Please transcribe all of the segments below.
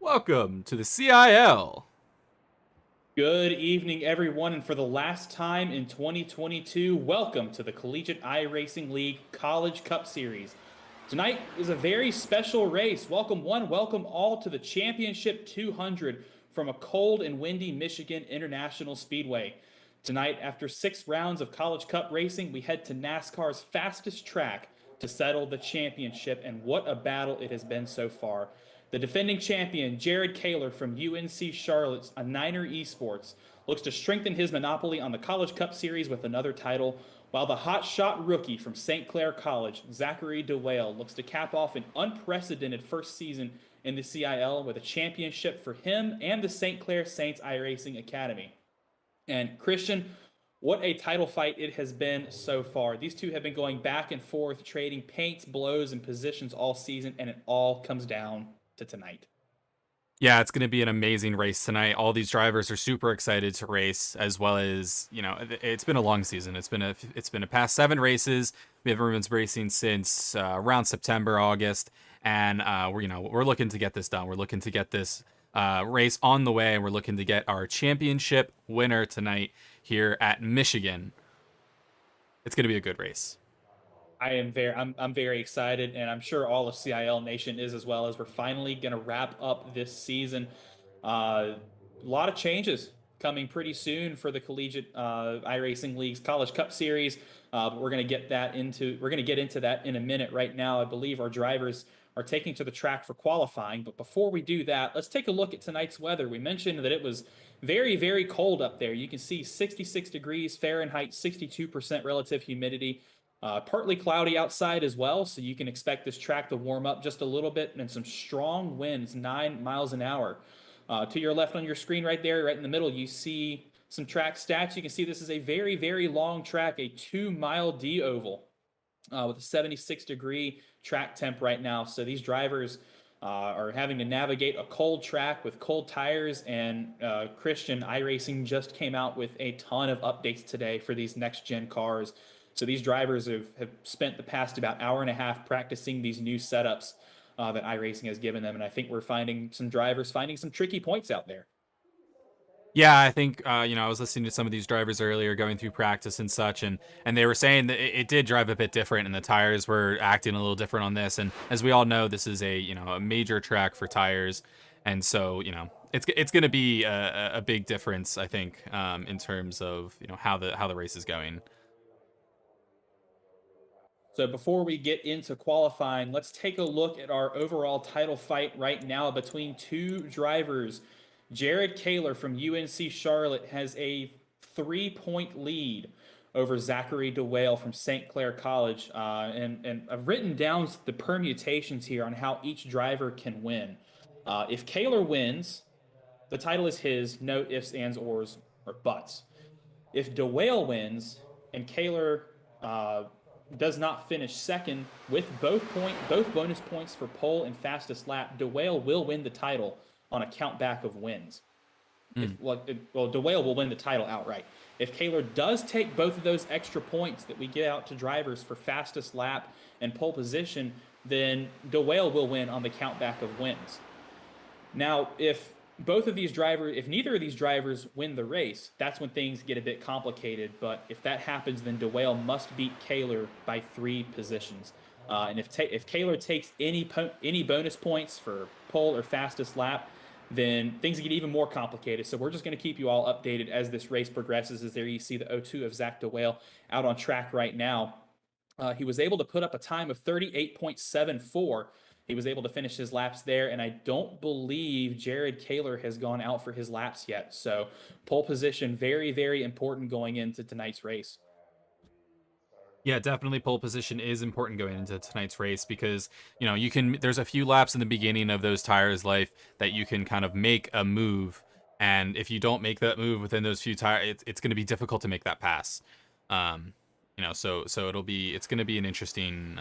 Welcome to the CiL. Good evening, everyone, and for the last time in 2022, welcome to the Collegiate iRacing League College Cup Series. Tonight is a very special race. Welcome one, welcome all to the Championship 200 from a cold and windy Michigan International Speedway. Tonight, after 6 rounds of College Cup racing, we head to NASCAR's fastest track to settle the championship, and what a battle it has been so far. The defending champion, Jared Kaler from UNC Charlotte's a Niner Esports, looks to strengthen his monopoly on the College Cup Series with another title, while the hotshot rookie from St. Clair College, Zachary DeWale, looks to cap off an unprecedented first season in the CIL with a championship for him and the St. Clair Saints iRacing Academy. And Christian, what a title fight it has been so far. These two have been going back and forth, trading paints, blows, and positions all season, and it all comes down to tonight. Yeah, it's going to be an amazing race tonight. All these drivers are super excited to race, as well as it's been a long season. It's been a past 7 races. Everyone's racing since around September, August, and we're looking to get this done. We're looking to get this race on the way, and we're looking to get our championship winner tonight here at Michigan. It's going to be a good race. I'm very excited, and I'm sure all of CIL Nation is as well, as we're finally going to wrap up this season. A lot of changes coming pretty soon for the Collegiate iRacing League's College Cup Series. But we're going to get into that in a minute. Right now, I believe our drivers are taking to the track for qualifying. But before we do that, let's take a look at tonight's weather. We mentioned that it was very, very cold up there. You can see 66 degrees Fahrenheit, 62% relative humidity. Partly cloudy outside as well, so you can expect this track to warm up just a little bit, and some strong winds, 9 miles an hour. To your left on your screen right there, right in the middle, you see some track stats. You can see this is a very, very long track, a 2-mile D-oval with a 76-degree track temp right now. So these drivers are having to navigate a cold track with cold tires, and Christian iRacing just came out with a ton of updates today for these next-gen cars. So these drivers have spent the past about hour and a half practicing these new setups that iRacing has given them. And I think we're finding some drivers finding some tricky points out there. Yeah, I think I was listening to some of these drivers earlier going through practice and such, and they were saying that it did drive a bit different, and the tires were acting a little different on this. And as we all know, this is a major track for tires, and so it's going to be a big difference, I think, in terms of how the race is going. So before we get into qualifying, let's take a look at our overall title fight right now between two drivers. Jared Kaler from UNC Charlotte has a 3-point lead over Zachary DeWale from St. Clair College. And I've written down the permutations here on how each driver can win. If Kaler wins, the title is his, no ifs, ands, ors, or buts. If DeWale wins and Kaler does not finish second with both bonus points for pole and fastest lap, DeWale will win the title on a count back of wins. DeWale will win the title outright. If Kaler does take both of those extra points that we get out to drivers for fastest lap and pole position, then DeWale will win on the count back of wins. Now, if neither of these drivers win the race, that's when things get a bit complicated. But if that happens, then DeWale must beat Kaler by 3 positions. And if Kaler takes any bonus points for pole or fastest lap, then things get even more complicated. So we're just going to keep you all updated as this race progresses. As there you see the O2 of Zach DeWale out on track right now. He was able to put up a time of 38.74. He was able to finish his laps there, and I don't believe Jared Kaler has gone out for his laps yet. So pole position, very, very important going into tonight's race. Yeah, definitely pole position is important going into tonight's race because, there's a few laps in the beginning of those tires' life that you can kind of make a move. And if you don't make that move within those few tires, it's going to be difficult to make that pass. So it's going to be an interesting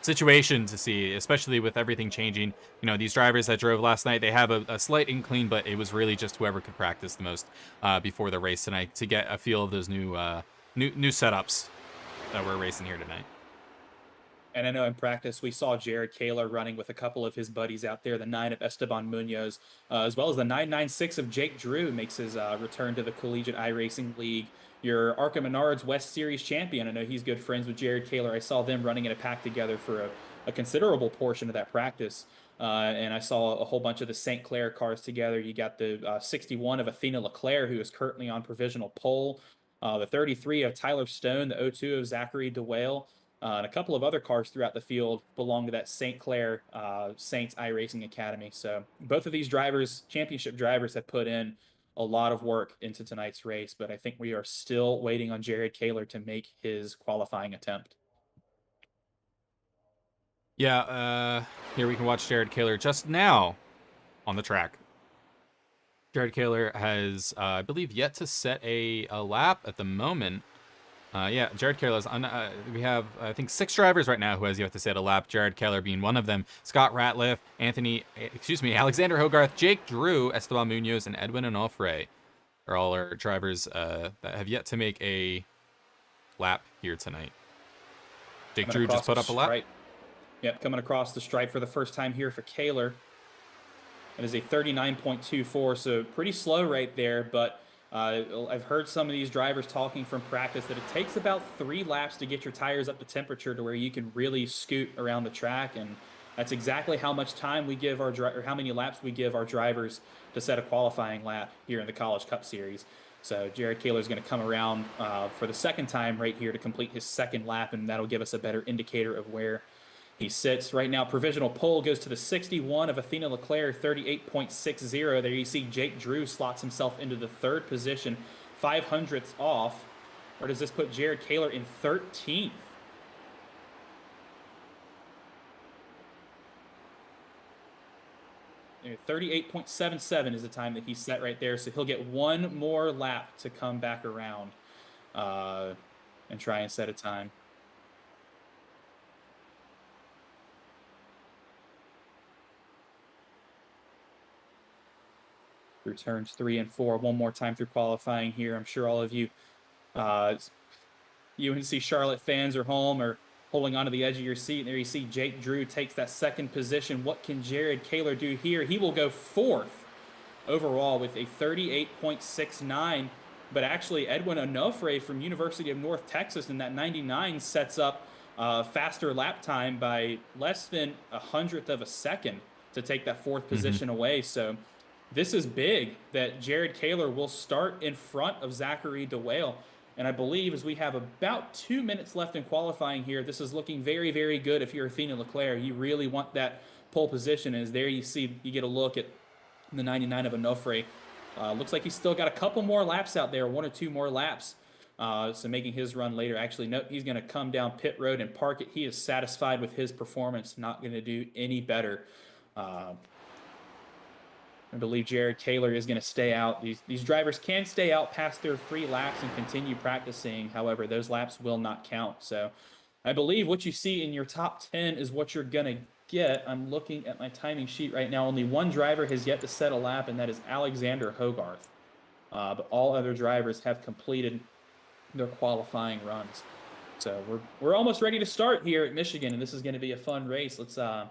situation to see, especially with everything changing. These drivers that drove last night, they have a slight inkling, but it was really just whoever could practice the most before the race tonight to get a feel of those new setups that we're racing here tonight. And I know in practice we saw Jared Kaler running with a couple of his buddies out there. The 9 of Esteban Munoz, as well as the 996 of Jake Drew makes his return to the Collegiate iRacing League. Your Arca Menards West Series champion. I know he's good friends with Jared Kaler. I saw them running in a pack together for a considerable portion of that practice. And I saw a whole bunch of the St. Clair cars together. You got the 61 of Athena Leclerc, who is currently on provisional pole. The 33 of Tyler Stone, the 02 of Zachary DeWale, and a couple of other cars throughout the field belong to that St. Clair Saints iRacing Academy. So both of these drivers, championship drivers, have put in a lot of work into tonight's race, but I think we are still waiting on Jared Kaler to make his qualifying attempt. Yeah, here we can watch Jared Kaler just now on the track. Jared Kaler has, I believe, yet to set a lap at the moment. Yeah, Jared Kaler's we have, I think, 6 drivers right now who has yet to set a lap. Jared Kaler being one of them. Scott Ratliff, Alexander Hogarth, Jake Drew, Esteban Munoz, and Edwin Onofre are all our drivers that have yet to make a lap here tonight. Jake Drew just put up a lap. Yep, coming across the stripe for the first time here for Kaler. It is a 39.24, so pretty slow right there, but I've heard some of these drivers talking from practice that it takes about 3 laps to get your tires up to temperature to where you can really scoot around the track, and that's exactly how much time we give our or how many laps we give our drivers to set a qualifying lap here in the College Cup Series. So Jared Kaler is going to come around for the second time right here to complete his second lap, and that'll give us a better indicator of where he sits. Right now, provisional pole goes to the 61 of Athena Leclerc, 38.60. There you see Jake Drew slots himself into the 3rd position, 500ths off. Or does this put Jared Kaler in 13th? Anyway, 38.77 is the time that he set right there, so he'll get one more lap to come back around and try and set a time. Through turns 3 and 4, one more time through qualifying here. I'm sure all of you UNC Charlotte fans are home or holding onto the edge of your seat. There you see Jake Drew takes that 2nd position. What can Jared Kaler do here? He will go 4th overall with a 38.69. But actually, Edwin Onofre from University of North Texas in that 99 sets up faster lap time by less than 100th of a second to take that 4th position away. So this is big that Jared Kaler will start in front of Zachary DeWale. And I believe as we have about 2 minutes left in qualifying here, this is looking very, very good if you're Athena Leclerc. You really want that pole position. As there you see, you get a look at the 99 of Onofre. Looks like he's still got a couple more laps out there, 1 or 2 more laps. So making his run later. Actually, nope, he's going to come down pit road and park it. He is satisfied with his performance, not going to do any better. I believe Jared Kaler is going to stay out. These drivers can stay out past their 3 laps and continue practicing. However, those laps will not count. So I believe what you see in your top 10 is what you're going to get. I'm looking at my timing sheet right now. Only one driver has yet to set a lap, and that is Alexander Hogarth. But all other drivers have completed their qualifying runs. So we're almost ready to start here at Michigan, and this is going to be a fun race. We're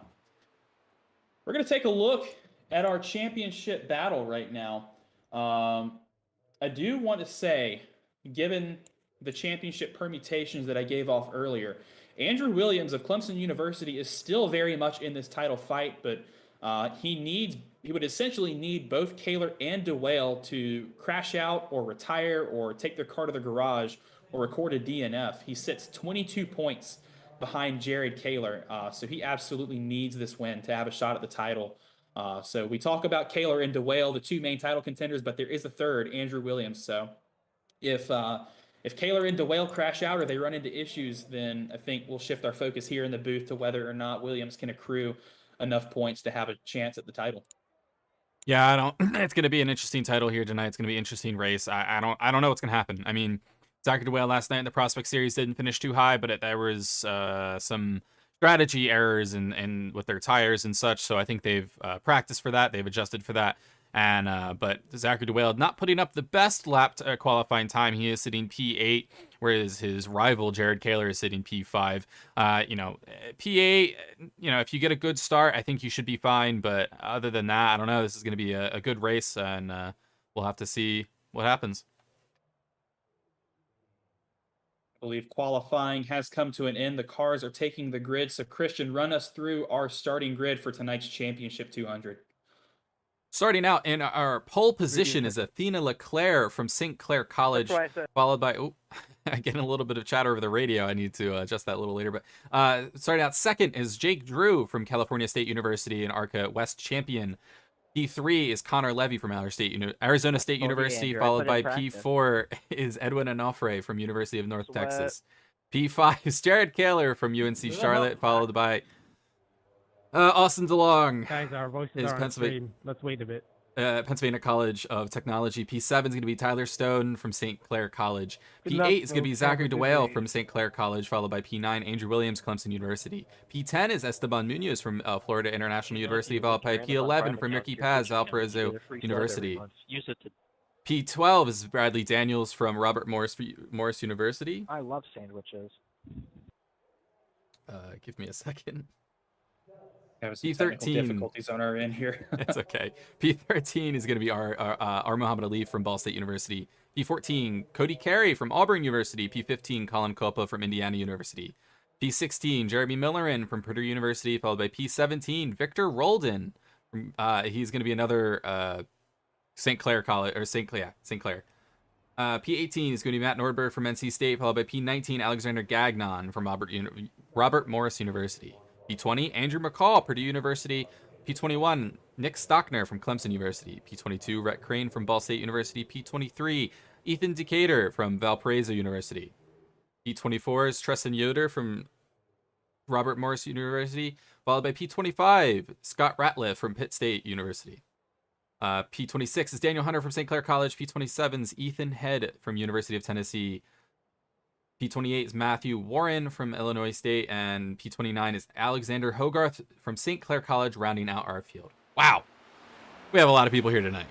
going to take a look at our championship battle right now. I do want to say, given the championship permutations that I gave off earlier, Andrew Williams of Clemson University is still very much in this title fight, but he would essentially need both Kaler and DeWale to crash out or retire or take their car to the garage or record a DNF. He sits 22 points behind Jared Kaler, so he absolutely needs this win to have a shot at the title. So we talk about Kaler and DeWale, the 2 main title contenders, but there is a third, Andrew Williams. So if Kaler and DeWale crash out or they run into issues, then I think we'll shift our focus here in the booth to whether or not Williams can accrue enough points to have a chance at the title. Yeah, I don't. It's going to be an interesting title here tonight. It's going to be an interesting race. I don't know what's going to happen. I mean, Zachary DeWale last night in the Prospect Series didn't finish too high, but there was some strategy errors and with their tires and such. So I think they've practiced for that. They've adjusted for that. And but Zachary DeWale not putting up the best lap qualifying time. He is sitting P8, whereas his rival Jared Kaler is sitting P5. P8. If you get a good start, I think you should be fine. But other than that, I don't know. This is going to be a good race, and we'll have to see what happens. I believe qualifying has come to an end. The cars are taking the grid. So Christian, run us through our starting grid for tonight's Championship 200. Starting out in our pole position is Athena Leclerc from St. Clair College, followed by, I'm getting a little bit of chatter over the radio. I need to adjust that a little later. But starting out second is Jake Drew from California State University and ARCA West champion. P3 is Connor Levy from Arizona State University, followed by P4 is Edwin Onofre from University of North Texas. P5 is Jared Kaler from UNC Charlotte, followed by Austin DeLong. Guys, our voices are on screen. Let's wait a bit. Pennsylvania College of Technology. P7 is going to be Tyler Stone from St. Clair College. P8 is going to be Zachary DeWale from St. Clair College, followed by P9, Andrew Williams, Clemson University. P10 is Esteban Munoz from Florida International University, followed by P11 from Ricky Paz, Valparaiso University. P12 is Bradley Daniels from Robert Morris University. I love sandwiches. Give me a second. P13 difficulties on our end here. It's okay. P13 is going to be our Muhammad Ali from Ball State University. P14, Cody Carey from Auburn University. P15, Colin Copa from Indiana University. P16, Jeremy Millerin from Purdue University, followed by P17, Victor Roldan. He's going to be another St. Clair College or St. Clair. P18 is going to be Matt Nordberg from NC State, followed by P19, Alexander Gagnon from Robert Morris University. P20, Andrew McCall, Purdue University. P21, Nick Stockner from Clemson University. P22, Rhett Crane from Ball State University. P23, Ethan Decatur from Valparaiso University. P24 is Tristan Yoder from Robert Morris University, followed by P25, Scott Ratliff from Pitt State University. P26 is Daniel Hunter from St. Clair College. P27 is Ethan Head from University of Tennessee. P28 is Matthew Warren from Illinois State, and P29 is Alexander Hogarth from St. Clair College, rounding out our field. Wow. We have a lot of people here tonight.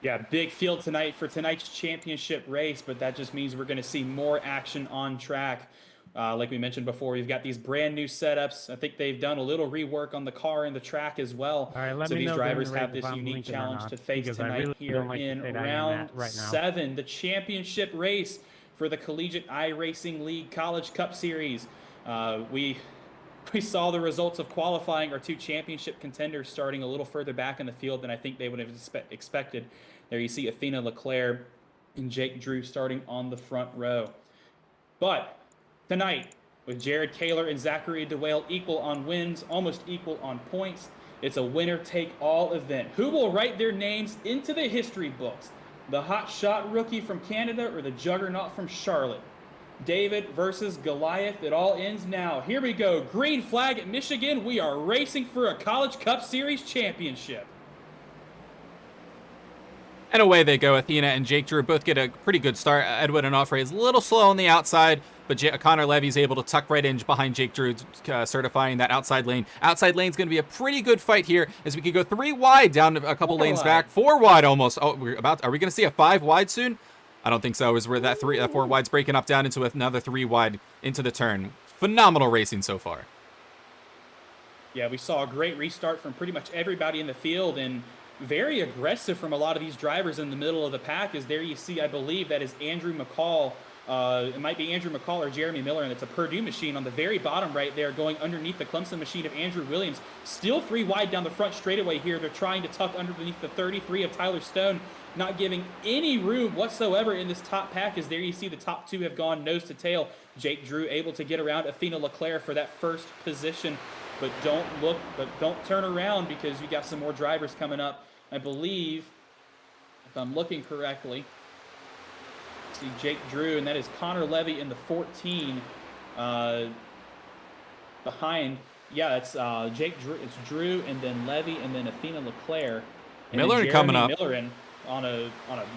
Yeah, big field tonight for tonight's championship race, but that just means we're going to see more action on track. Like we mentioned before, we've got these brand new setups. I think they've done a little rework on the car and the track as well. All right, so these drivers have this unique challenge to face tonight here in round 7, the championship race for the Collegiate iRacing League College Cup Series. We saw the results of qualifying our two championship contenders starting a little further back in the field than I think they would have expected. There you see Athena Leclerc and Jake Drew starting on the front row. But tonight, with Jared Kaler and Zachary DeWale equal on wins, almost equal on points, it's a winner-take-all event. Who will write their names into the history books? The hot shot rookie from Canada or the juggernaut from Charlotte? David versus Goliath. It all ends now. Here we go. Green flag at Michigan. We are racing for a College Cup Series championship. And away they go. Athena and Jake Drew both get a pretty good start. Edwin Onofre is a little slow on the outside, but Connor Levy's able to tuck right in behind Jake Drew, certifying that outside lane. Outside lane's going to be a pretty good fight here, as we could go 3 wide down a couple lanes back. 4 wide almost. Oh, are we going to see a 5 wide soon? I don't think so. As we're that 4 wide's breaking up down into another 3 wide into the turn. Phenomenal racing so far. Yeah, we saw a great restart from pretty much everybody in the field, and very aggressive from a lot of these drivers in the middle of the pack. As there you see, I believe that is Andrew McCall. It might be Andrew McCall or Jeremy Miller, and it's a Purdue machine on the very bottom right there, going underneath the Clemson machine of Andrew Williams. Still 3 wide down the front straightaway here. They're trying to tuck underneath the 33 of Tyler Stone, not giving any room whatsoever in this top pack. As there you see, the top 2 have gone nose to tail. Jake Drew able to get around Athena Leclerc for that first position. But don't turn around, because we got some more drivers coming up. I believe, if I'm looking correctly, see Jake Drew, and that is Connor Levy in the 14 behind. Yeah, it's Jake Drew. It's Drew, and then Levy, and then Athena Leclerc. And Miller coming up. Millerin on a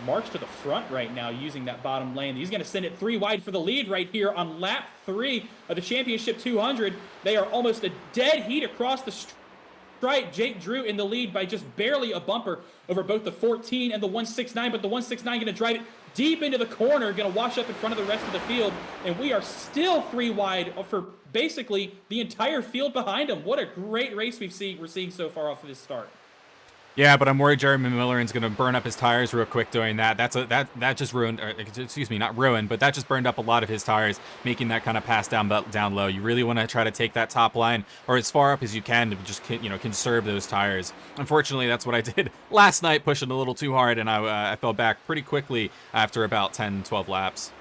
march to the front right now, using that bottom lane. He's going to send it 3 wide for the lead right here on lap 3 of the Championship 200. They are almost a dead heat across the right, Jake Drew in the lead by just barely a bumper over both the 14 and the 169, but the 169 going to drive it deep into the corner, going to wash up in front of the rest of the field, and we are still 3 wide for basically the entire field behind him. What a great race we're seeing so far off of this start. Yeah, but I'm worried Jeremy Milleran's going to burn up his tires real quick doing that. That just ruined, or, excuse me, not ruined, but that just burned up a lot of his tires, making that kind of pass down low. You really want to try to take that top line or as far up as you can to just, conserve those tires. Unfortunately, that's what I did last night, pushing a little too hard, and I fell back pretty quickly after about 10, 12 laps.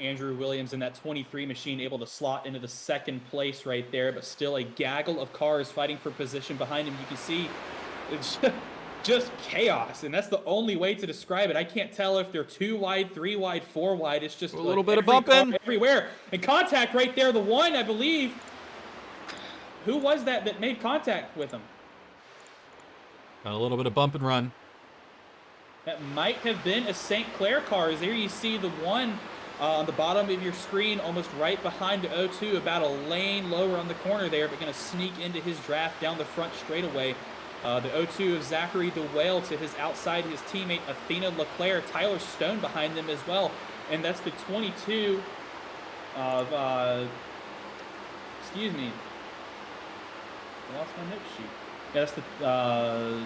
Andrew Williams in that 23 machine able to slot into the second place right there, but still a gaggle of cars fighting for position behind him. You can see it's just chaos, and that's the only way to describe it. I can't tell if they're 2 wide, 3 wide, 4 wide. It's just a little bit of bumping everywhere. And contact right there, the one, I believe. Who was that made contact with him? A little bit of bump and run. That might have been a St. Clair car. There you see the one on the bottom of your screen, almost right behind the O2, about a lane lower on the corner there, but going to sneak into his draft down the front straightaway. The O2 of Zachary DeWale to his outside, his teammate Athena Leclerc, Tyler Stone behind them as well. And that's the 22 of, excuse me, I lost my note sheet. Yeah, that's the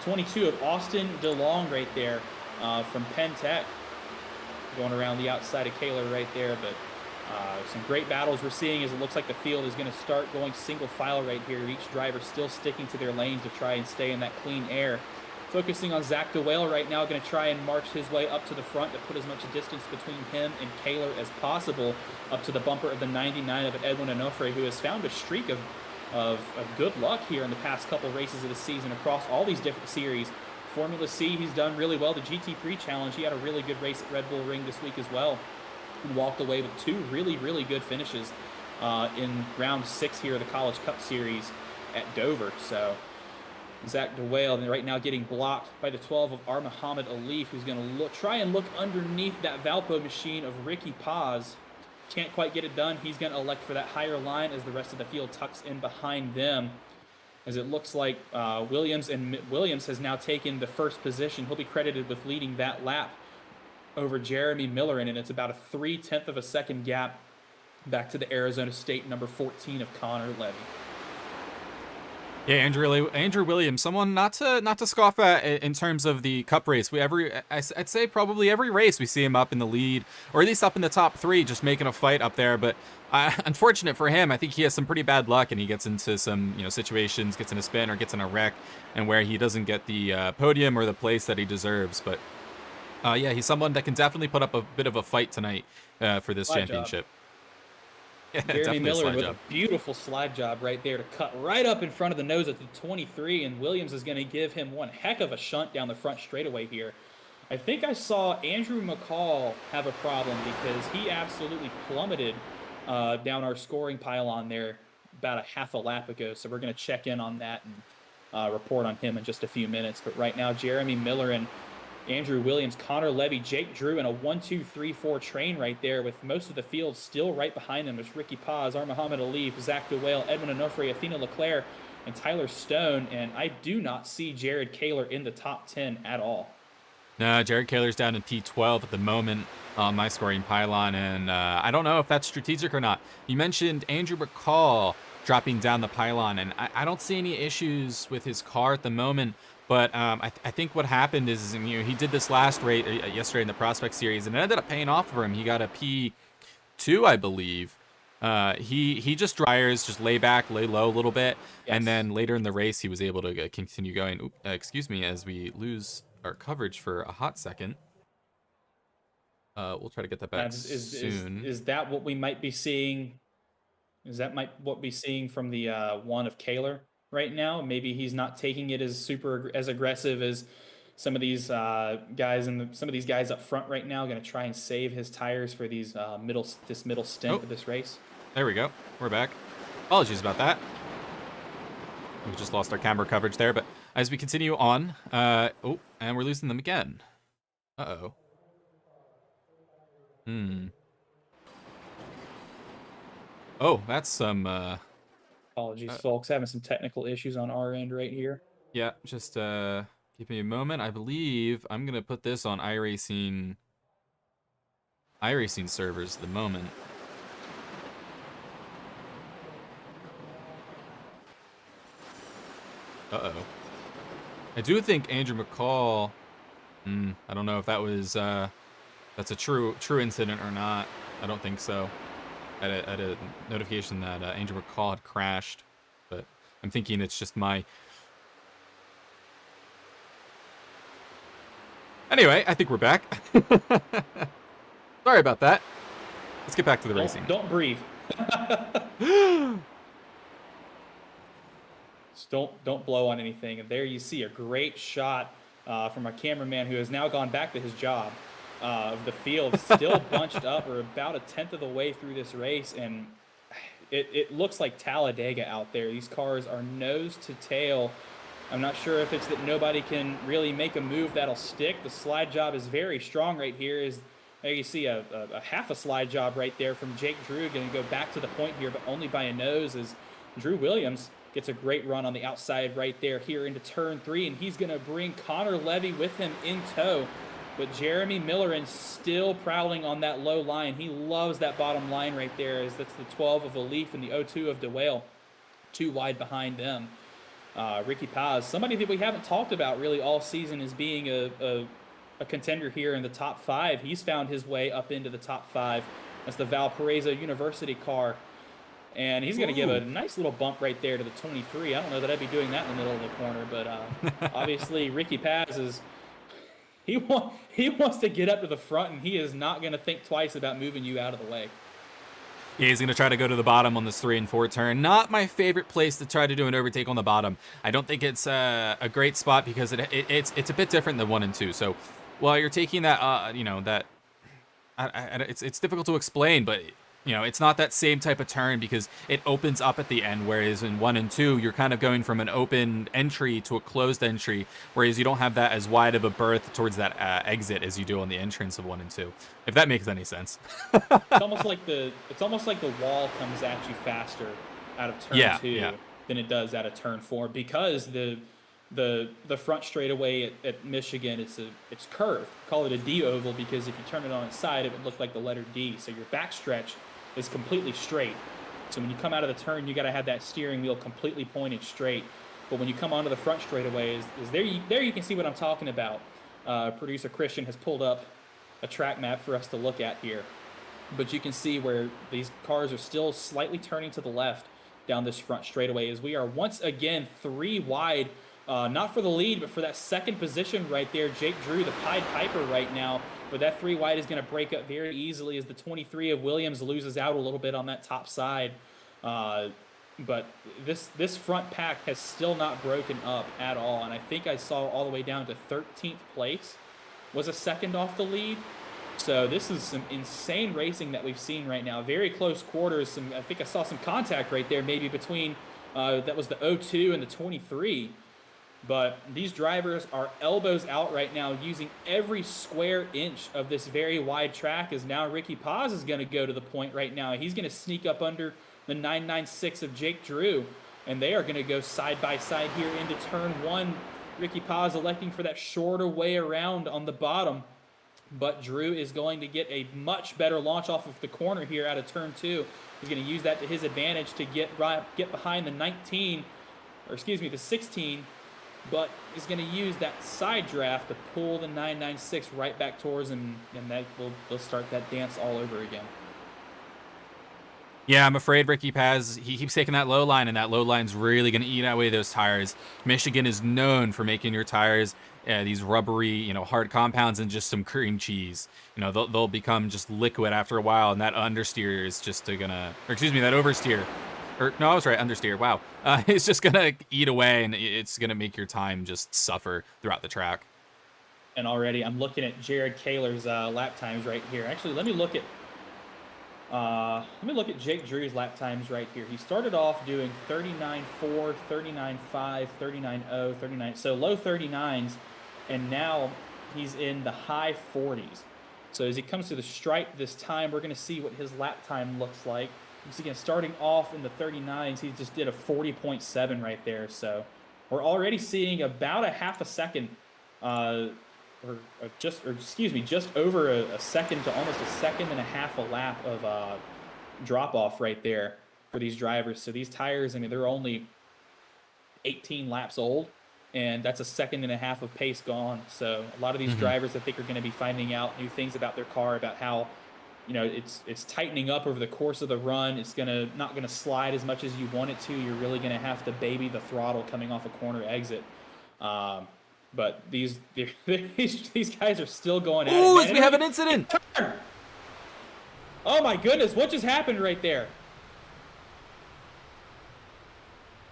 22 of Austin DeLong right there from Penn Tech. Going around the outside of Kaler right there, but some great battles we're seeing as it looks like the field is going to start going single file right here. Each driver still sticking to their lanes to try and stay in that clean air. Focusing on Zach DeWale right now, going to try and march his way up to the front to put as much distance between him and Kaler as possible, up to the bumper of the 99 of Edwin Onofre, who has found a streak of good luck here in the past couple races of the season across all these different series. Formula C, he's done really well. The GT3 Challenge, he had a really good race at Red Bull Ring this week as well, and walked away with 2 really, really good finishes in round 6 here of the College Cup Series at Dover. So Zach DeWale right now getting blocked by the 12 of R. Muhammad Alif, who's going to try and look underneath that Valpo machine of Ricky Paz. Can't quite get it done. He's going to elect for that higher line as the rest of the field tucks in behind them. As it looks like Williams has now taken the first position. He'll be credited with leading that lap over Jeremy Milleran, and it's about a 0.3 of a second gap back to the Arizona State number 14 of Connor Levy. Yeah, Andrew Williams, someone not to scoff at in terms of the Cup race. I'd say probably every race we see him up in the lead, or at least up in the top 3, just making a fight up there. But unfortunate for him, I think he has some pretty bad luck, and he gets into some situations, gets in a spin or gets in a wreck, and where he doesn't get the podium or the place that he deserves. But yeah, he's someone that can definitely put up a bit of a fight tonight for this championship. Yeah, Jeremy Miller with a beautiful slide job right there to cut right up in front of the nose at the 23, and Williams is going to give him one heck of a shunt down the front straightaway here. I think I saw Andrew McCall have a problem because he absolutely plummeted down our scoring pylon there about a half a lap ago, so we're going to check in on that and report on him in just a few minutes. But right now, Jeremy Miller and Andrew Williams, Connor Levy, Jake Drew in a 1-2-3-4 train right there, with most of the field still right behind them. There's Ricky Paz, R. Muhammad Alif, Zach DeWale, Edwin Onofre, Athena Leclerc, and Tyler Stone. And I do not see Jared Kaler in the top 10 at all. No, Jared Kaler's down in P12 at the moment on my scoring pylon, and I don't know if that's strategic or not. You mentioned Andrew McCall dropping down the pylon, and I don't see any issues with his car at the moment. But I think what happened is, he did this last race yesterday in the Prospect Series, and it ended up paying off for him. He got a P2, I believe. He just dryers, just lay back, lay low a little bit, yes. And then later in the race, he was able to continue going. Excuse me, as we lose our coverage for a hot second. We'll try to get that back soon. Is that what we might be seeing? Is that what we're seeing from the one of Kaler right now? Maybe he's not taking it as aggressive as some of these guys and some of these guys up front right now. Going to try and save his tires for these middle stint of this race. There we go. We're back. Apologies about that. We just lost our camera coverage there, but as we continue on, and we're losing them again. Uh-oh. Oh, that's some Apologies, folks. Having some technical issues on our end right here. Yeah, just give me a moment. I believe I'm gonna put this on iRacing servers at the moment. Uh-oh. I do think Andrew McCall. I don't know if that was that's a true incident or not. I don't think so. I had a notification that Andrew McCall had crashed, but I'm thinking it's just my. Anyway, I think we're back. Sorry about that. Let's get back to the racing. Don't breathe. Don't blow on anything. And there you see a great shot from our cameraman who has now gone back to his job of the field, still bunched up. We're about a tenth of the way through this race, and it looks like Talladega out there. These cars are nose to tail. I'm not sure if it's that nobody can really make a move that'll stick. The slide job is very strong right here. There you see a half a slide job right there from Jake Drew. Going to go back to the point here, but only by a nose, as Drew Williams gets a great run on the outside right there here into turn 3, and he's going to bring Connor Levy with him in tow. But Jeremy Millerin still prowling on that low line. He loves that bottom line right there, as that's the 12 of Leaf and the 02 of DeWale, 2 wide behind them. Ricky Paz, somebody that we haven't talked about really all season as being a contender here in the top 5. He's found his way up into the top 5. That's the Valparaiso University car. And he's going to give a nice little bump right there to the 23. I don't know that I'd be doing that in the middle of the corner, but obviously Ricky Paz is he wants to get up to the front, and he is not going to think twice about moving you out of the way. Yeah, he's going to try to go to the bottom on this 3 and 4 turn. Not my favorite place to try to do an overtake on the bottom. I don't think it's a great spot because it's a bit different than 1 and 2. So while you're taking that, it's difficult to explain, but it's not that same type of turn because it opens up at the end, whereas in 1 and 2, you're kind of going from an open entry to a closed entry, whereas you don't have that as wide of a berth towards that exit as you do on the entrance of 1 and 2, if that makes any sense. It's almost like the wall comes at you faster out of turn 2 than it does out of turn 4, because the front straightaway at Michigan, it's curved. Call it a D oval because if you turn it on its side, it would look like the letter D. So your backstretch is completely straight. So when you come out of the turn, you got to have that steering wheel completely pointed straight. But when you come onto the front straightaway, is there you can see what I'm talking about. Producer Christian has pulled up a track map for us to look at here. But you can see where these cars are still slightly turning to the left down this front straightaway, as we are once again 3 wide. Not for the lead, but for that second position right there. Jake Drew, the Pied Piper right now. But that 3 wide is going to break up very easily as the 23 of Williams loses out a little bit on that top side. But this front pack has still not broken up at all. And I think I saw all the way down to 13th place was a second off the lead. So this is some insane racing that we've seen right now. Very close quarters. I think I saw some contact right there maybe between that was the 02 and the 23. But these drivers are elbows out right now, using every square inch of this very wide track, as now Ricky Paz is going to go to the point right now. He's going to sneak up under the 996 of Jake Drew, and they are going to go side by side here into turn 1. Ricky Paz electing for that shorter way around on the bottom, but Drew is going to get a much better launch off of the corner here out of turn 2. He's going to use that to his advantage to get behind the 16, but he's going to use that side draft to pull the 996 right back towards him, and that will start that dance all over again. Yeah, I'm afraid Ricky Paz, he keeps taking that low line, and that low line's really going to eat away those tires. Michigan is known for making your tires these rubbery, hard compounds and just some cream cheese. They'll become just liquid after a while, and that understeer is just that oversteer. No, I was right, understeer. Wow. It's just going to eat away, and it's going to make your time just suffer throughout the track. And already I'm looking at Jared Kaler's lap times right here. Actually, let me look at Jake Drew's lap times right here. He started off doing 39.4, 39.5, 39.0, 39, so low 39s, and now he's in the high 40s. So as he comes to the stripe this time, we're going to see what his lap time looks like. Once again, starting off in the 39s, he just did a 40.7 right there. So we're already seeing about a half a second, just over a second to almost a second and a half a lap of drop off right there for these drivers. So these tires, I mean, they're only 18 laps old, and that's a second and a half of pace gone. So a lot of these drivers, I think, are going to be finding out new things about their car, about how, you know, it's tightening up over the course of the run. It's not gonna slide as much as you want it to. You're really gonna have to baby the throttle coming off a corner exit. But these guys are still going at it. Oh, Man. we have an incident! Oh my goodness, what just happened right there?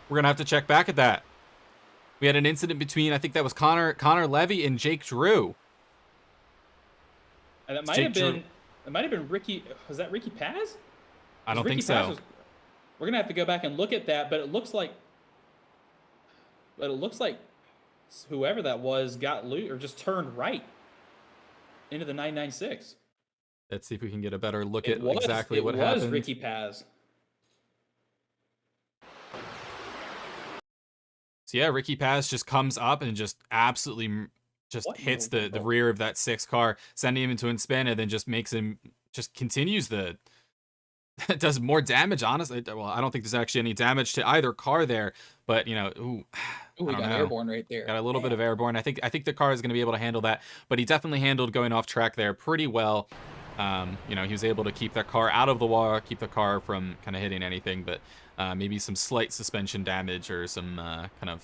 We're gonna have to check back at that. We had an incident between, I think that was Connor Levy and Jake Drew. And that might have been. It might have been Ricky. Was that Ricky Paz? I don't think so. We're gonna have to go back and look at that, but it looks like whoever that was got loose or just turned right into the 996. Let's see if we can get a better look at exactly what happened. It was Ricky Paz. So yeah, Ricky Paz just comes up and just absolutely hits the rear of that 6 car, sending him into a spin, and then just makes him continues does more damage. Honestly, well, I don't think there's actually any damage to either car there, but you know, we got airborne right there. Got a little bit of airborne. I think the car is going to be able to handle that, but he definitely handled going off track there pretty well. You know, he was able to keep that car out of the wall, keep the car from kind of hitting anything, but maybe some slight suspension damage or some kind of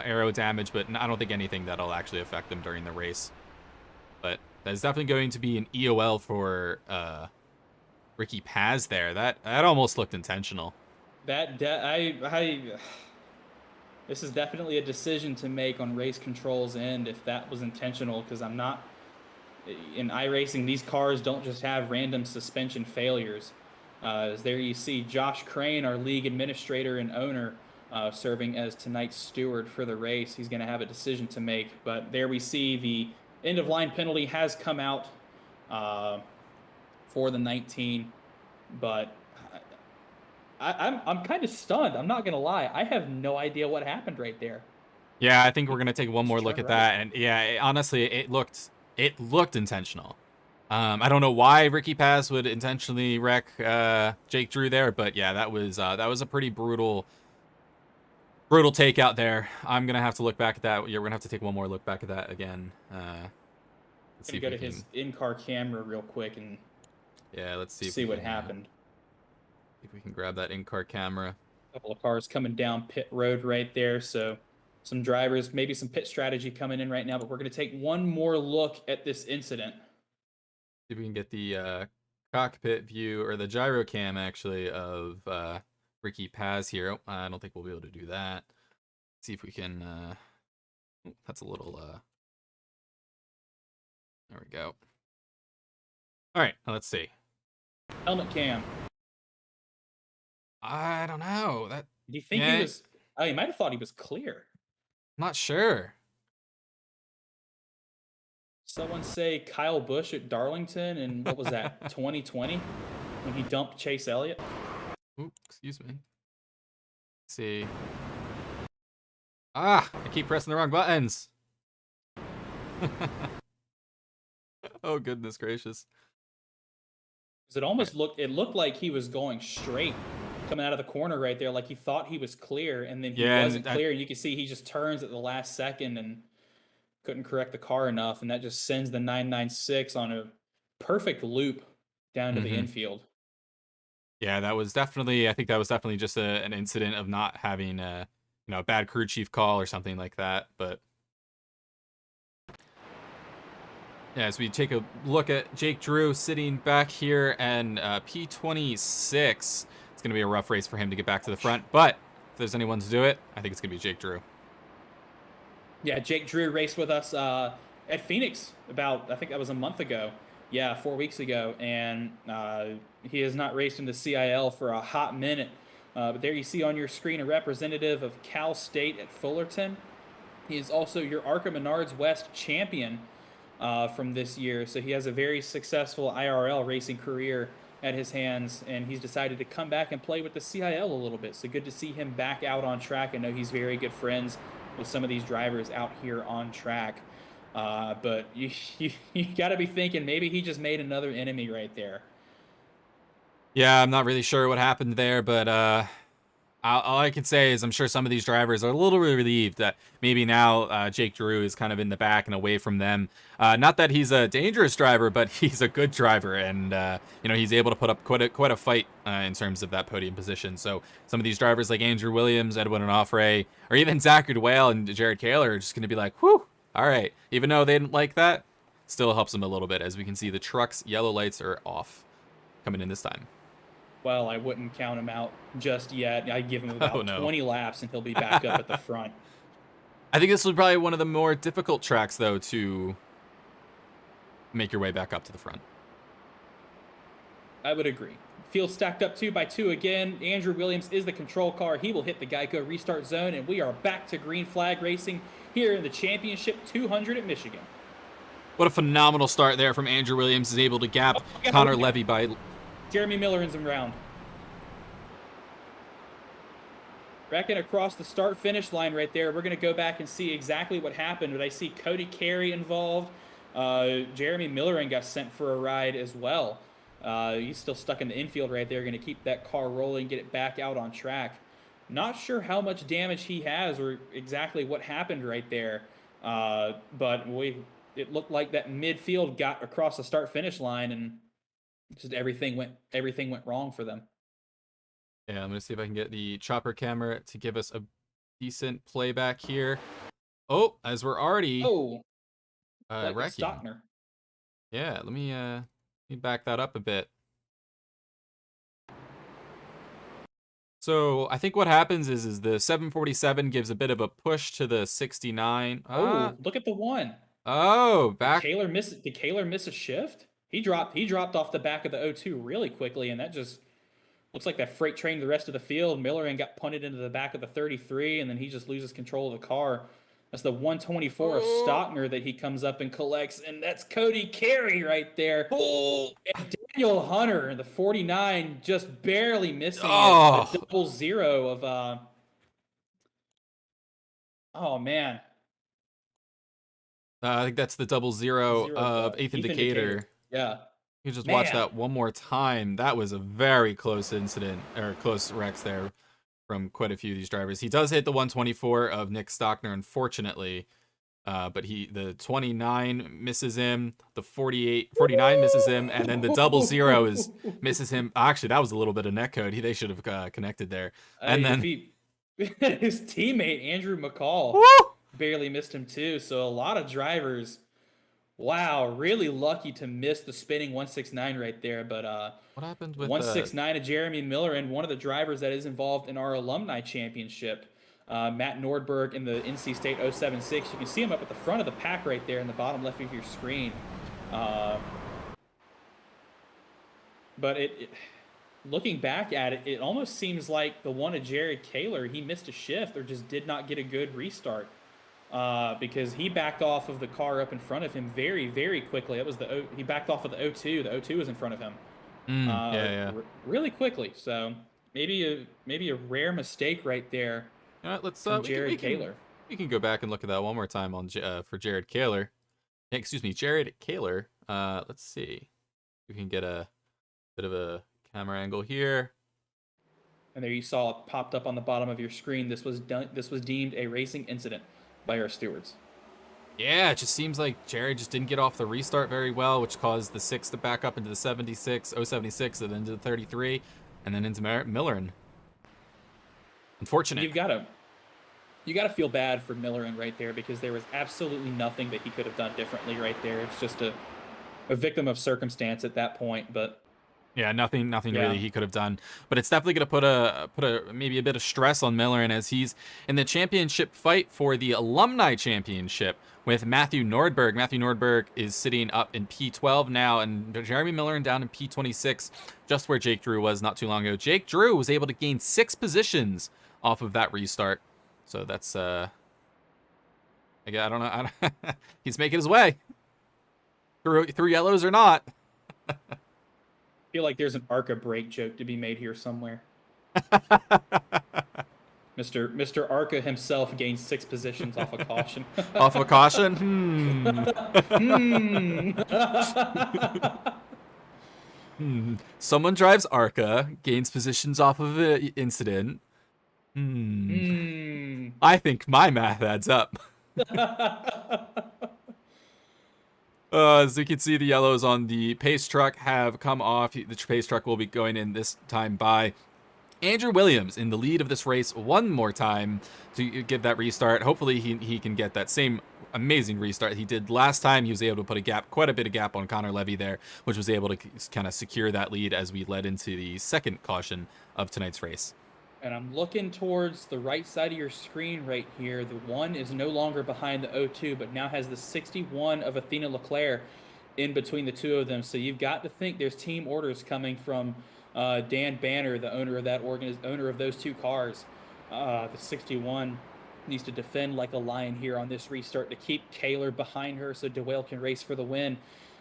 aero damage, but I don't think anything that'll actually affect them during the race. But that's definitely going to be an EOL for Ricky Paz there. That almost looked intentional. This is definitely a decision to make on race control's end if that was intentional, because I'm not in iRacing. These cars don't just have random suspension failures. As there you see Josh Crane, our league administrator and owner, serving as tonight's steward for the race. He's going to have a decision to make. But there we see the end-of-line penalty has come out for the 19. But I'm kind of stunned. I'm not going to lie. I have no idea what happened right there. Yeah, I think we're going to take one more look at that. And yeah, honestly, it looked intentional. I don't know why Ricky Paz would intentionally wreck Jake Drew there, but yeah, that was a pretty brutal takeout there. I'm gonna have to look back at that. Yeah, we're gonna have to take one more look back at that again. Let's go to his in-car camera real quick and let's see what happened. See if we can grab that in-car camera. A couple of cars coming down pit road right there, so some drivers, maybe some pit strategy coming in right now. But we're gonna take one more look at this incident. See if we can get the cockpit view, or the gyro cam actually, of Ricky Paz here. Oh, I don't think we'll be able to do that. Let's see if we can that's a little there we go. All right, now let's see. Helmet cam. I don't know. Do you think he was? Oh, you might have thought he was clear. I'm not sure. Someone say Kyle Busch at Darlington, and what was that, 2020, when he dumped Chase Elliott? Ooh, excuse me. Let's see. I keep pressing the wrong buttons. Oh, goodness gracious. It almost looked like he was going straight, coming out of the corner right there, like he thought he was clear, and then he wasn't clear, and you can see he just turns at the last second and couldn't correct the car enough, and that just sends the 996 on a perfect loop down to the infield. Yeah, I think that was definitely just an incident of not having a bad crew chief call or something like that. But yeah, as we take a look at Jake Drew sitting back here and P26, it's going to be a rough race for him to get back to the front. But if there's anyone to do it, I think it's going to be Jake Drew. Yeah, Jake Drew raced with us at Phoenix I think that was a month ago. Yeah, 4 weeks ago. And he has not raced in the CiL for a hot minute. But there you see on your screen a representative of Cal State at Fullerton. He is also your ARCA Menards West champion from this year. So he has a very successful IRL racing career at his hands, and he's decided to come back and play with the CiL a little bit. So good to see him back out on track. I know he's very good friends with some of these drivers out here on track. But you got to be thinking maybe he just made another enemy right there. Yeah, I'm not really sure what happened there, but all I can say is I'm sure some of these drivers are a little relieved that maybe now Jake Drew is kind of in the back and away from them. Not that he's a dangerous driver, but he's a good driver, and he's able to put up quite a fight in terms of that podium position. So some of these drivers like Andrew Williams, Edwin Onofre, or even Zachary Dwale and Jared Kaler are just going to be like, whew, all right. Even though they didn't like that, still helps them a little bit. As we can see, the truck's yellow lights are off coming in this time. Well, I wouldn't count him out just yet. I'd give him about 20 laps and he'll be back up at the front. I think this was probably one of the more difficult tracks, though, to make your way back up to the front. I would agree. Field stacked up 2 by 2 again. Andrew Williams is the control car. He will hit the Geico restart zone, and we are back to green flag racing here in the Championship 200 at Michigan. What a phenomenal start there from Andrew Williams. Is able to gap Connor Levy by... Jeremy Miller's around. Wrecking across the start-finish line right there. We're going to go back and see exactly what happened, but I see Cody Carey involved. Jeremy Miller got sent for a ride as well. He's still stuck in the infield right there. Going to keep that car rolling, get it back out on track. Not sure how much damage he has or exactly what happened right there. But it looked like that midfield got across the start-finish line, and just everything went wrong for them. Yeah, I'm going to see if I can get the chopper camera to give us a decent playback here. Oh, as we're already wrecking. Stockner. Yeah, let me back that up a bit. So I think what happens is the 747 gives a bit of a push to the 69. Oh, look at the one. Oh, back. Did Kaler miss a shift? He dropped off the back of the O2 really quickly, and that just looks like that freight trained the rest of the field. Miller got punted into the back of the 33, and then he just loses control of the car. That's the 124 of Stockner that he comes up and collects, and that's Cody Carey right there. And Daniel Hunter, the 49, just barely missing it. The double zero of oh man. I think that's the double zero of Ethan Decatur. Yeah. You just watch that one more time. That was a very close incident, or close wrecks there from quite a few of these drivers. He does hit the 124 of Nick Stockner, unfortunately. But the 29 misses him, the 49 misses him, and then the double zero misses him. Actually, that was a little bit of netcode. They should have connected there. And then his teammate Andrew McCall barely missed him too. So a lot of drivers, wow, really lucky to miss the spinning 169 right there. But what happened with 169 to Jeremy Miller, and one of the drivers that is involved in our alumni championship, Matt Nordberg in the NC State 076. You can see him up at the front of the pack right there in the bottom left of your screen. But looking back at it, it almost seems like the one of Jared Kaler, he missed a shift or just did not get a good restart. Because he backed off of the car up in front of him very, very quickly. That was he backed off of the O2. The O2 was in front of him. Really quickly. So maybe a rare mistake right there. All right, let's Jared Kaler. We can go back and look at that one more time on for Jared Kaler. Excuse me, Jared Kaler. Let's see. We can get a bit of a camera angle here. And there you saw it popped up on the bottom of your screen. This was deemed a racing incident by our stewards. Yeah, it just seems like Jared just didn't get off the restart very well, which caused the 6 to back up into the 076, and then into the 33, and then into Miller. Unfortunate. You gotta feel bad for Miller right there, because there was absolutely nothing that he could have done differently right there. It's just a victim of circumstance at that point, but yeah, nothing really he could have done. But it's definitely going to put a maybe a bit of stress on Miller, and as he's in the championship fight for the alumni championship with Matthew Nordberg. Matthew Nordberg is sitting up in P12 now, and Jeremy Miller down in P26, just where Jake Drew was not too long ago. Jake Drew was able to gain 6 positions off of that restart. So that's I don't know. He's making his way through yellows or not. feel like there's an ARCA break joke to be made here somewhere. Mr. Arca himself gains 6 positions off a caution. Off a caution? Hmm. Someone drives Arca, gains positions off of an incident. I think my math adds up. As you can see, the yellows on the pace truck have come off. The pace truck will be going in this time by Andrew Williams in the lead of this race one more time to get that restart. Hopefully he can get that same amazing restart he did last time. He was able to put quite a bit of gap on Connor Levy there, which was able to kind of secure that lead as we led into the second caution of tonight's race. And I'm looking towards the right side of your screen right here. The 1 is no longer behind the 02, but now has the 61 of Athena Leclerc in between the two of them. So you've got to think there's team orders coming from Dan Banner, the owner of that owner of those 2 cars. The 61 needs to defend like a lion here on this restart to keep Kaler behind her so DeWale can race for the win.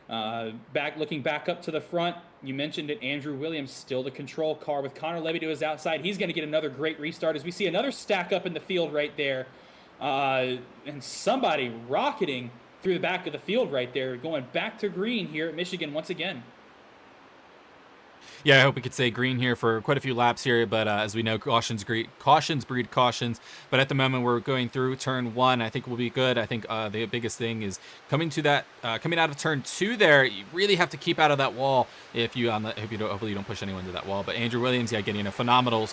Looking back up to the front, you mentioned it, Andrew Williams, still the control car with Connor Levy to his outside. He's going to get another great restart as we see another stack up in the field right there. And somebody rocketing through the back of the field right there, going back to green here at Michigan once again. Yeah, I hope we could stay green here for quite a few laps here, but as we know, cautions breed cautions. But at the moment, we're going through turn 1. I think we'll be good. I think the biggest thing is coming out of turn 2 there. You really have to keep out of that wall hopefully you don't push anyone to that wall. But Andrew Williams, yeah, getting a phenomenal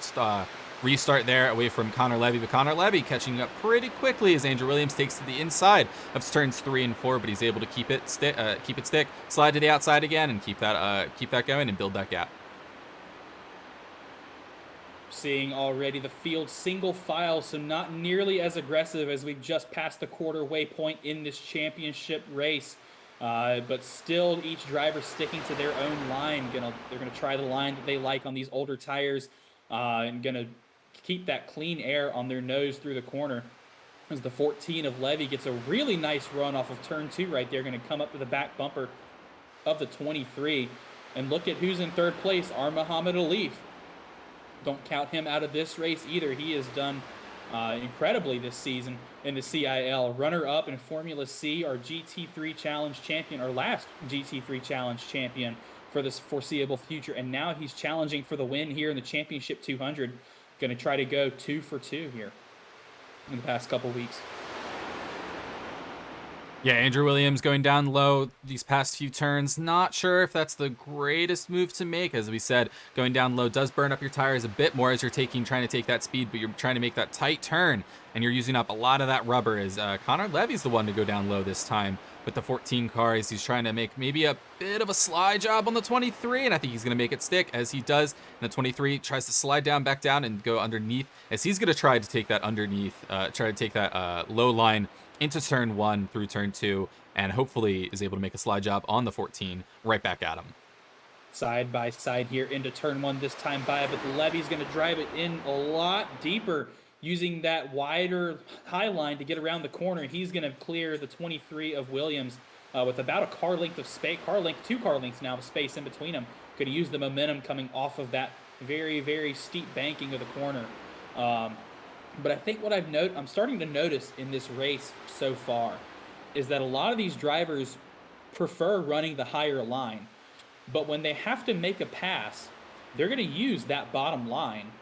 restart there away from Connor Levy, but Connor Levy catching up pretty quickly as Andrew Williams takes to the inside of turns 3 and 4, but he's able to keep it stick, slide to the outside again, and keep that going and build that gap. Seeing already the field single file, so not nearly as aggressive as we've just passed the quarter waypoint in this championship race. But still, each driver sticking to their own line. They're gonna try the line that they like on these older tires, and gonna keep that clean air on their nose through the corner. As the 14 of Levy gets a really nice run off of turn 2 right there, going to come up to the back bumper of the 23. And look at who's in third place, Muhammad Alif. Don't count him out of this race either. He has done incredibly this season in the CiL. Runner-up in Formula C, our GT3 Challenge champion, our last GT3 Challenge champion for this foreseeable future. And now he's challenging for the win here in the Championship 200. Going to try to go 2 for 2 here in the past couple weeks. Yeah, Andrew Williams going down low these past few turns. Not sure if that's the greatest move to make. As we said, going down low does burn up your tires a bit more as you're trying to take that speed, but you're trying to make that tight turn, and you're using up a lot of that rubber. As Connor Levy's the one to go down low this time with the 14 cars. He's trying to make maybe a bit of a slide job on the 23, and I think he's going to make it stick as he does. And the 23 tries to slide back down, and go underneath as he's going to try to take that low line into turn 1 through turn 2, and hopefully is able to make a slide job on the 14 right back at him. Side by side here into turn 1 this time by, but the Levy's going to drive it in a lot deeper using that wider high line to get around the corner. He's going to clear the 23 of Williams with about a car length of space, 2 car lengths now of space in between them. Going to use the momentum coming off of that very, very steep banking of the corner. But I think what I'm starting to notice in this race so far is that a lot of these drivers prefer running the higher line. But when they have to make a pass, they're going to use that bottom line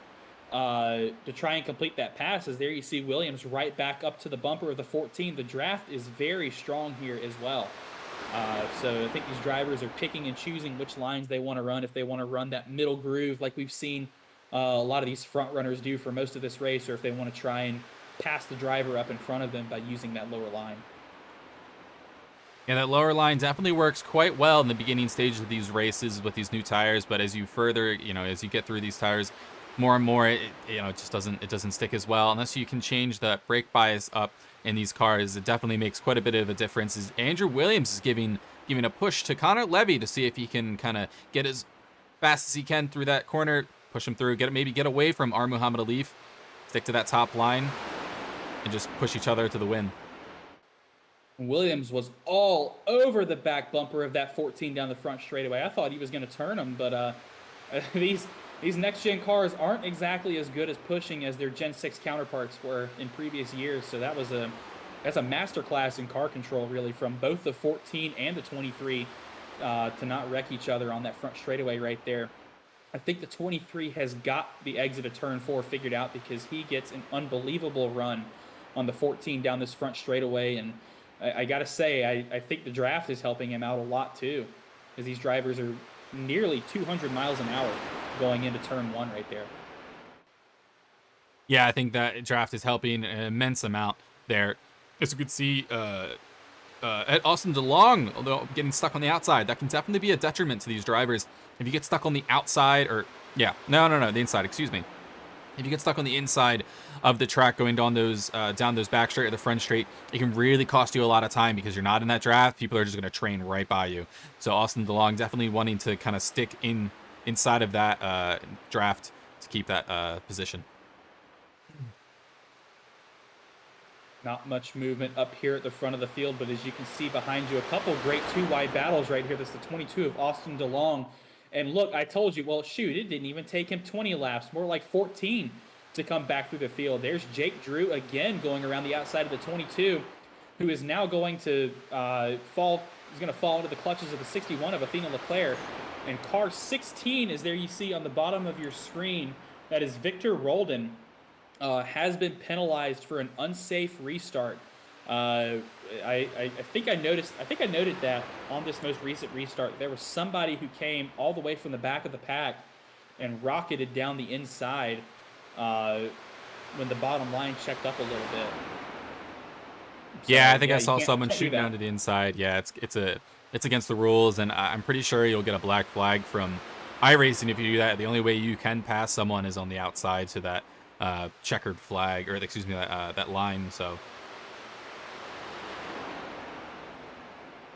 to try and complete that pass. As there you see Williams right back up to the bumper of the 14. The draft is very strong here as well. So I think these drivers are picking and choosing which lines they want to run. If they want to run that middle groove like we've seen a lot of these front runners do for most of this race, or if they want to try and pass the driver up in front of them by using that lower line. Yeah, that lower line definitely works quite well in the beginning stages of these races with these new tires, but as you get through these tires more and more, it just doesn't stick as well unless you can change the brake bias up in these cars. It definitely makes quite a bit of a difference. As Andrew Williams is giving a push to Connor Levy to see if he can kind of get as fast as he can through that corner, push him through, get away from Muhammad Alif, stick to that top line, and just push each other to the win. Williams was all over the back bumper of that 14 down the front straightaway. I thought he was going to turn him, but these next gen cars aren't exactly as good as pushing as their Gen 6 counterparts were in previous years. So that's a masterclass in car control, really, from both the 14 and the 23 to not wreck each other on that front straightaway right there. I think the 23 has got the exit of turn 4 figured out because he gets an unbelievable run on the 14 down this front straightaway. And I got to say, I think the draft is helping him out a lot too, because these drivers are nearly 200 miles an hour going into turn 1 right there. Yeah, I think that draft is helping an immense amount there. As you can see, at Austin DeLong, although getting stuck on the outside, that can definitely be a detriment to these drivers. If you get stuck on the outside, or the inside, excuse me. If you get stuck on the inside of the track going down those back straight or the front straight, it can really cost you a lot of time because you're not in that draft. People are just going to train right by you. So Austin DeLong definitely wanting to kind of stick inside of that draft to keep that position. Not much movement up here at the front of the field, but as you can see behind you, a couple great 2-wide battles right here. This is the 22 of Austin DeLong. And look, I told you, well, shoot, it didn't even take him 20 laps, more like 14 to come back through the field. There's Jake Drew again going around the outside of the 22, who is now going to fall. He's going to fall into the clutches of the 61 of Athena Leclerc. And car 16 is there you see on the bottom of your screen. That is Victor Roldan. Has been penalized for an unsafe restart. I think I noted that on this most recent restart, there was somebody who came all the way from the back of the pack and rocketed down the inside when the bottom line checked up a little bit. So, I think I saw someone shoot down to the inside. Yeah, it's against the rules, and I'm pretty sure you'll get a black flag from iRacing if you do that. The only way you can pass someone is on the outside to that checkered flag, or excuse me, that line. So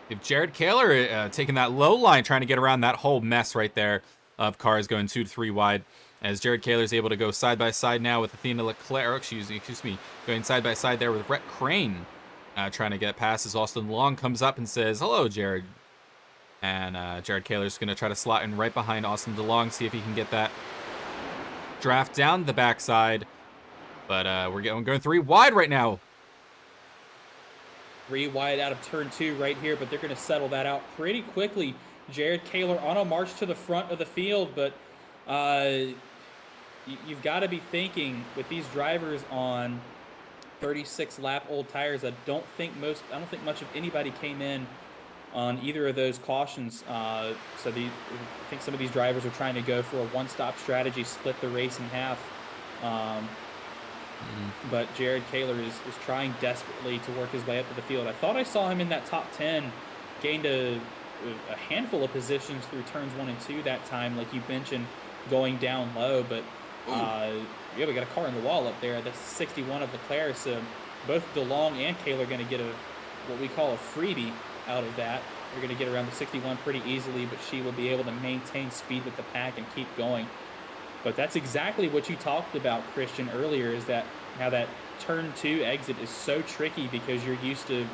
if Jared Kaler taking that low line, trying to get around that whole mess right there of cars going 2 to 3 wide, as Jared Kaler is able to go side by side now with Athena Leclerc, excuse me, going side by side there with Brett Crane, trying to get past as Austin Long comes up and says, "Hello, Jared." And Jared Kaler's going to try to slot in right behind Austin DeLong, see if he can get that draft down the backside. But we're going 3 wide right now. 3 wide out of turn 2 right here, but they're going to settle that out pretty quickly. Jared Kaler on a march to the front of the field, but you've got to be thinking with these drivers on 36 lap old tires. I don't think much of anybody came in on either of those cautions. I think some of these drivers are trying to go for a one-stop strategy, split the race in half. But Jared Kaler is trying desperately to work his way up to the field. I thought I saw him in that top 10, gained a handful of positions through turns 1 and 2 that time, like you mentioned, going down low. But we got a car in the wall up there. That's 61 of Leclerc. So both DeLong and Kaler are going to get what we call a freebie out of that. They're going to get around the 61 pretty easily, but she will be able to maintain speed with the pack and keep going. But that's exactly what you talked about, Christian, earlier, is that how that turn 2 exit is so tricky because you're used to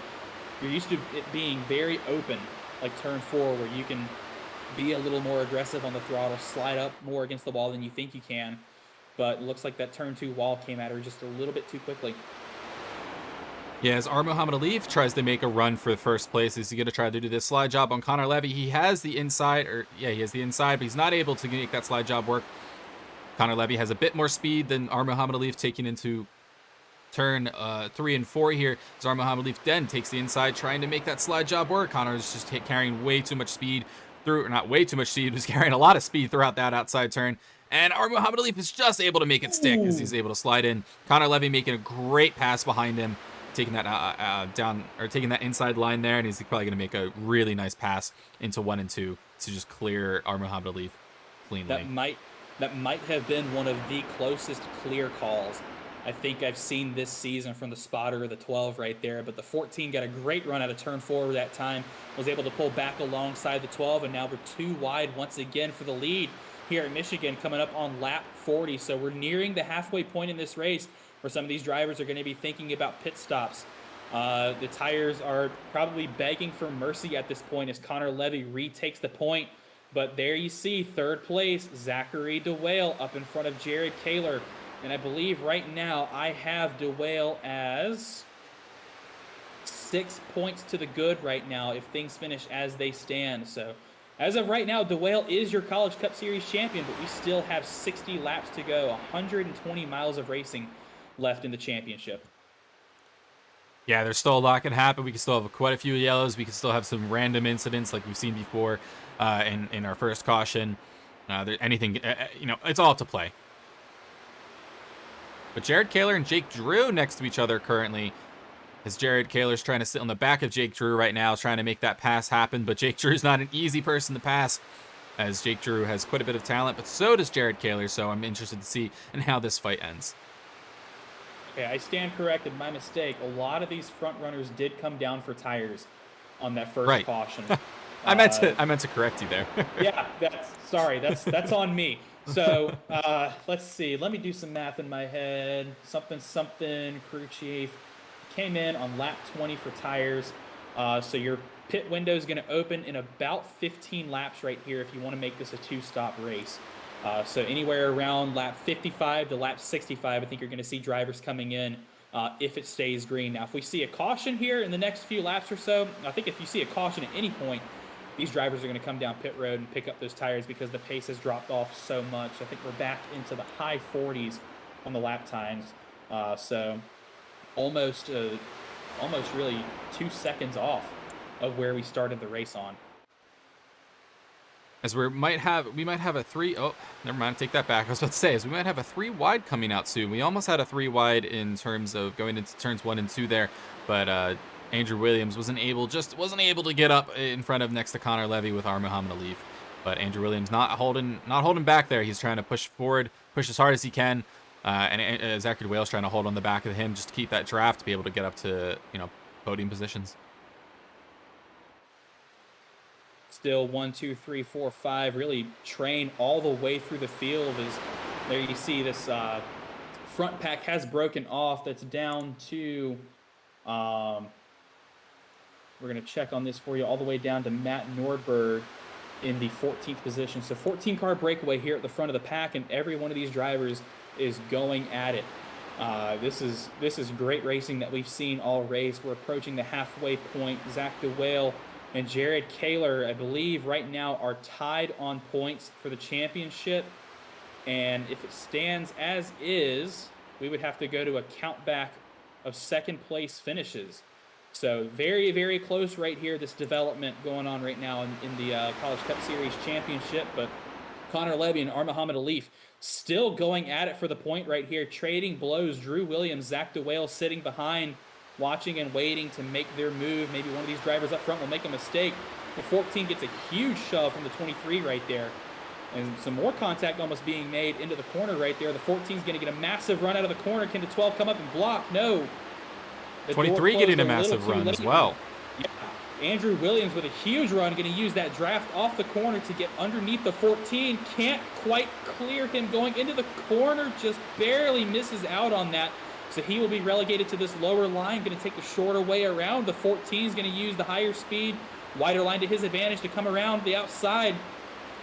it being very open, like turn 4, where you can be a little more aggressive on the throttle, slide up more against the wall than you think you can. But it looks like that turn 2 wall came at her just a little bit too quickly. Yeah, as Muhammad Alif tries to make a run for the first place, is he going to try to do this slide job on Connor Levy? He has the inside, but he's not able to make that slide job work. Connor Levy has a bit more speed than Muhammad Alif, taking into turn 3 and 4 here. As Muhammad Alif then takes the inside, trying to make that slide job work. Connor is just carrying way too much speed through, or not way too much speed, was carrying a lot of speed throughout that outside turn. And Muhammad Alif is just able to make it stick as he's able to slide in. Connor Levy making a great pass behind him, taking that taking that inside line there, and he's probably going to make a really nice pass into 1 and 2 to just clear Muhammad Alif cleanly. That might have been one of the closest clear calls I think I've seen this season from the spotter of the 12 right there. But the 14 got a great run out of turn 4 that time, was able to pull back alongside the 12, and now we're 2 wide once again for the lead here at Michigan, coming up on lap 40. So we're nearing the halfway point in this race where some of these drivers are going to be thinking about pit stops. The tires are probably begging for mercy at this point as Connor Levy retakes the point. But there you see third place, Zachary DeWale up in front of Jared Kaler. And I believe right now I have DeWale as 6 points to the good right now if things finish as they stand. So as of right now, DeWale is your College Cup Series champion, but we still have 60 laps to go, 120 miles of racing left in the championship. Yeah, there's still a lot can happen. We can still have quite a few yellows. We can still have some random incidents like we've seen before in our first caution. Anything, it's all up to play. But Jared Kaler and Jake Drew next to each other currently. As Jared Kaler's trying to sit on the back of Jake Drew right now, trying to make that pass happen. But Jake Drew's not an easy person to pass, as Jake Drew has quite a bit of talent, but so does Jared Kaler. So I'm interested to see and how this fight ends. Okay, I stand corrected. My mistake. A lot of these front runners did come down for tires on that first caution. I meant to correct you there. Yeah, that's on me. So let's see. Let me do some math in my head. Something. Crew chief came in on lap 20 for tires. So your pit window is going to open in about 15 laps right here if you want to make this a 2-stop race. So anywhere around lap 55 to lap 65, I think you're going to see drivers coming in if it stays green. Now, if we see a caution here in the next few laps or so, I think if you see a caution at any point, these drivers are going to come down pit road and pick up those tires because the pace has dropped off so much. I think we're back into the high 40s on the lap times. So almost really 2 seconds off of where we started the race on. As we might have a 3. Oh, never mind. Take that back. I was about to say, as we might have a 3 wide coming out soon. We almost had a 3 wide in terms of going into turns 1 and 2 there, but Andrew Williams wasn't able to get up in front of next to Connor Levy with our Muhammad Ali. But Andrew Williams not holding back there. He's trying to push forward, push as hard as he can, and Zachary DeWale's trying to hold on the back of him just to keep that draft to be able to get up to podium positions. Still 1, 2, 3, 4, 5, really train all the way through the field. As there you see this front pack has broken off. That's down to, we're going to check on this for you, all the way down to Matt Nordberg in the 14th position. So 14-car breakaway here at the front of the pack, and every one of these drivers is going at it. This is great racing that we've seen all race. We're approaching the halfway point. Zach DeWale and Jared Kaler, I believe, right now are tied on points for the championship. And if it stands as is, we would have to go to a count back of second place finishes. So very, very close right here, this development going on right now in the College Cup Series championship. But Connor Levy and Muhammad Ali still going at it for the point right here, trading blows. Drew Williams, Zach DeWale sitting behind, watching and waiting to make their move. Maybe one of these drivers up front will make a mistake. The 14 gets a huge shove from the 23 right there. And some more contact almost being made into the corner right there. The 14 is going to get a massive run out of the corner. Can the 12 come up and block? No. The 23 getting a massive run as well. Yeah. Andrew Williams with a huge run, going to use that draft off the corner to get underneath the 14. Can't quite clear him going into the corner. Just barely misses out on that. So he will be relegated to this lower line, going to take the shorter way around. The 14 is going to use the higher speed, wider line to his advantage to come around the outside.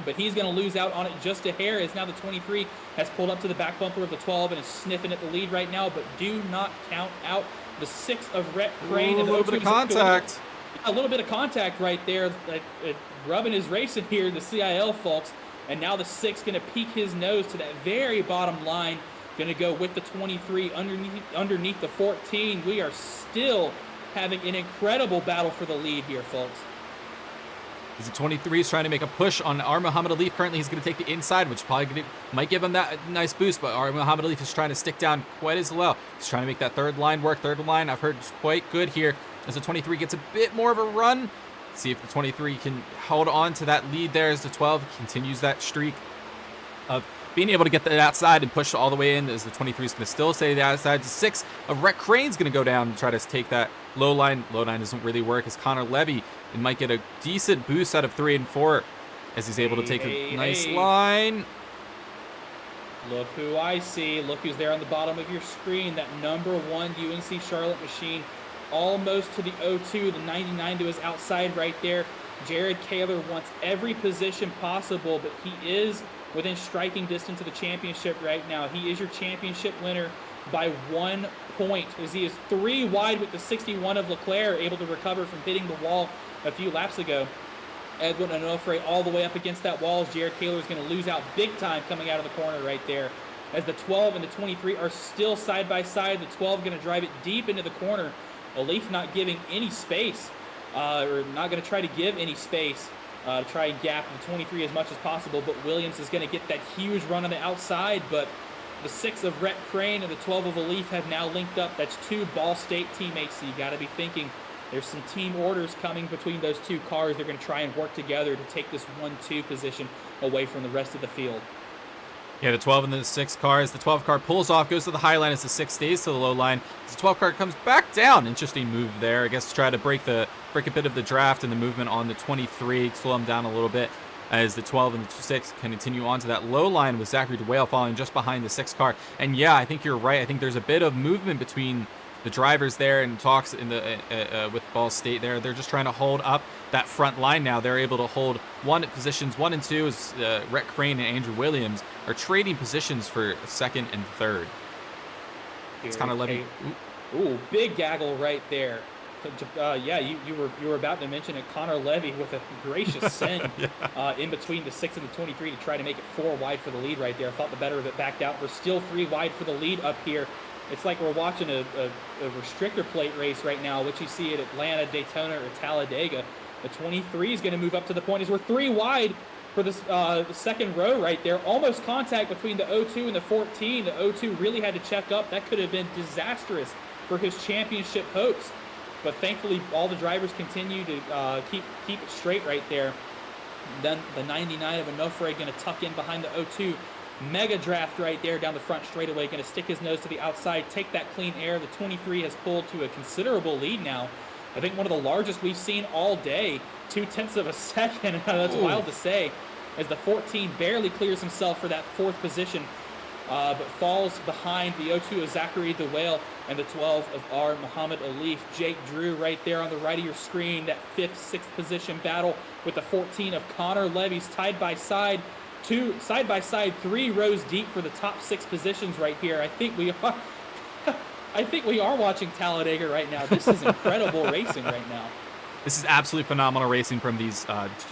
But he's going to lose out on it just a hair as now the 23 has pulled up to the back bumper of the 12 and is sniffing at the lead right now. But do not count out the 6 of Rhett Crane. A little bit of contact. A little bit of contact right there. Rubbing his racing here, the CiL folks. And now the 6 going to peek his nose to that very bottom line. Going to go with the 23 underneath the 14. We are still having an incredible battle for the lead here, folks. He's a 23. He's trying to make a push on our Muhammad Ali. Currently, he's going to take the inside, which probably might give him that nice boost. But our Muhammad Ali is trying to stick down quite as well. He's trying to make that third line work. Third line, I've heard, is quite good here. As the 23 gets a bit more of a run. See if the 23 can hold on to that lead there as the 12 continues that streak of being able to get the outside and push all the way in. As the 23 is going to still stay the outside. The 6 of Rhett Crane's going to go down and try to take that low line. Low line doesn't really work as Connor Levy and might get a decent boost out of 3 and 4 as he's able to take a nice line. Look who I see. Look who's there on the bottom of your screen. That number 1 UNC Charlotte machine almost to the 0-2, the 99 to his outside right there. Jared Kaler wants every position possible, but he is within striking distance of the championship right now. He is your championship winner by 1 point, as he is 3 wide with the 61 of Leclerc, able to recover from hitting the wall a few laps ago. Edwin Onofre all the way up against that wall. Jared Kaler is going to lose out big time coming out of the corner right there, as the 12 and the 23 are still side by side. The 12 going to drive it deep into the corner. Alif not giving any space, or not going to try to give any space to try and gap the 23 as much as possible. But Williams is going to get that huge run on the outside. But the 6 of Rhett Crane and the 12 of Alif have now linked up. That's 2 Ball State teammates, so you got to be thinking there's some team orders coming between those 2 cars. They're going to try and work together to take this 1-2 position away from the rest of the field. Yeah, the 12 and the 6 cars. The 12 car pulls off, goes to the high line as the 6 stays to the low line. As the 12 car comes back down. Interesting move there. I guess to try to break a bit of the draft and the movement on the 23, slow him down a little bit, as the 12 and the 6 can continue on to that low line with Zachary DeWale following just behind the 6 car. And yeah, I think you're right. I think there's a bit of movement between the drivers there and talks in the with Ball State there. They're just trying to hold up that front line now. They're able to hold positions 1 and 2 as Rhett Crane and Andrew Williams are trading positions for 2nd and 3rd. It's kind of letting. Ooh, big gaggle right there. Yeah, you were about to mention it. Connor Levy with a gracious send yeah. In between the 6 and the 23 to try to make it 4 wide for the lead right there. I thought the better of it backed out. We're still 3 wide for the lead up here. It's like we're watching a restrictor plate race right now, which you see at Atlanta, Daytona, or Talladega. The 23 is going to move up to the point as we're 3 wide for this the second row right there. Almost contact between the 0-2 and the 14. The 0-2 really had to check up. That could have been disastrous for his championship hopes. But thankfully, all the drivers continue to keep it straight right there. Then the 99 of Onofre going to tuck in behind the 0-2. Mega draft right there down the front straightaway. Going to stick his nose to the outside, take that clean air. The 23 has pulled to a considerable lead now. I think one of the largest we've seen all day. 0.2 of a second. That's wild to say. As the 14 barely clears himself for that 4th position, but falls behind the 0-2 of Zachary DeWale and the 12 of R. Muhammad Alif. Jake Drew right there on the right of your screen. That 5th, 6th position battle with the 14 of Connor Levy's tied by side. 2 side by side, 3 rows deep for the top 6 positions right here. I think we are watching Talladega right now. This is incredible racing right now. This is absolutely phenomenal racing from these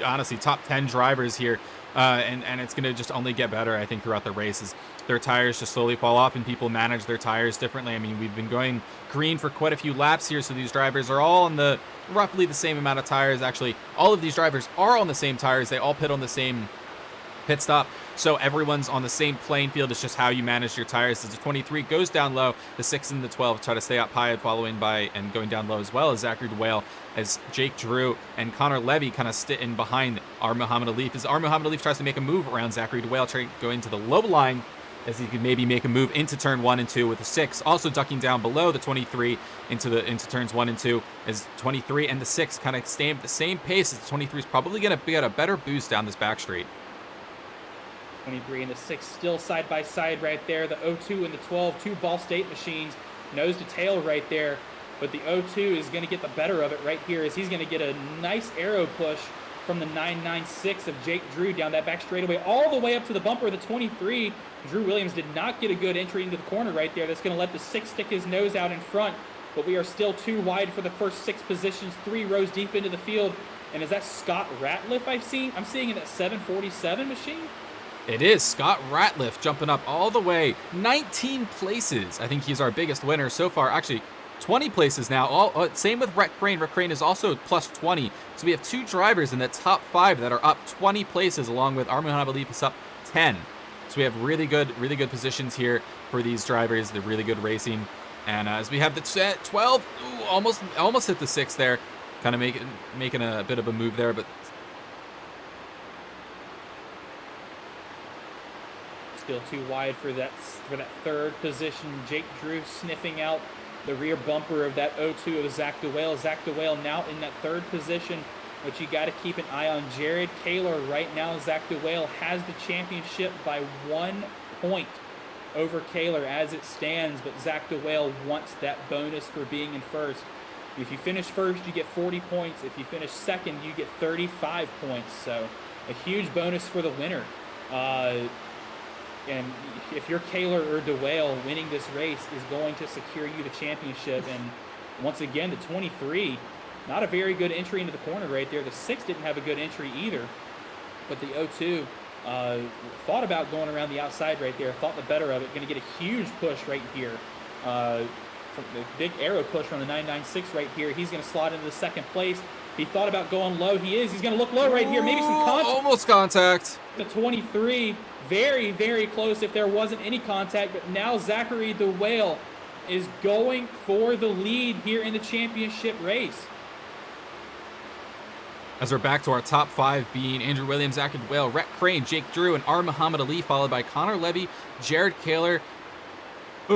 honestly top 10 drivers here, and it's going to just only get better, I think, throughout the races. Their tires just slowly fall off and people manage their tires differently. I mean, we've been going green for quite a few laps here, so these drivers are all on the roughly the same amount of tires. Actually, all of these drivers are on the same tires. They all pit on the same pit stop, so everyone's on the same playing field. It's just how you manage your tires. As the 23 goes down low, the 6 and the 12 try to stay up high, following by and going down low as well as Zachary DeWale, as Jake Drew and Connor Levy kind of sit in behind R. Muhammad Alif, as R. Muhammad Alif tries to make a move around Zachary DeWale, trying to go into the low line as he could maybe make a move into turn 1 and 2 with the 6, also ducking down below the 23 into turns 1 and 2, as 23 and the 6 kind of stay at the same pace. As the 23 is probably going to get a better boost down this back straight. 23 and the 6 still side by side right there. The 0-2 and the 12, 2 Ball State machines, nose to tail right there. But the 0-2 is going to get the better of it right here, as he's going to get a nice arrow push from the 996 of Jake Drew down that back straightaway all the way up to the bumper of the 23. Drew Williams did not get a good entry into the corner right there. That's going to let the 6 stick his nose out in front. But we are still 2 wide for the first 6 positions, 3 rows deep into the field. And is that Scott Ratliff I'm seeing in that 747 machine? It is Scott Ratliff jumping up all the way 19 places. I think he's our biggest winner so far. Actually, 20 places now. Same with Rhett Crane. Rhett Crane is also plus 20. So we have 2 drivers in the top 5 that are up 20 places, along with Armin Habalif is up 10. So we have really good positions here for these drivers. They're really good racing. And as we have the 12, almost hit the 6 there, kind of making a bit of a move there, but still 2 wide for that 3rd position. Jake Drew sniffing out the rear bumper of that 0-2 of Zach DeWale. Zach DeWale now in that 3rd position, but you got to keep an eye on Jared Kaler right now. Zach DeWale has the championship by 1 point over Kaler as it stands, but Zach DeWale wants that bonus for being in first. If you finish first, you get 40 points. If you finish second, you get 35 points. So a huge bonus for the winner. And if you're Kaler or DeWale, winning this race is going to secure you the championship. And once again, the 23, not a very good entry into the corner right there. The 6 didn't have a good entry either. But the 02 thought about going around the outside right there, thought the better of it. Going to get a huge push right here. The big arrow push from the 996 right here. He's going to slot into the second place. He thought about going low. He's going to look low right here. Maybe some contact. Almost contact. The 23, very, very close if there wasn't any contact. But now Zachary DeWale is going for the lead here in the championship race. As we're back to our top 5 being Andrew Williams, Zachary DeWale, Rhett Crane, Jake Drew, and R. Muhammad Ali, followed by Connor Levy, Jared Kaler,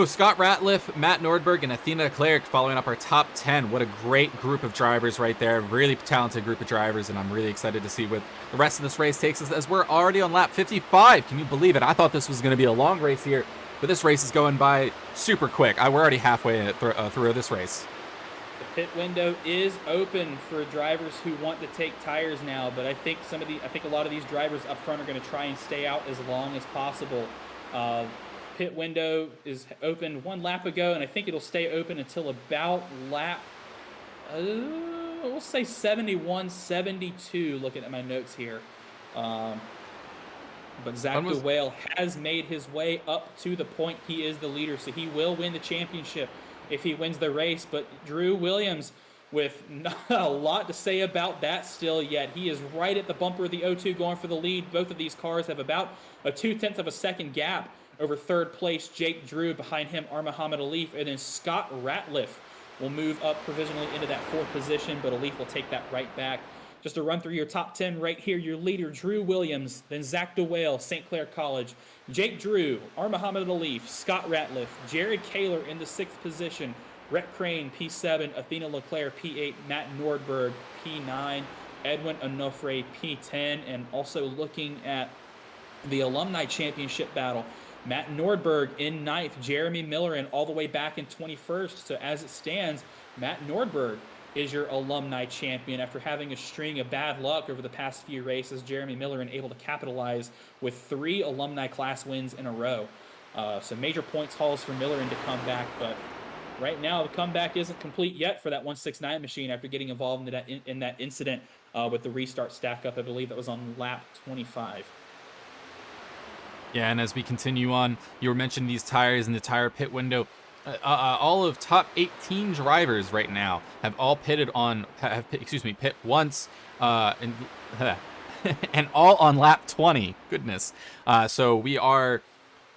Scott Ratliff, Matt Nordberg, and Athena Leclerc following up our top 10. What a great group of drivers right there. Really talented group of drivers, and I'm really excited to see what the rest of this race takes us as we're already on lap 55. Can you believe it? I thought this was going to be a long race here, but this race is going by super quick. We're already halfway through this race. The pit window is open for drivers who want to take tires now, but I think a lot of these drivers up front are going to try and stay out as long as possible. Pit window is open 1 lap ago, and I think it'll stay open until about lap, we'll say 71, 72, looking at my notes here. But Zach DeWale has made his way up to the point he is the leader, so he will win the championship if he wins the race. But Drew Williams, with not a lot to say about that still yet. He is right at the bumper of the 02 going for the lead. Both of these cars have about a 0.2 of a second gap over third place Jake Drew. Behind him are Muhammad Ali, and then Scott Ratliff will move up provisionally into that 4th position, but Alif will take that right back. Just to run through your top 10 right here, your leader, Drew Williams, then Zach DeWale, St. Clair College, Jake Drew, R. Muhammad Alif, Scott Ratliff, Jared Kaler in the 6th position, Rhett Crane, P7, Athena Leclerc, P8, Matt Nordberg, P9, Edwin Onofre, P10, and also looking at the Alumni Championship battle, Matt Nordberg in 9th, Jeremy Miller in all the way back in 21st. So as it stands, Matt Nordberg is your Alumni champion after having a string of bad luck over the past few races. Jeremy Miller able to capitalize with 3 Alumni class wins in a row. So major points hauls for Miller to come back, but right now the comeback isn't complete yet for that 169 machine after getting involved in that incident with the restart stack up. I believe that was on lap 25. Yeah, and as we continue on, you were mentioning these tires in the tire pit window. All of top 18 drivers right now have all pit once, and and all on lap 20. Goodness. So we are,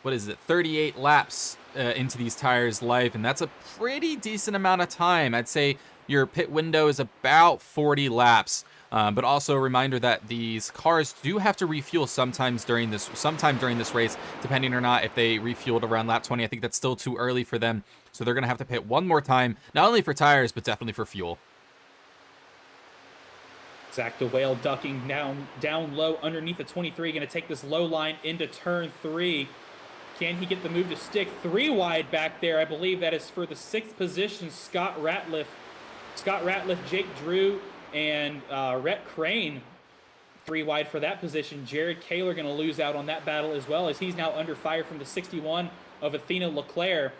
38 laps into these tires' life, and that's a pretty decent amount of time. I'd say your pit window is about 40 laps. But also a reminder that these cars do have to refuel sometime during this race, depending or not if they refueled around lap 20. I think that's still too early for them, so they're going to have to pit one more time, not only for tires, but definitely for fuel. Zach DeWale ducking down low underneath the 23, going to take this low line into turn 3. Can he get the move to stick? 3 wide back there. I believe that is for the 6th position, Scott Ratliff, Jake Drew, and Rhett Crane 3 wide for that position. Jared Kaler going to lose out on that battle as well, as he's now under fire from the 61 of Athena Leclerc.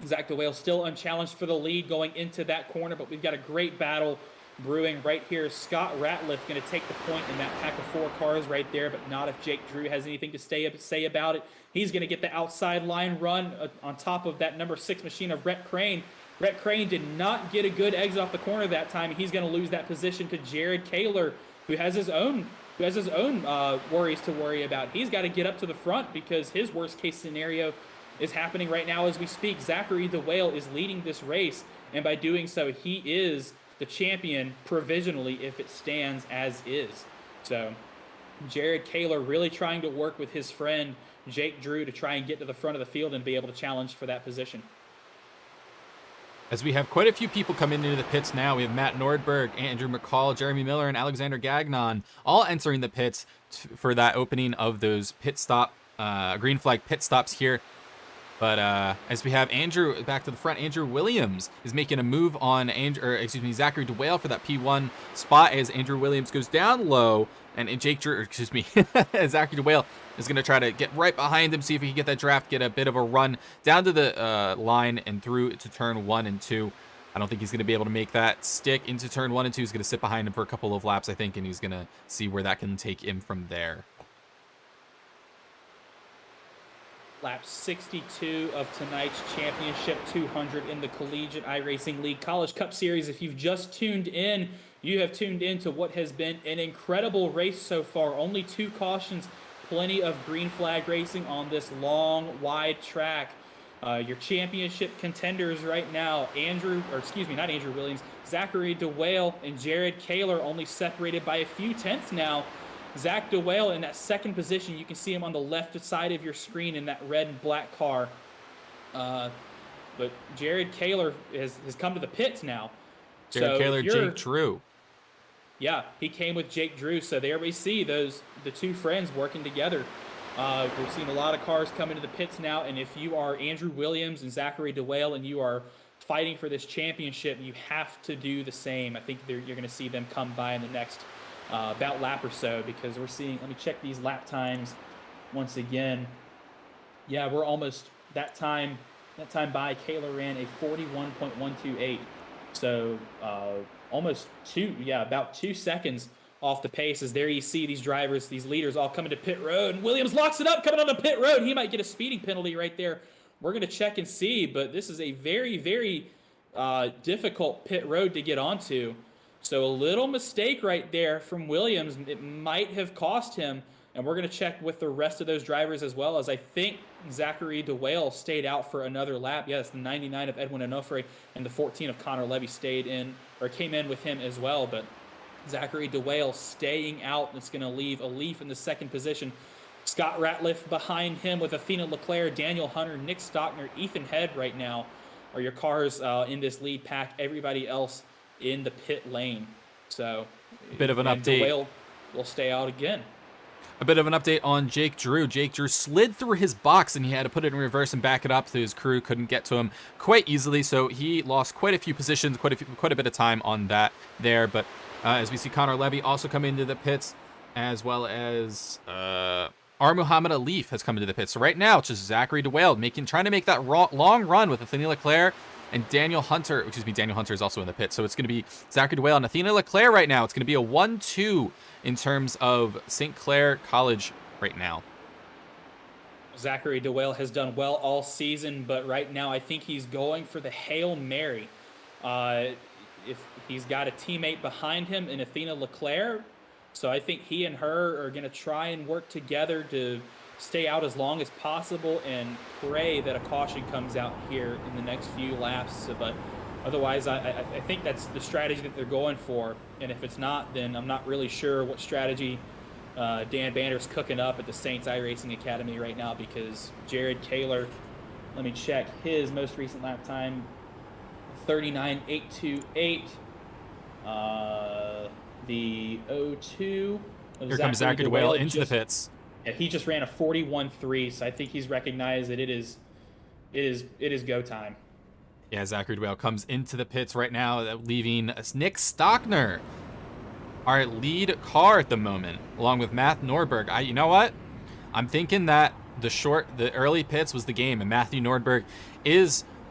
Zach DeWale still unchallenged for the lead going into that corner, but we've got a great battle brewing right here. Scott Ratliff going to take the point in that pack of 4 cars right there, but not if Jake Drew has anything to say about it. He's going to get the outside line run on top of that number 6 machine of Rhett Crane. Rhett Crane did not get a good exit off the corner that time. He's going to lose that position to Jared Kaler, who has his own worries to worry about. He's got to get up to the front because his worst case scenario is happening right now as we speak. Zachary DeWale is leading this race, and by doing so, he is the champion provisionally if it stands as is. So Jared Kaler really trying to work with his friend Jake Drew to try and get to the front of the field and be able to challenge for that position. As we have quite a few people coming into the pits now, we have Matt Nordberg, Andrew McCall, Jeremy Miller, and Alexander Gagnon all entering the pits for that opening of those pit stop, green flag pit stops here. But as we have Andrew back to the front, Andrew Williams is making a move on Zachary DeWale for that P1 spot as Andrew Williams goes down low, and Zachary DeWale is going to try to get right behind him, see if he can get that draft, get a bit of a run down to the line and through to turn 1 and 2. I don't think he's going to be able to make that stick into turn 1 and 2. He's going to sit behind him for a couple of laps, I think, and he's going to see where that can take him from there. Lap 62 of tonight's Championship 200 in the Collegiate iRacing League College Cup Series. If you've just tuned in, you have tuned in to what has been an incredible race so far. Only 2 cautions, plenty of green flag racing on this long, wide track. Your championship contenders right now, not Andrew Williams, Zachary DeWale and Jared Kaler, only separated by a few tenths now. Zach DeWale in that second position. You can see him on the left side of your screen in that red and black car. But Jared Kaler has come to the pits now. Jared Kaler, Jake Drew. Yeah, he came with Jake Drew. So there we see the 2 friends working together. We've seen a lot of cars come into the pits now. And if you are Andrew Williams and Zachary DeWale and you are fighting for this championship, you have to do the same. I think you're going to see them come by in the next about lap or so, because we're seeing, let me check these lap times once again. Yeah, we're almost that time by. Kayla ran a 41.128, so almost about 2 seconds off the pace. As there you see these drivers, these leaders all coming to pit road, and Williams locks it up coming on the pit road. He might get a speeding penalty right there. We're going to check and see, but this is a very, very difficult pit road to get onto. So a little mistake right there from Williams, it might have cost him, and we're going to check with the rest of those drivers as well, as I think Zachary DeWale stayed out for another lap. Yes, the 99 of Edwin Onofre and the 14 of Connor Levy came in with him as well, but Zachary DeWale staying out. It's going to leave a Leaf in the second position. Scott Ratliff behind him with Athena Leclerc, Daniel Hunter, Nick Stockner, Ethan Head right now are your cars in this lead pack. Everybody else in the pit lane. So a bit of an update. DeWale will stay out again. A bit of an update on Jake Drew. Jake Drew slid through his box and he had to put it in reverse and back it up so his crew couldn't get to him quite easily. So he lost quite a few positions, quite a bit of time on that there. But as we see Connor Levy also come into the pits, as well as Muhammad Alif has come into the pits. So right now it's just Zachary DeWale trying to make that long run with Athena Leclerc. And Daniel Hunter is also in the pit. So it's going to be Zachary DeWale and Athena Leclerc right now. It's going to be a 1-2 in terms of St. Clair College right now. Zachary DeWale has done well all season, but right now I think he's going for the Hail Mary. If he's got a teammate behind him in Athena Leclerc, so I think he and her are going to try and work together to stay out as long as possible and pray that a caution comes out here in the next few laps. But otherwise, I think that's the strategy that they're going for. And if it's not, then I'm not really sure what strategy Dan Banner's cooking up at the Saints iRacing Academy right now, because Jared Kaler, let me check his most recent lap time, 39.828. The 02 of Here comes Zachary DeWale into the pits. Yeah, he just ran a 41.3, so I think he's recognized that it is go time. Yeah, Zachary DeWale comes into the pits right now, leaving Nick Stockner, our lead car at the moment, along with Matt Nordberg. You know what? I'm thinking that the early pits was the game, and Matthew Nordberg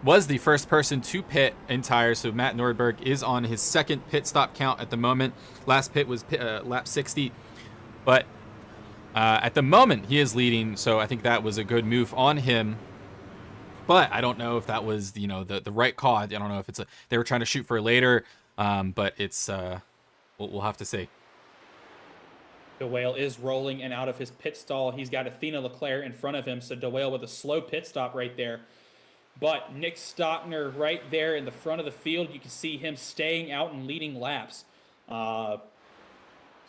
was the first person to pit in tires, so Matt Nordberg is on his second pit stop count at the moment. Last pit was lap 60, but at the moment he is leading, so I think that was a good move on him. But I don't know if that was the right call. I don't know if they were trying to shoot for later, but it's we'll have to see. DeWale is rolling and out of his pit stall. He's got Athena Leclerc in front of him, so DeWale with a slow pit stop right there. But Nick Stockner right there in the front of the field, you can see him staying out and leading laps. So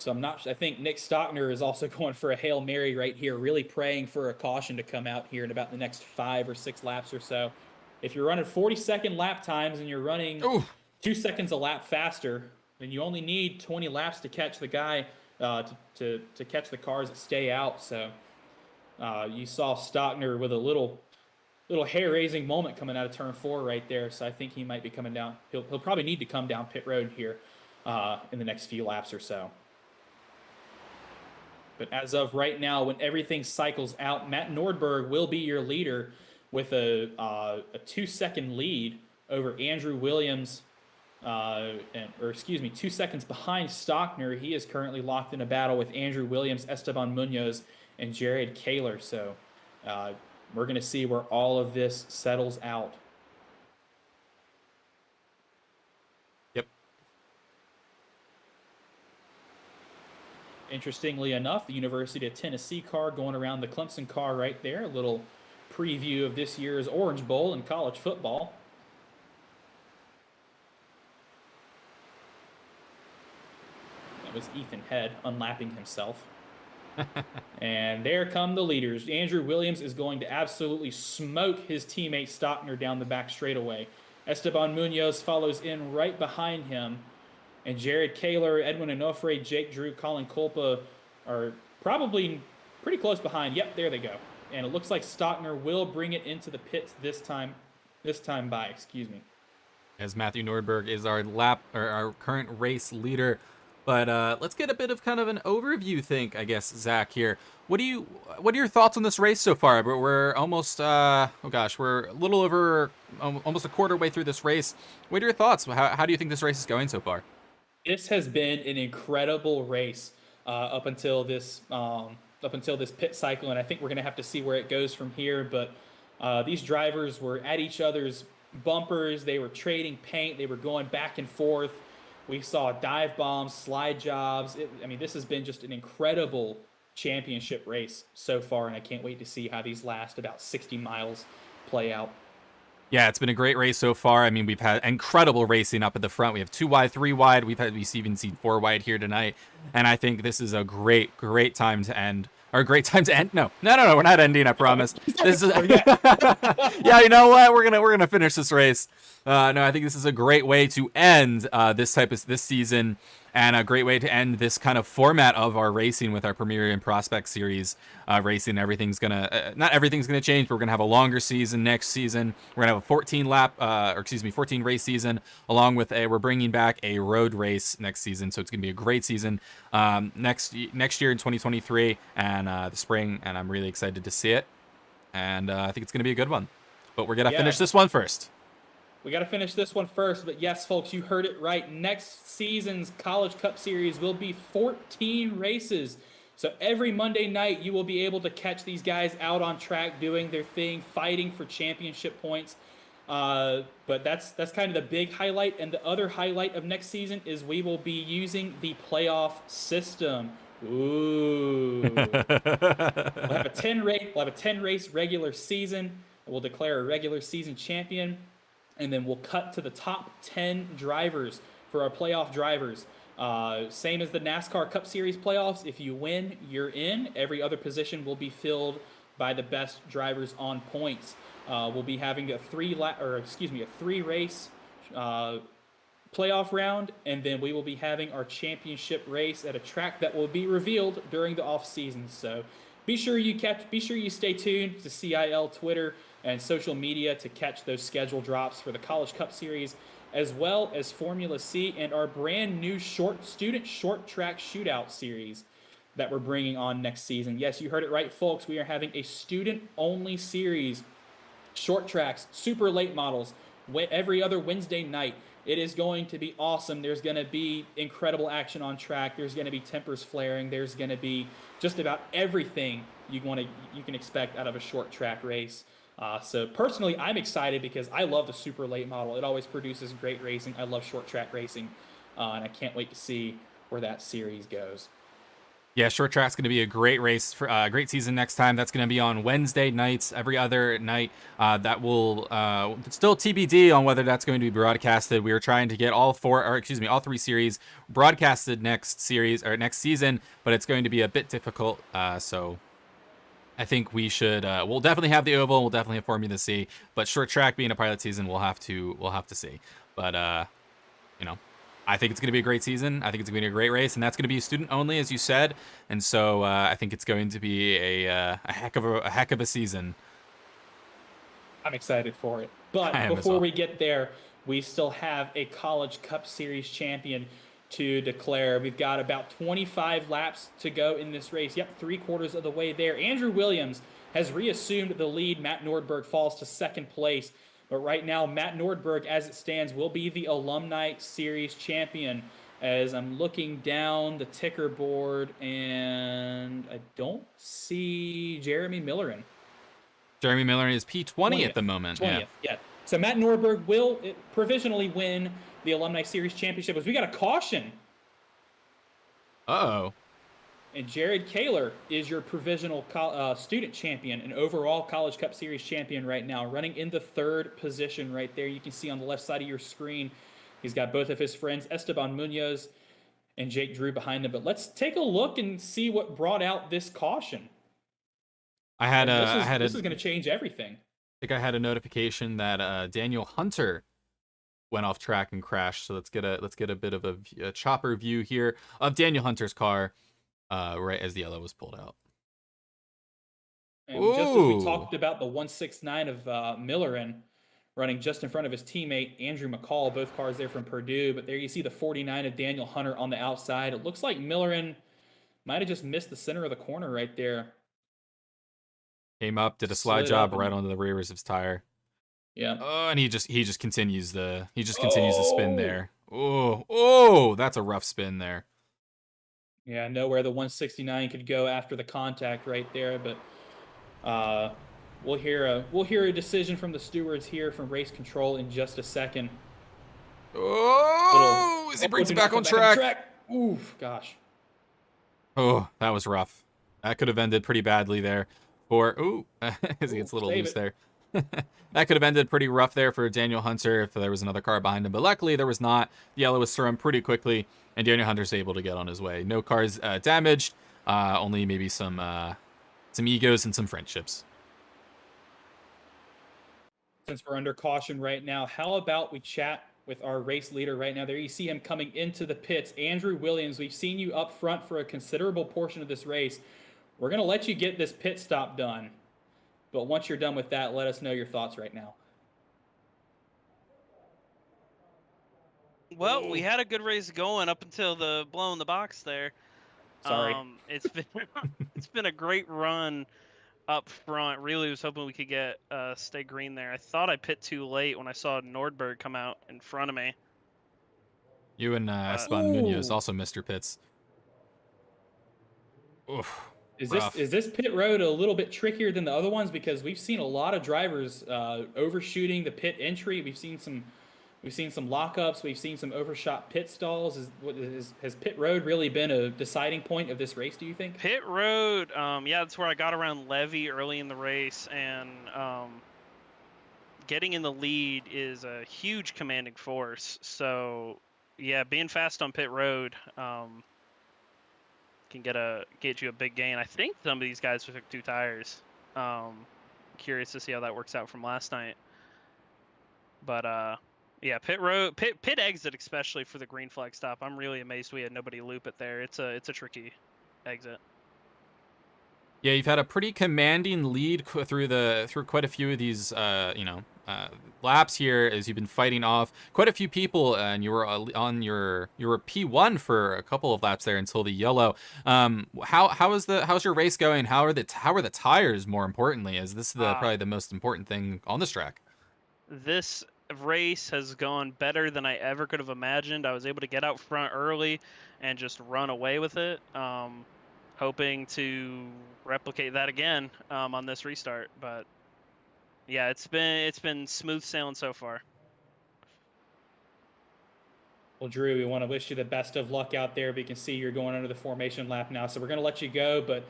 I think Nick Stockner is also going for a Hail Mary right here, really praying for a caution to come out here in about the next 5 or 6 laps or so. If you're running 40-second lap times and you're running 2 seconds a lap faster, then you only need 20 laps to catch the guy, to catch the cars that stay out. So you saw Stockner with a little little hair-raising moment coming out of turn 4 right there. So I think he might be coming down. He'll probably need to come down pit road here in the next few laps or so. But as of right now, when everything cycles out, Matt Nordberg will be your leader with a 2-second lead over Andrew Williams, or excuse me, 2 seconds behind Stockner. He is currently locked in a battle with Andrew Williams, Esteban Munoz, and Jared Kaler. So we're going to see where all of this settles out. Yep. Interestingly enough, the University of Tennessee car going around the Clemson car right there. A little preview of this year's Orange Bowl in college football. That was Ethan Head unlapping himself. And there come the leaders. Andrew Williams is going to absolutely smoke his teammate Stockner down the back straightaway. Esteban Munoz follows in right behind him. And Jared Kaler, Edwin Onofre, Jake Drew, Colin Culpa are probably pretty close behind. Yep, there they go. And it looks like Stockner will bring it into the pits this time by, excuse me. As Matthew Nordberg is our current race leader. But let's get a bit of kind of an overview think, I guess, Zach, here. What are your thoughts on this race so far? We're almost, we're a little over, almost a quarter way through this race. What are your thoughts? How do you think this race is going so far? This has been an incredible race up until this pit cycle, and I think we're going to have to see where it goes from here. But these drivers were at each other's bumpers. They were trading paint. They were going back and forth. We saw dive bombs, slide jobs. This has been just an incredible championship race so far, and I can't wait to see how these last about 60 miles play out. Yeah, it's been a great race so far. I mean, we've had incredible racing up at the front. We have 2 wide, 3 wide. We've even seen 4 wide here tonight. And I think this is a great time to end. Or a great time to end. No, we're not ending, I promise. This is yeah, you know what? We're gonna finish this race. No, I think this is a great way to end this season, and a great way to end this kind of format of our racing with our Premier and Prospect Series racing. Everything's gonna not everything's gonna change, but we're gonna have a longer season next season. We're gonna have a 14 race season, along with we're bringing back a road race next season. So it's gonna be a great season next year in 2023 and the spring, and I'm really excited to see it. And I think it's gonna be a good one. But we're gonna finish this one first. We got to finish this one first, but yes, folks, you heard it right. Next season's College Cup Series will be 14 races. So every Monday night, you will be able to catch these guys out on track doing their thing, fighting for championship points. But that's kind of the big highlight. And the other highlight of next season is we will be using the playoff system. Ooh. We'll have a 10 race regular season. We'll declare a regular season champion. And then we'll cut to the top 10 drivers for our playoff drivers. Same as the NASCAR Cup Series playoffs. If you win, you're in. Every other position will be filled by the best drivers on points. We'll be having a 3-race playoff round, and then we will be having our championship race at a track that will be revealed during the off season. So be sure you stay tuned to CiL Twitter and social media to catch those schedule drops for the College Cup Series, as well as Formula C and our brand new student short track shootout series that we're bringing on next season. Yes, you heard it right, folks. We are having a student-only series, short tracks, super late models, every other Wednesday night. It is going to be awesome. There's going to be incredible action on track. There's going to be tempers flaring. There's going to be just about everything you can expect out of a short track race. So personally, I'm excited because I love the super late model. It always produces great racing. I love short track racing, and I can't wait to see where that series goes. Yeah, short track's going to be a great race for great season next time. That's going to be on Wednesday nights, every other night. That will still TBD on whether that's going to be broadcasted. We are trying to get all 3 series broadcasted next season, but it's going to be a bit difficult. So I think we should. We'll definitely have the oval. We'll definitely have Formula C. But short track being a pilot season, we'll have to see. But I think it's going to be a great season. I think it's going to be a great race, and that's going to be student only, as you said. And so I think it's going to be a heck of a season. I'm excited for it. I But am as before well. we get there, we still have a College Cup Series champion to declare. We've got about 25 laps to go in this race. Yep, 3/4 of the way there. Andrew Williams has reassumed the lead. Matt Nordberg falls to second place. But right now, Matt Nordberg, as it stands, will be the Alumni Series champion. As I'm looking down the ticker board, and I don't see Jeremy Millerin. Jeremy Miller is P20 at 20th. the moment. 20th, yeah. So Matt Norberg will provisionally win the Alumni Series Championship. As we got a caution, Uh-oh. and Jared Kaler is your provisional student champion and overall College Cup Series champion right now, running in the third position right there. You can see on the left side of your screen, he's got both of his friends, Esteban Munoz and Jake Drew, behind him. But let's take a look and see what brought out this caution. And this is going to change everything. I think I had a notification that Daniel Hunter went off track and crashed. So let's get a bit of a chopper view here of Daniel Hunter's car right as the yellow was pulled out. And just as we talked about the 169 of Millerin running just in front of his teammate Andrew McCall, both cars there from Purdue. But there you see the 49 of Daniel Hunter on the outside. It looks like Millerin might have just missed the center of the corner right there. Came up, did a slide job right onto the rear of his tire. Yeah. Oh, and he just continues the spin there. Oh, that's a rough spin there. Yeah, know where the 169 could go after the contact right there, but we'll hear a decision from the stewards here from race control in just a second. Oh, as he brings it back on track. Oof, gosh. Oh, that was rough. That could have ended pretty badly there. As he gets a little loose there. That could have ended pretty rough there for Daniel Hunter if there was another car behind him. But luckily, there was not. The yellow was thrown pretty quickly, and Daniel Hunter's able to get on his way. No cars damaged, only maybe some egos and some friendships. Since we're under caution right now, how about we chat with our race leader right now? There you see him coming into the pits. Andrew Williams, we've seen you up front for a considerable portion of this race. We're going to let you get this pit stop done. But once you're done with that, let us know your thoughts right now. Well, we had a good race going up until the blow in the box there. Sorry. It's been a great run up front. Really was hoping we could get stay green there. I thought I pit too late when I saw Nordberg come out in front of me. You and Esteban Munoz also missed your pits. Oof. Is this pit road a little bit trickier than the other ones? Because we've seen a lot of drivers overshooting the pit entry. We've seen some lockups. We've seen some overshot pit stalls. Has pit road really been a deciding point of this race, do you think? Pit road, yeah, that's where I got around Levy early in the race, and getting in the lead is a huge commanding force. So, yeah, being fast on pit road can get you a big gain. I think some of these guys took 2 tires. Curious to see how that works out from last night. But yeah, pit road, pit exit, especially for the green flag stop. I'm really amazed we had nobody loop it there. It's a tricky exit. Yeah, you've had a pretty commanding lead through quite a few of these laps here as you've been fighting off quite a few people, and you were P1 for a couple of laps there until the yellow. How's your race going? How are the tires, more importantly, as this is probably the most important thing on this track? This race has gone better than I ever could have imagined. I was able to get out front early and just run away with it. Hoping to replicate that again on this restart, but yeah, it's been smooth sailing so far. Well, Drew, we want to wish you the best of luck out there. We can see you're going under the formation lap now, so we're going to let you go. But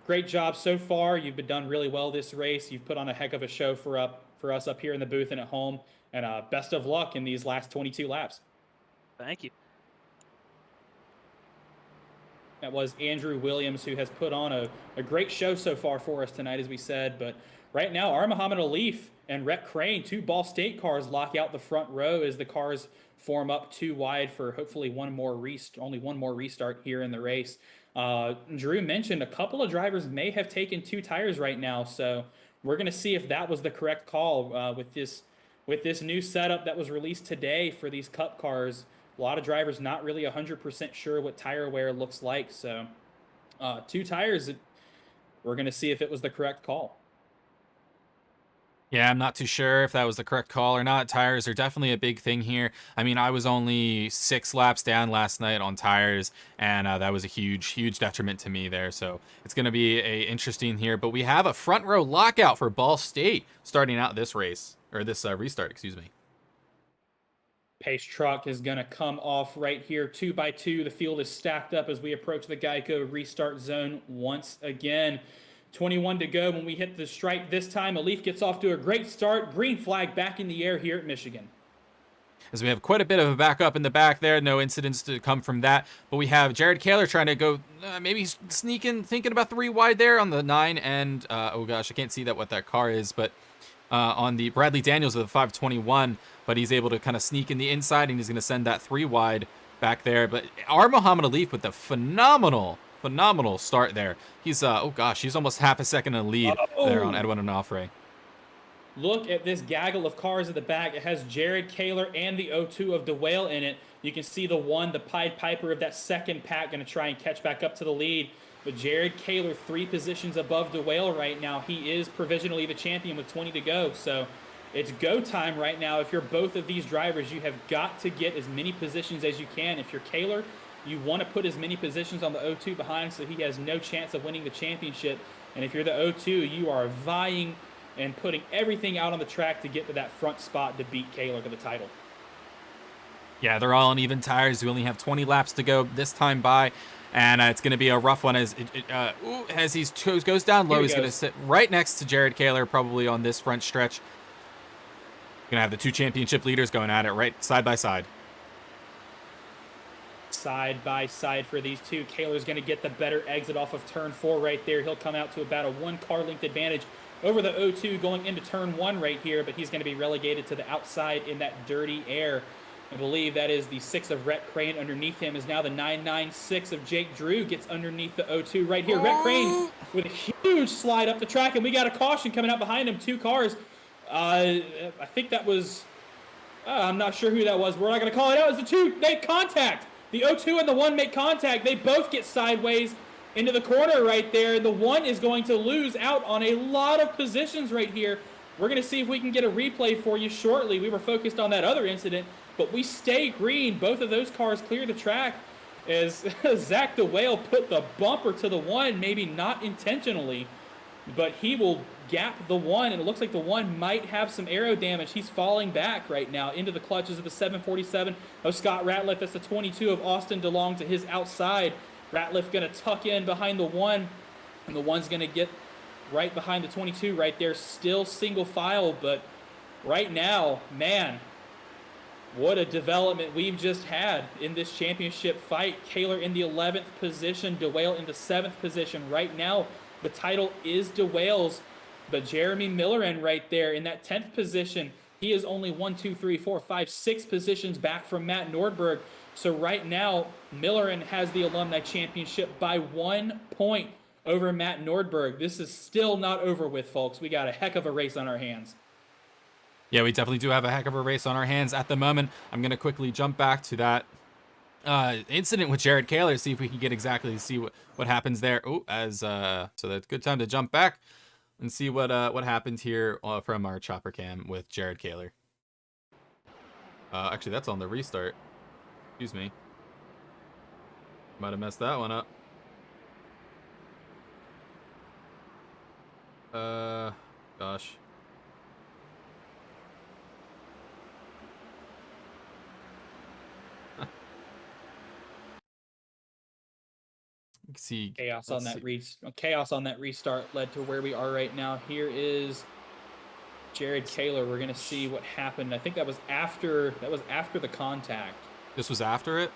great job so far. You've been done really well this race. You've put on a heck of a show for us up here in the booth and at home. And best of luck in these last 22 laps. Thank you. That was Andrew Williams, who has put on a great show so far for us tonight, as we said. But right now, our Muhammad Alif and Rhett Crane, 2 Ball State cars, lock out the front row as the cars form up 2 wide for hopefully only one more restart here in the race. Drew mentioned a couple of drivers may have taken 2 tires right now, so we're going to see if that was the correct call with this new setup that was released today for these Cup cars. A lot of drivers not really 100% sure what tire wear looks like, so 2 tires. We're going to see if it was the correct call. Yeah, I'm not too sure if that was the correct call or not. Tires are definitely a big thing here. I mean, I was only 6 laps down last night on tires, and that was a huge detriment to me there. So it's going to be interesting here. But we have a front row lockout for Ball State starting out this race, or this restart, excuse me. Pace truck is going to come off right here, 2 by 2. The field is stacked up as we approach the Geico restart zone once again. 21 to go when we hit the stripe this time. Alif gets off to a great start. Green flag back in the air here at Michigan. As we have quite a bit of a backup in the back there. No incidents to come from that. But we have Jared Kaler trying to go, maybe sneaking, thinking about 3 wide there on the 9. And, oh gosh, I can't see what that car is. But on the Bradley Daniels of the 521. But he's able to kind of sneak in the inside, and he's going to send that 3 wide back there. But our Muhammad Alif with the phenomenal start there. He's oh gosh, he's almost half a second in the lead there on Edwin Onofre. Look at this gaggle of cars at the back. It has Jared Kaler and the O2 of DeWale in it. You can see the Pied Piper of that second pack going to try and catch back up to the lead. But Jared Kaler 3 positions above DeWale right now. He is provisionally the champion with 20 to go. So it's go time right now. If you're both of these drivers, you have got to get as many positions as you can. If you're Kaler, you want to put as many positions on the O2 behind so he has no chance of winning the championship. And if you're the O2, you are vying and putting everything out on the track to get to that front spot to beat Kaler to the title. Yeah, they're all on even tires. We only have 20 laps to go this time by. And it's going to be a rough one as he goes down low. He's going to sit right next to Jared Kaler probably on this front stretch. Going to have the 2 championship leaders going at it right side by side. Side by side for these two. Kaler's going to get the better exit off of turn 4 right there. He'll come out to about a 1 car length advantage over the O2 going into turn 1 right here, but he's going to be relegated to the outside in that dirty air. I believe that is the 6 of Rhett Crane. Underneath him is now the 996 of Jake Drew. Gets underneath the O2 right here. Rhett Crane with a huge slide up the track, and we got a caution coming out behind him. 2 cars. I think that was... I'm not sure who that was. We're not going to call it out. It's the 2 make contact. The O2 and the 1 make contact. They both get sideways into the corner right there. The 1 is going to lose out on a lot of positions right here. We're going to see if we can get a replay for you shortly. We were focused on that other incident, but we stay green. Both of those cars clear the track as Zach DeWale put the bumper to the 1, maybe not intentionally, but he will gap the 1, and it looks like the 1 might have some aero damage. He's falling back right now into the clutches of the 747 of Scott Ratliff. That's the 22 of Austin DeLong to his outside. Ratliff going to tuck in behind the 1, and the 1's going to get right behind the 22 right there. Still single file, but right now, man, what a development we've just had in this championship fight. Kaler in the 11th position, DeWale in the 7th position. Right now, the title is DeWale's, but Jeremy Millerin right there in that 10th position, he is only 6 positions back from Matt Nordberg. So right now, Millerin has the Alumni Championship by 1 point over Matt Nordberg. This is still not over with, folks. We got a heck of a race on our hands. Yeah, we definitely do have a heck of a race on our hands at the moment. I'm going to quickly jump back to that incident with Jared Kaler, see if we can get exactly see what happens there. So that's a good time to jump back and see what happened here from our chopper cam with Jared Kaler. Actually, that's on the restart. Excuse me. Might have messed that one up. Gosh. See chaos on that restart led to where we are right now. Here is Jared Kaler. We're gonna see what happened. I think that was after the contact. This was after it.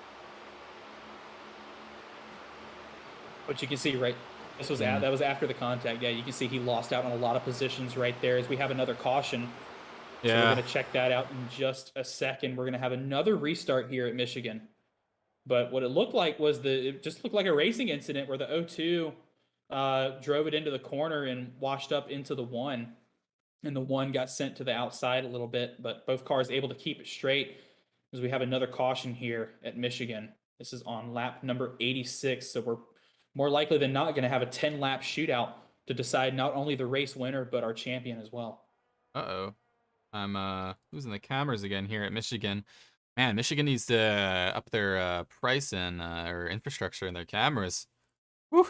But you can see right. This was that was after the contact. Yeah, you can see he lost out on a lot of positions right there. As we have another caution. Yeah. So we're gonna check that out in just a second. We're gonna have another restart here at Michigan. But what it looked like was it just looked like a racing incident where the 02 drove it into the corner and washed up into the 1. And the 1 got sent to the outside a little bit, but both cars able to keep it straight because we have another caution here at Michigan. This is on lap number 86, so we're more likely than not going to have a 10-lap shootout to decide not only the race winner, but our champion as well. Uh-oh. I'm losing the cameras again here at Michigan. Man, Michigan needs to up their price and or infrastructure in their cameras. Whew.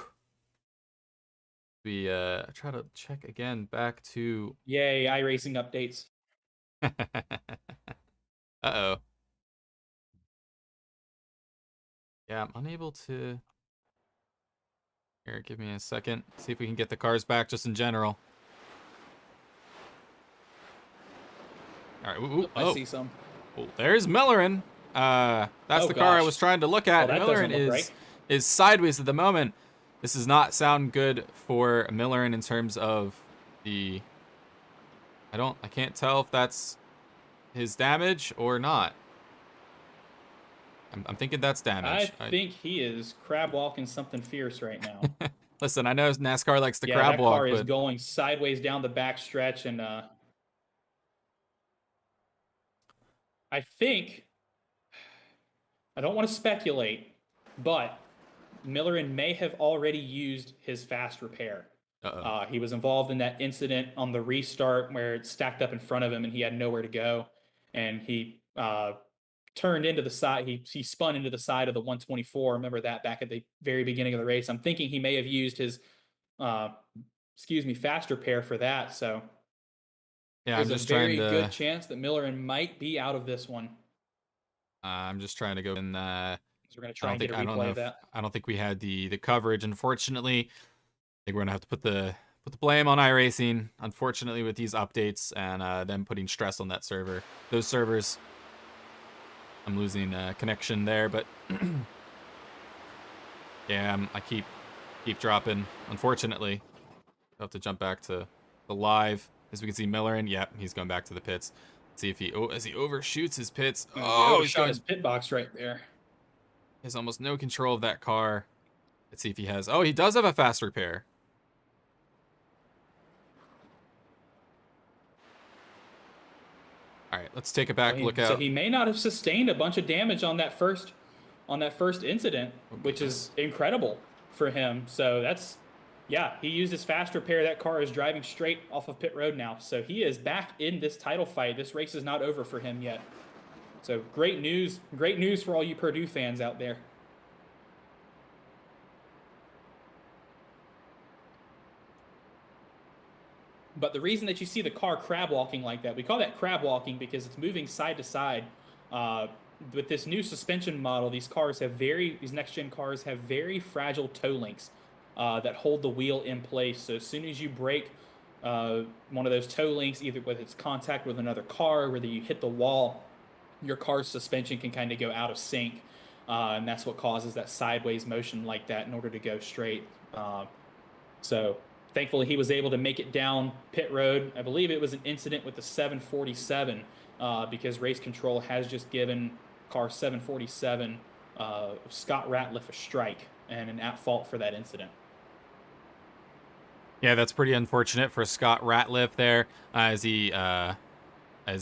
We try to check again back to Yay, iRacing updates. Uh-oh. Yeah, I'm unable to. Here, give me a second. See if we can get the cars back just in general. All right. Ooh, I see some. Oh, there's Millerin. That's the car I was trying to look at. Millerin is sideways at the moment. This does not sound good for Millerin in terms of the. I can't tell if that's his damage or not. I'm thinking that's damage. I think he is crab walking something fierce right now. Listen, I know NASCAR likes to yeah, crab walk, car but is going sideways down the back stretch, and I think I don't want to speculate, but Millerin may have already used his fast repair. He was involved in that incident on the restart where it stacked up in front of him and he had nowhere to go, and he turned into the side. He spun into the side of the 124. Remember that back at the very beginning of the race. I'm thinking he may have used his, fast repair for that. So yeah, there's I'm just a very trying to. good chance that Millerin might be out of this one. I'm just trying to go in. So we're gonna try and get a replay of that. I don't think we had the coverage. Unfortunately, I think we're gonna have to put the blame on iRacing. Unfortunately, with these updates and them putting stress on that server, those servers. I'm losing connection there, but yeah, I keep dropping. Unfortunately, I'll have to jump back to the live. As we can see, Millerin, yep, he's going back to the pits. Let's see if he as he overshoots his pits. Oh, he's got his pit box right there. He has almost no control of that car. Let's see if he has. Oh, he does have a fast repair. All right, let's take a back look out. So he may not have sustained a bunch of damage on that first incident, which is incredible for him. So that's, yeah, he used his fast repair. That car is driving straight off of pit road now. So he is back in this title fight. This race is not over for him yet. So great news for all you Purdue fans out there. But the reason that you see the car crab walking like that, we call that crab walking because it's moving side to side. With this new suspension model, these next gen cars have very fragile toe links that hold the wheel in place. So as soon as you break one of those toe links, either with its contact with another car, whether you hit the wall, your car's suspension can kind of go out of sync. And that's what causes that sideways motion like that in order to go straight. So thankfully, he was able to make it down pit road. I believe it was an incident with the 747 because race control has just given car 747 Scott Ratliff a strike and an at fault for that incident. Yeah, that's pretty unfortunate for Scott Ratliff there, as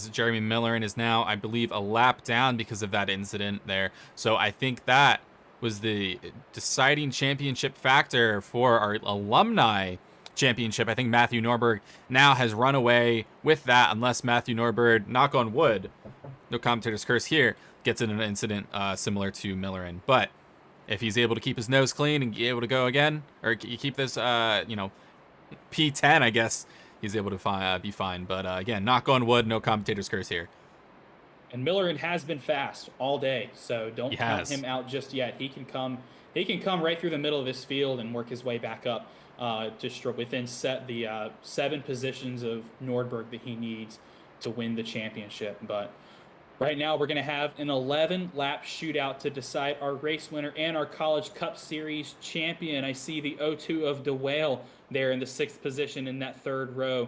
Jeremy Millerin is now, I believe, a lap down because of that incident there. So I think that was the deciding championship factor for our alumni championship. I think Matthew Norberg now has run away with that, unless Matthew Norberg, knock on wood, no commentator's curse here, gets in an incident similar to Millerin. But if he's able to keep his nose clean and be able to go again, or keep this, P10, I guess, he's able to be fine. But again, knock on wood, no commentator's curse here. And Millerin has been fast all day, so don't count him out just yet. He can come right through the middle of this field and work his way back up. Just within the 7 positions of Nordberg that he needs to win the championship. But right now we're going to have an 11-lap shootout to decide our race winner and our College Cup Series champion. I see the 02 of DeWale there in the 6th position in that 3rd row.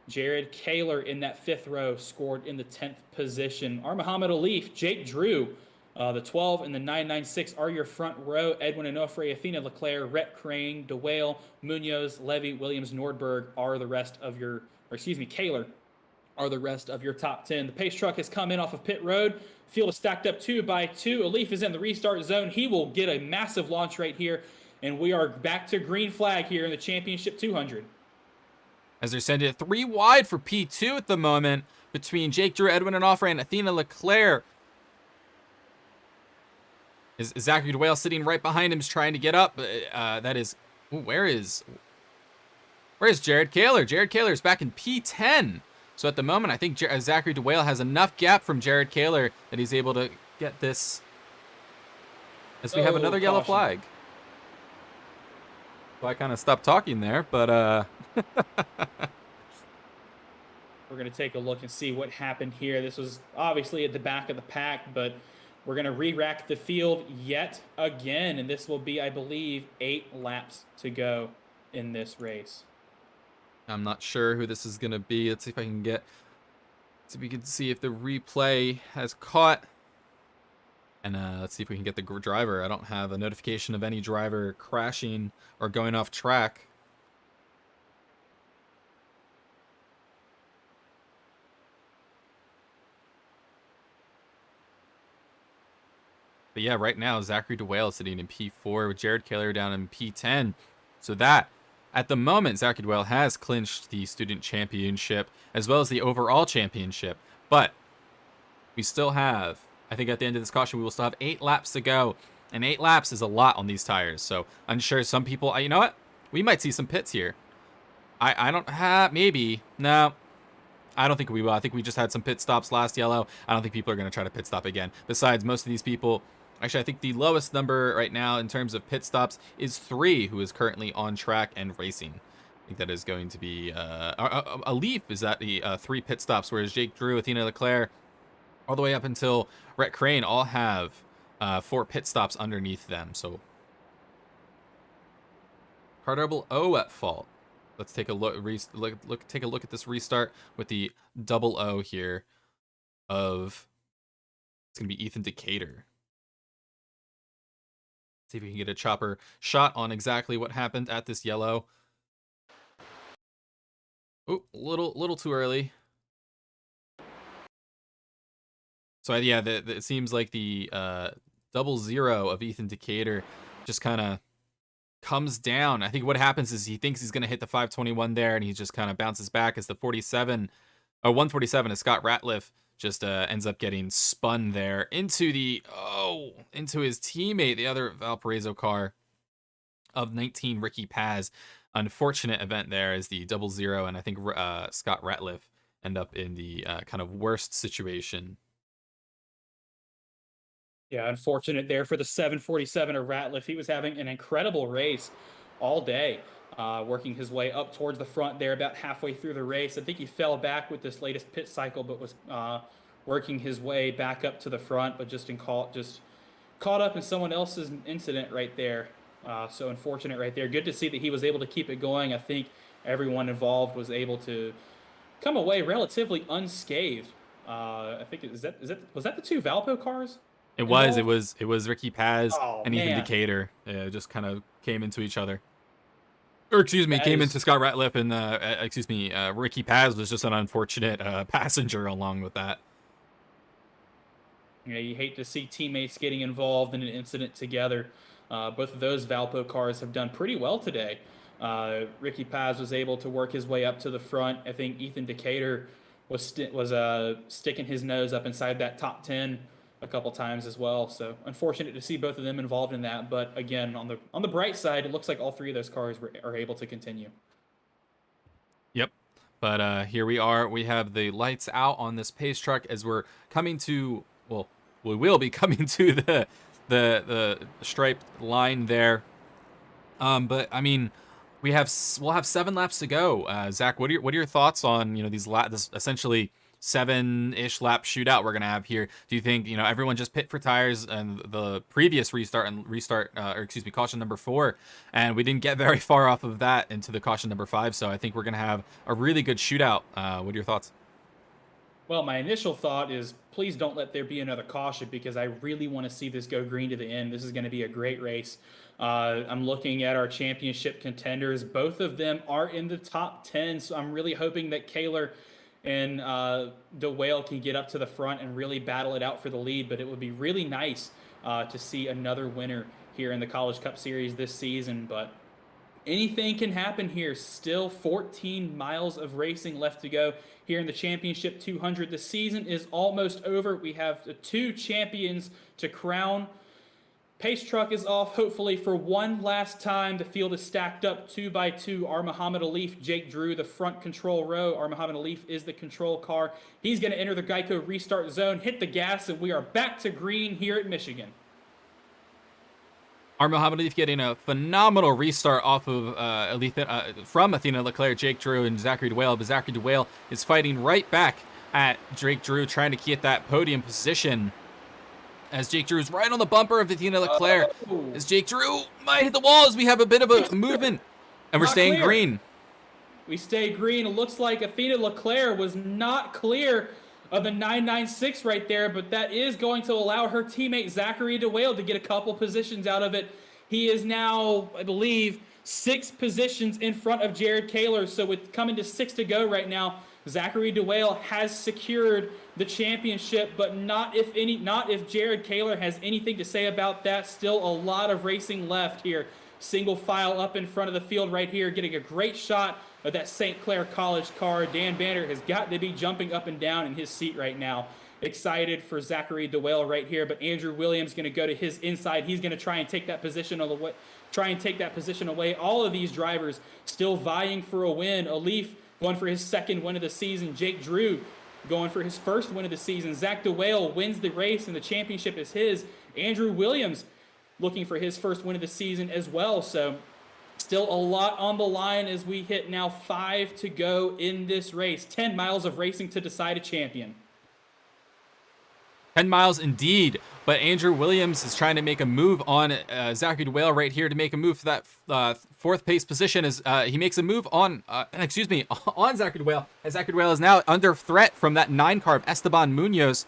Jared Kaler in that 5th row scored in the 10th position. Our Muhammad Alif, Jake Drew, The 12 and the 996 are your front row. Edwin Onofre, Athena Leclerc, Rhett Crane, DeWale, Munoz, Levy, Williams, Nordberg are the rest of your, or excuse me, Kaler are the rest of your top 10. The pace truck has come in off of pit road. Field is stacked up 2 by 2. Alif is in the restart zone. He will get a massive launch right here. And we are back to green flag here in the championship 200. As they're sending it 3 wide for P2 at the moment between Jake Drew, Edwin Onofre, and Athena Leclerc. Is Zachary DeWale sitting right behind him, is trying to get up. That is, ooh, where's Jared Kaler? Jared Kaler is back in P10. So at the moment, I think Zachary DeWale has enough gap from Jared Kaler that he's able to get this. As we have another yellow flag. So I kind of stopped talking there, but we're going to take a look and see what happened here. This was obviously at the back of the pack, but we're going to re-rack the field yet again, and this will be, I believe, 8 laps to go in this race. I'm not sure who this is going to be. Let's see if I can get, see if we can see if the replay has caught. And let's see if we can get the driver. I don't have a notification of any driver crashing or going off track. But yeah, right now, Zachary DeWale is sitting in P4 with Jared Kaler down in P10. So that, at the moment, Zachary DeWale has clinched the student championship as well as the overall championship. But we still have, I think at the end of this caution, we will still have 8 laps to go. And 8 laps is a lot on these tires. So I'm sure some people, you know what? We might see some pits here. I don't have, maybe. No, I don't think we will. I think we just had some pit stops last yellow. I don't think people are going to try to pit stop again. Besides, most of these people, actually, I think the lowest number right now in terms of pit stops is 3, who is currently on track and racing. I think that is going to be, Alif is at the 3 pit stops, whereas Jake Drew, Athena Leclerc, all the way up until Rhett Crane all have 4 pit stops underneath them. So car double O at fault. Let's take a look. Take a look at this restart with the double O here. Of it's gonna be Ethan Decatur. See if we can get a chopper shot on exactly what happened at this yellow. Oh, little too early. So yeah, it seems like the 00 of Ethan Decatur just kind of comes down. I think what happens is he thinks he's going to hit the 521 there, and he just kind of bounces back as the 147 as Scott Ratliff just ends up getting spun there into into his teammate, the other Valparaiso car of 19, Ricky Paz. Unfortunate event there as the 00, and I think Scott Ratliff end up in the kind of worst situation. Yeah, unfortunate there for the 747 of Ratliff. He was having an incredible race all day, working his way up towards the front there about halfway through the race. I think he fell back with this latest pit cycle, but was working his way back up to the front, but just caught up in someone else's incident right there. So unfortunate right there. Good to see that he was able to keep it going. I think everyone involved was able to come away relatively unscathed. I think was that the 2 Valpo cars? It was Ricky Paz and Ethan Decatur. Just kind of came into each other. Or excuse me, came into Scott Ratliff, and Ricky Paz was just an unfortunate passenger along with that. Yeah, you hate to see teammates getting involved in an incident together. Both of those Valpo cars have done pretty well today. Ricky Paz was able to work his way up to the front. I think Ethan Decatur was sticking his nose up inside that top 10 a couple times as well. So unfortunate to see both of them involved in that. But again, on the bright side, it looks like all 3 of those cars are able to continue. Yep. But here we are. We have the lights out on this pace truck as we're coming to, well, we will be coming to the striped line there. But I mean, we'll have 7 laps to go. Zach, what are your thoughts on this essentially 7-ish lap shootout we're gonna have here? Do you think everyone just pit for tires and the previous caution number 4, and we didn't get very far off of that into the caution number 5? So I think we're gonna have a really good shootout. What are your thoughts? Well, my initial thought is please don't let there be another caution because I really want to see this go green to the end. This is going to be a great race. I'm looking at our championship contenders. Both of them are in the top 10, so I'm really hoping that Kaler and DeWale can get up to the front and really battle it out for the lead. But it would be really nice to see another winner here in the College Cup Series this season. But anything can happen here. Still 14 miles of racing left to go here in the Championship 200. The season is almost over. We have the 2 champions to crown. Pace truck is off, hopefully, for one last time. The field is stacked up 2 by 2. Our Muhammad Alif, Jake Drew, the front control row. Our Muhammad Alif is the control car. He's going to enter the Geico restart zone, hit the gas, and we are back to green here at Michigan. Our Muhammad Alif getting a phenomenal restart off of from Athena Leclerc, Jake Drew, and Zachary DeWale. But Zachary DeWale is fighting right back at Jake Drew, trying to keep that podium position. As Jake Drew is right on the bumper of Athena Leclerc. As Jake Drew might hit the wall as we have a bit of a movement. And we're staying clear. green. We stay green. It looks like Athena Leclerc was not clear of the 996 right there, but that is going to allow her teammate Zachary DeWale to get a couple positions out of it. He is now, I believe, 6 positions in front of Jared Kaler. So with coming to 6 to go right now, Zachary DeWale has secured the championship, but not if Jared Kaler has anything to say about that. Still a lot of racing left here. Single file up in front of the field right here, getting a great shot of that St. Clair College car. Dan Banner has got to be jumping up and down in his seat right now. Excited for Zachary DeWale right here, but Andrew Williams going to go to his inside. He's going to try and take that position away. All of these drivers still vying for a win. Alif going for his 2nd win of the season. Jake Drew going for his 1st win of the season. Zach DeWale wins the race and the championship is his. Andrew Williams looking for his 1st win of the season as well. So still a lot on the line as we hit now 5 to go in this race. 10 miles of racing to decide a champion. 10 miles indeed, but Andrew Williams is trying to make a move on Zachary DeWale right here to make a move for that 4th place position as he makes a move on, on Zachary DeWale, as Zachary DeWale is now under threat from that 9 car of Esteban Munoz.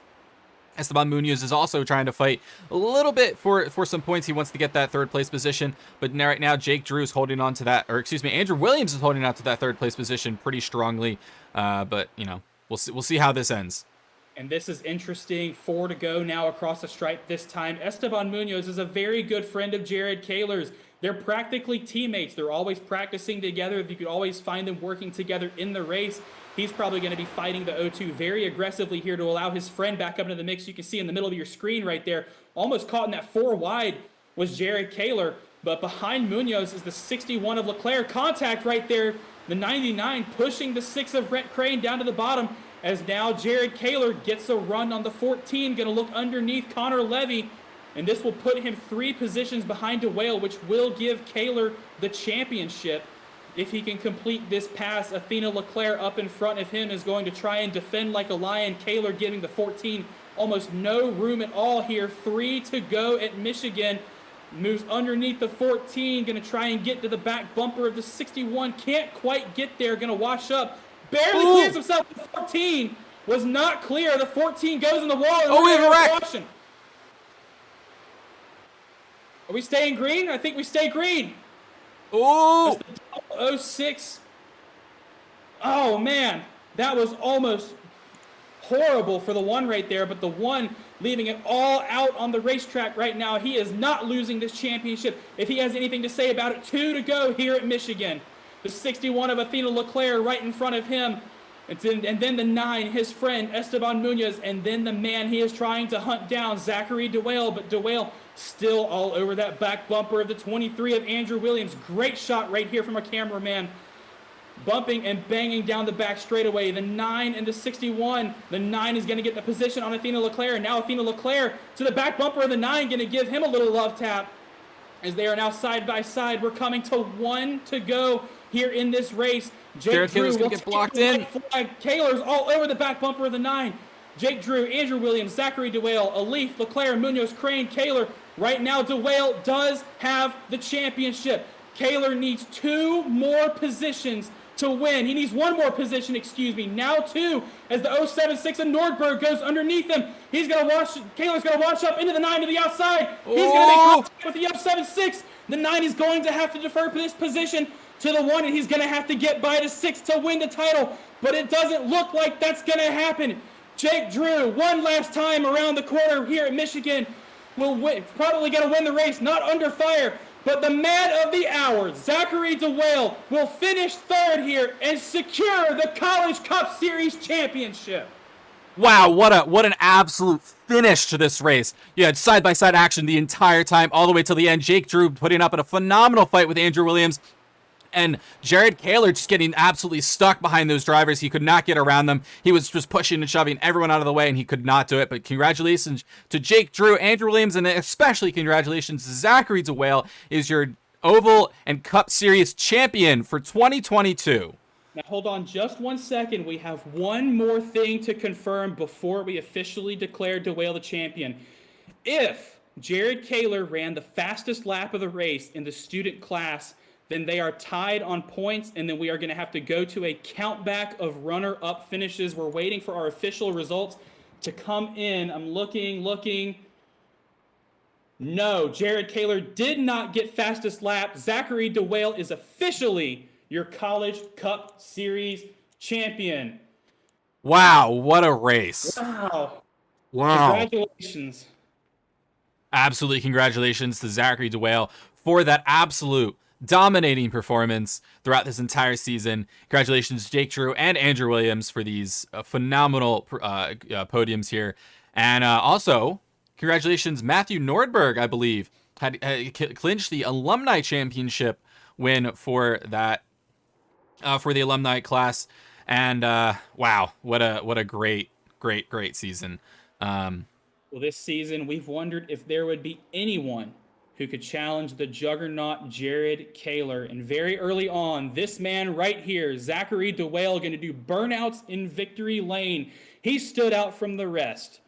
Esteban Munoz is also trying to fight a little bit for some points. He wants to get that 3rd place position, but right now Jake Drew is holding on to that, Andrew Williams is holding on to that 3rd place position pretty strongly, but you know, we'll see how this ends. And this is interesting. 4 to go now across the stripe this time. Esteban Munoz is a very good friend of Jared Kaler's. They're practically teammates. They're always practicing together. You could always find them working together in the race. He's probably going to be fighting the O2 very aggressively here to allow his friend back up into the mix. You can see in the middle of your screen right there, almost caught in that 4 wide was Jared Kaler. But behind Munoz is the 61 of Leclerc. Contact right there. The 99 pushing the 6 of Rhett Crane down to the bottom. As now Jared Kaler gets a run on the 14, going to look underneath Connor Levy, and this will put him 3 positions behind DeWale, which will give Kaler the championship if he can complete this pass. Athena Leclerc up in front of him is going to try and defend like a lion. Kaler giving the 14 almost no room at all here. 3 to go at Michigan. Moves underneath the 14, going to try and get to the back bumper of the 61. Can't quite get there, going to wash up. Barely clears himself. The 14 was not clear. The 14 goes in the wall. We have a wreck. Caution. Are we staying green? I think we stay green. Oh! 06. Oh, man. That was almost horrible for the 1 right there, but the 1 leaving it all out on the racetrack right now. He is not losing this championship. If he has anything to say about it, 2 to go here at Michigan. The 61 of Athena Leclerc right in front of him. And then the 9, his friend, Esteban Munoz. And then the man he is trying to hunt down, Zachary DeWale. But DeWale still all over that back bumper of the 23 of Andrew Williams. Great shot right here from our cameraman. Bumping and banging down the back straightaway. The 9 and the 61. The 9 is going to get the position on Athena Leclerc. And now Athena Leclerc to the back bumper of the 9, going to give him a little love tap. As they are now side by side. We're coming to 1 to go here in this race. Jared Kaler's going to get blocked in. Kaler's all over the back bumper of the 9. Jake Drew, Andrew Williams, Zachary DeWale, Alif, Leclerc, Munoz, Crane, Kaler. Right now, DeWale does have the championship. Kaler needs 2 more positions to win. He needs one more position, now 2, as the 076 and Nordberg goes underneath him. He's going to watch, Kaler's going to watch up into the 9 to the outside. He's going to make contact with the 076. The 9 is going to have to defer this position to the 1, and he's going to have to get by the 6 to win the title, but it doesn't look like that's going to happen. Jake Drew, one last time around the corner here at Michigan, will win, probably going to win the race, not under fire, but the man of the hour, Zachary DeWale, will finish 3rd here and secure the College Cup Series championship. Wow, what an absolute finish to this race. You had side-by-side action the entire time, all the way till the end. Jake Drew putting up in a phenomenal fight with Andrew Williams. And Jared Kaler just getting absolutely stuck behind those drivers. He could not get around them. He was just pushing and shoving everyone out of the way, and he could not do it. But congratulations to Jake Drew, Andrew Williams, and especially congratulations to Zachary DeWale, is your Oval and Cup Series champion for 2022. Now, hold on just 1 second. We have one more thing to confirm before we officially declare DeWale the champion. If Jared Kaler ran the fastest lap of the race in the student class, then they are tied on points, and then we are going to have to go to a countback of runner-up finishes. We're waiting for our official results to come in. I'm looking. No, Jared Kaler did not get fastest lap. Zachary DeWale is officially your College Cup Series champion. Wow, what a race. Wow. Congratulations. Absolutely congratulations to Zachary DeWale for that absolute dominating performance throughout this entire season. Congratulations, Jake Drew and Andrew Williams, for these phenomenal podiums here. And also, congratulations, Matthew Nordberg, I believe, had clinched the Alumni Championship win for that for the alumni class. And wow, what a great season. Well, this season, we've wondered if there would be anyone who could challenge the juggernaut Jared Kaler. And very early on, this man right here, Zachary DeWale, going to do burnouts in victory lane. He stood out from the rest.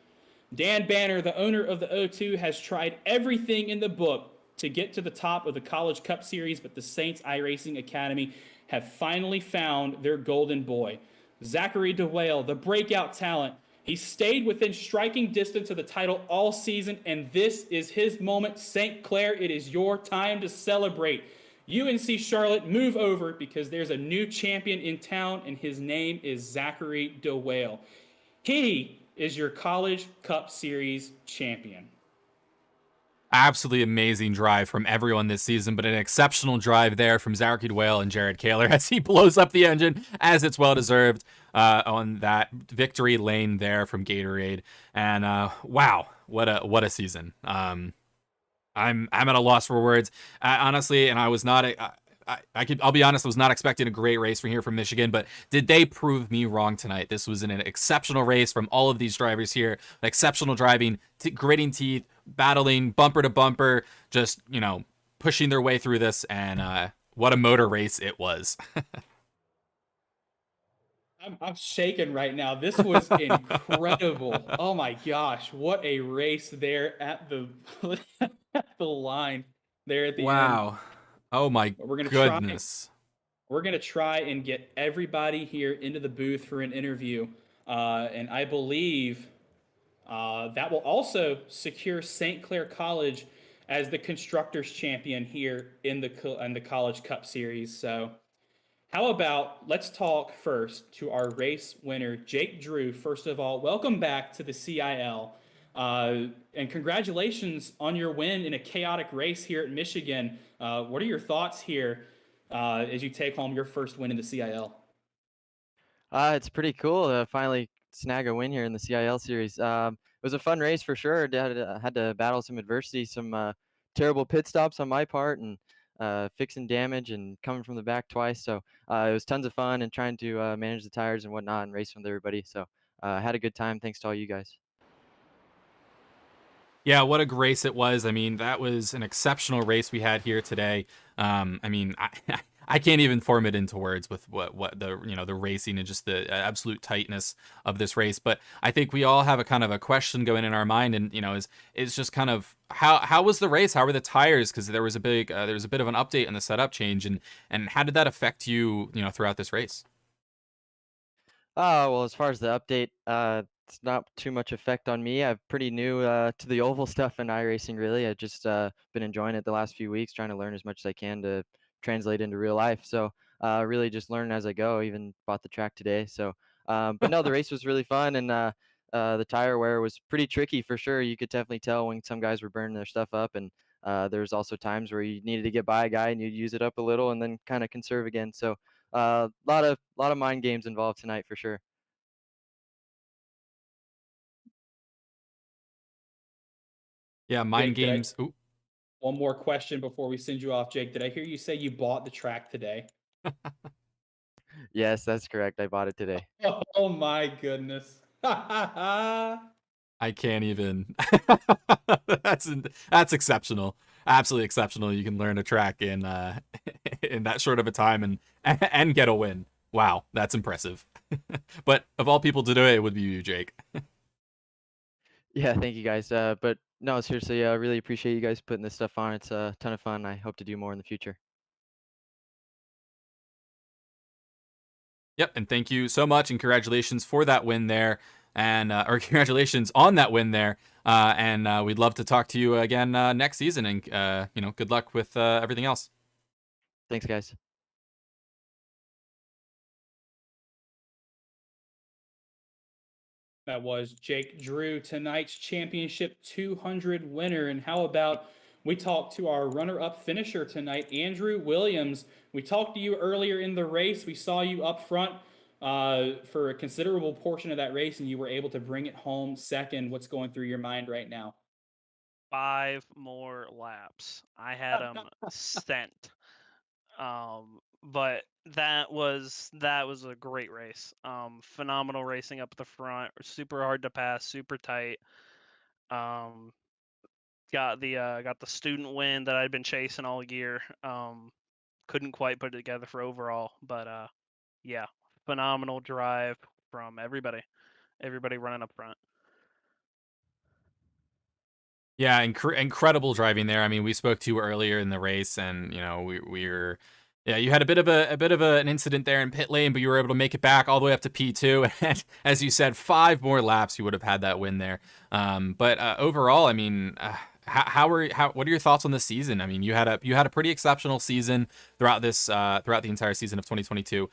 Dan Banner, the owner of the O2, has tried everything in the book to get to the top of the College Cup Series, but the Saints iRacing Academy have finally found their golden boy. Zachary DeWale, the breakout talent. He stayed within striking distance of the title all season, and this is his moment. St. Clair, it is your time to celebrate. UNC Charlotte, move over, because there's a new champion in town, and his name is Zachary DeWale. He is your College Cup Series champion. Absolutely amazing drive from everyone this season, but an exceptional drive there from Zachary DeWale and Jared Kaler as he blows up the engine, as it's well-deserved, on that victory lane there from Gatorade. And wow, what a season. I'm at a loss for words, honestly, and I was not I'll be honest, I was not expecting a great race from here from Michigan, but did they prove me wrong tonight? This was an exceptional race from all of these drivers here. Exceptional driving, gritting teeth, battling bumper to bumper, just, pushing their way through this, and what a motor race it was. I'm shaking right now. This was incredible. Oh my gosh, what a race there at the the line there at the end. Wow. Oh my goodness. We're going to try and get everybody here into the booth for an interview. And I believe that will also secure St. Clair College as the Constructors Champion here in the College Cup Series. So how about, let's talk first to our race winner, Jake Drew. First of all, welcome back to the CIL. And congratulations on your win in a chaotic race here at Michigan. What are your thoughts here as you take home your first win in the CIL? It's pretty cool to finally snag a win here in the CIL series. It was a fun race for sure. Had to battle some adversity, some terrible pit stops on my part, and fixing damage and coming from the back twice. So it was tons of fun and trying to manage the tires and whatnot and race with everybody. So I had a good time. Thanks to all you guys. Yeah, what a race it was. I mean, that was an exceptional race we had here today. I mean, I can't even form it into words with what the the racing and just the absolute tightness of this race. But I think we all have a kind of a question going in our mind, and is just kind of how was the race? How were the tires? Because there was a bit of an update in the setup change, and how did that affect you throughout this race? Well, as far as the update, it's not too much effect on me. I'm pretty new to the oval stuff in iRacing, really. I just been enjoying it the last few weeks, trying to learn as much as I can to translate into real life. So really just learn as I go. Even bought the track today. So, but no, the race was really fun, and the tire wear was pretty tricky for sure. You could definitely tell when some guys were burning their stuff up, and there's also times where you needed to get by a guy and you'd use it up a little and then kind of conserve again. So lot of mind games involved tonight for sure. Yeah, mind Jake, games. Ooh. one more question before we send you off, Jake. Did I hear you say you bought the track today? Yes, that's correct. I bought it today. Oh my goodness. I can't even. that's that's exceptional. Absolutely exceptional. You can learn a track in in that short of a time and get a win. Wow, that's impressive. But of all people to do it, it would be you, Jake. Yeah, thank you guys. But no, seriously, I really appreciate you guys putting this stuff on. It's a ton of fun. I hope to do more in the future. Yep, and thank you so much, and congratulations for that win there, and or congratulations on that win there. And we'd love to talk to you again next season, and good luck with everything else. Thanks, guys. That was Jake Drew, tonight's championship 200 winner. And how about we talk to our runner-up finisher tonight, Andrew Williams. We talked to you earlier in the race. We saw you up front for a considerable portion of that race, and you were able to bring it home second. What's going through your mind right now? 5 more laps. I had them sent. But that was a great race. Phenomenal racing up the front, super hard to pass, super tight. Um, got the student win that I'd been chasing all year. Couldn't quite put it together for overall, but yeah, phenomenal drive from everybody. Everybody running up front. Yeah, incredible driving there. I mean, we spoke to you earlier in the race, and we were, yeah, you had an incident there in pit lane, but you were able to make it back all the way up to P2, and as you said, 5 more laps, you would have had that win there. But overall, I mean, what are your thoughts on this season? I mean, you had a pretty exceptional season throughout the entire season of 2022.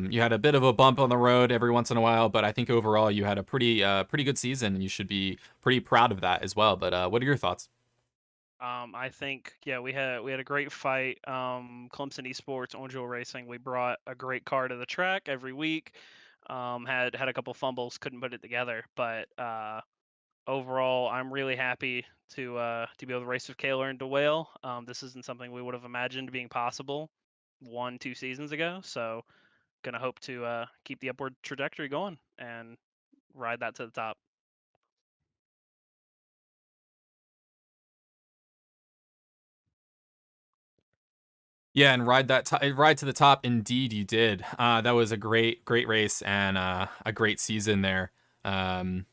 You had a bit of a bump on the road every once in a while, but I think overall you had a pretty good season, and you should be pretty proud of that as well. But what are your thoughts? I think yeah, we had a great fight. Clemson Esports, Orangeville Racing. We brought a great car to the track every week. Had a couple fumbles, couldn't put it together, but overall, I'm really happy to be able to race with Kaler and DeWale. This isn't something we would have imagined being possible 1-2 seasons ago. So gonna hope to keep the upward trajectory going and ride that to the top. Yeah, and ride to the top. Indeed, you did. That was a great race and a great season there. Um,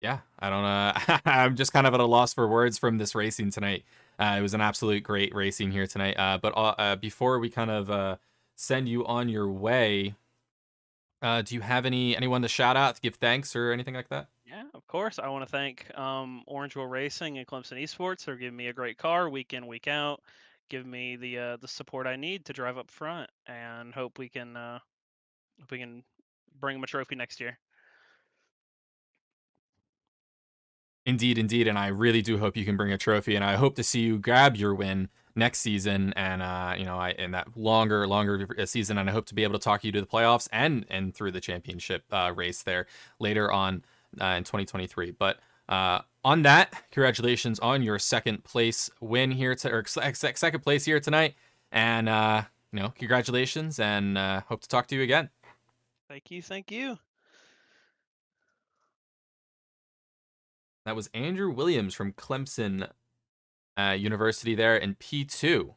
yeah, I don't know. I'm just kind of at a loss for words from this racing tonight. It was an absolute great racing here tonight. But before we kind of send you on your way, do you have anyone to shout out, to give thanks, or anything like that? Yeah, of course. I want to thank Orangeville Racing and Clemson Esports for giving me a great car week in, week out, giving me the support I need to drive up front, and hope we can bring them a trophy next year. Indeed, indeed, and I really do hope you can bring a trophy, and I hope to see you grab your win next season, and I in that longer season, and I hope to be able to talk you to the playoffs and through the championship race there later on in 2023. But on that, congratulations on your second place win here or second place here tonight, and congratulations, and hope to talk to you again. Thank you, thank you. That was Andrew Williams from Clemson University there in P2.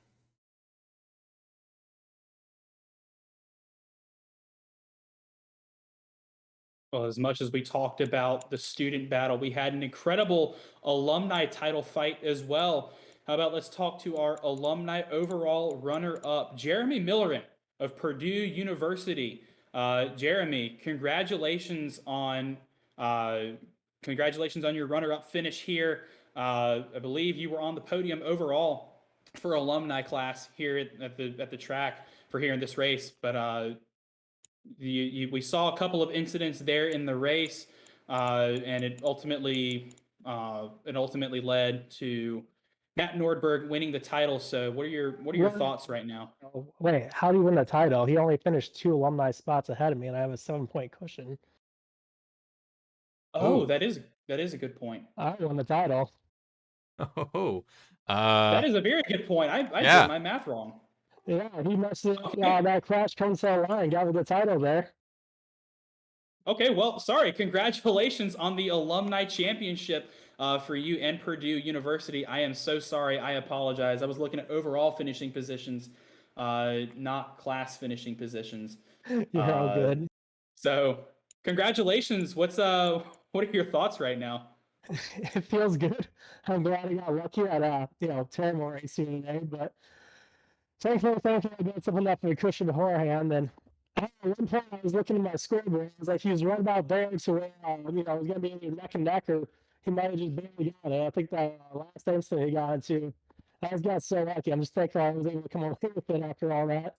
Well, as much as we talked about the student battle, we had an incredible alumni title fight as well. How about let's talk to our alumni overall runner-up, Jeremy Millerin of Purdue University. Jeremy, uh, congratulations on your runner-up finish here. I believe you were on the podium overall for alumni class here at the track for here in this race, but we saw a couple of incidents there in the race, and it ultimately led to Matt Nordberg winning the title. So, what are your Well, thoughts right now? wait, how do you win the title? He only finished 2 alumni spots ahead of me, and I have a 7-point cushion. Oh, Oh, that is a good point. I won the title. oh, That is a very good point. I did yeah. my math wrong. Yeah, he must have, Okay. that crash comes to the line, got me the title there. Okay, well, sorry. Congratulations on the alumni championship for you and Purdue University. I am so sorry. I apologize. I was looking at overall finishing positions, not class finishing positions. You're all Uh, good. so, congratulations. What are your thoughts right now? It feels good. I'm glad I got lucky at terrible racing today, but thankfully I got something up for the cushion beforehand. And at one point I was looking at my scoreboard. It was like he was right about there to where it was gonna be either neck and neck or he might have just barely got it. I think the last incident he got into, I just got so lucky. I'm just thankful I was able to come away with it after all that.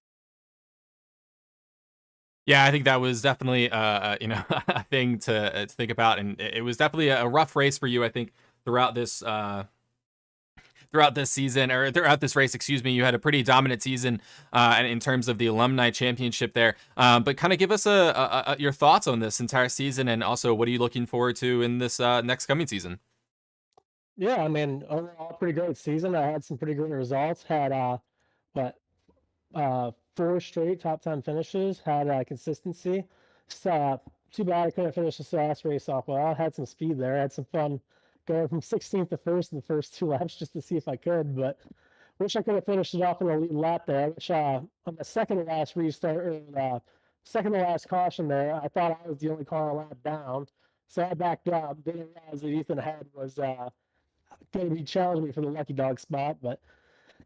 Yeah, I think that was definitely a thing to think about, and it was definitely a rough race for you. I think throughout this season or throughout this race, excuse me, you had a pretty dominant season in terms of the alumni championship there. But kind of give us your thoughts on this entire season, and also what are you looking forward to in this next coming season? Yeah, I mean, overall, pretty great season. I had some pretty good results. Had what 4 straight top 10 finishes. Had consistency. Just, too bad I couldn't finish this last race off well. I had some speed there. I had some fun going from 16th to first in the first 2 laps just to see if I could. But wish I could have finished it off in the lead lap there. I wish on the second to last restart or second to last caution there, I thought I was the only car a lap down. So I backed up. Didn't realize that Ethan Head was going to be challenging me for the lucky dog spot. But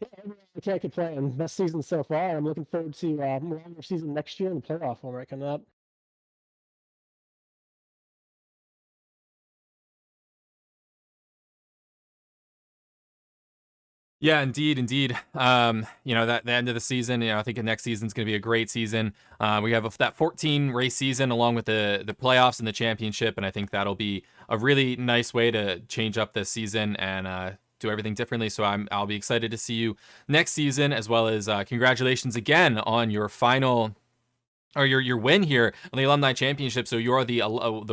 yeah, overall, I can't complain. Best season so far. I'm looking forward to more longer season next year and the playoff format coming up. Yeah, indeed, indeed. That the end of the season, I think the next season's going to be a great season. We have that 14 race season along with the playoffs and the championship, and I think that'll be a really nice way to change up this season and do everything differently. So I'll be excited to see you next season, as well as congratulations again on your final or your win here on the alumni championship. So you're the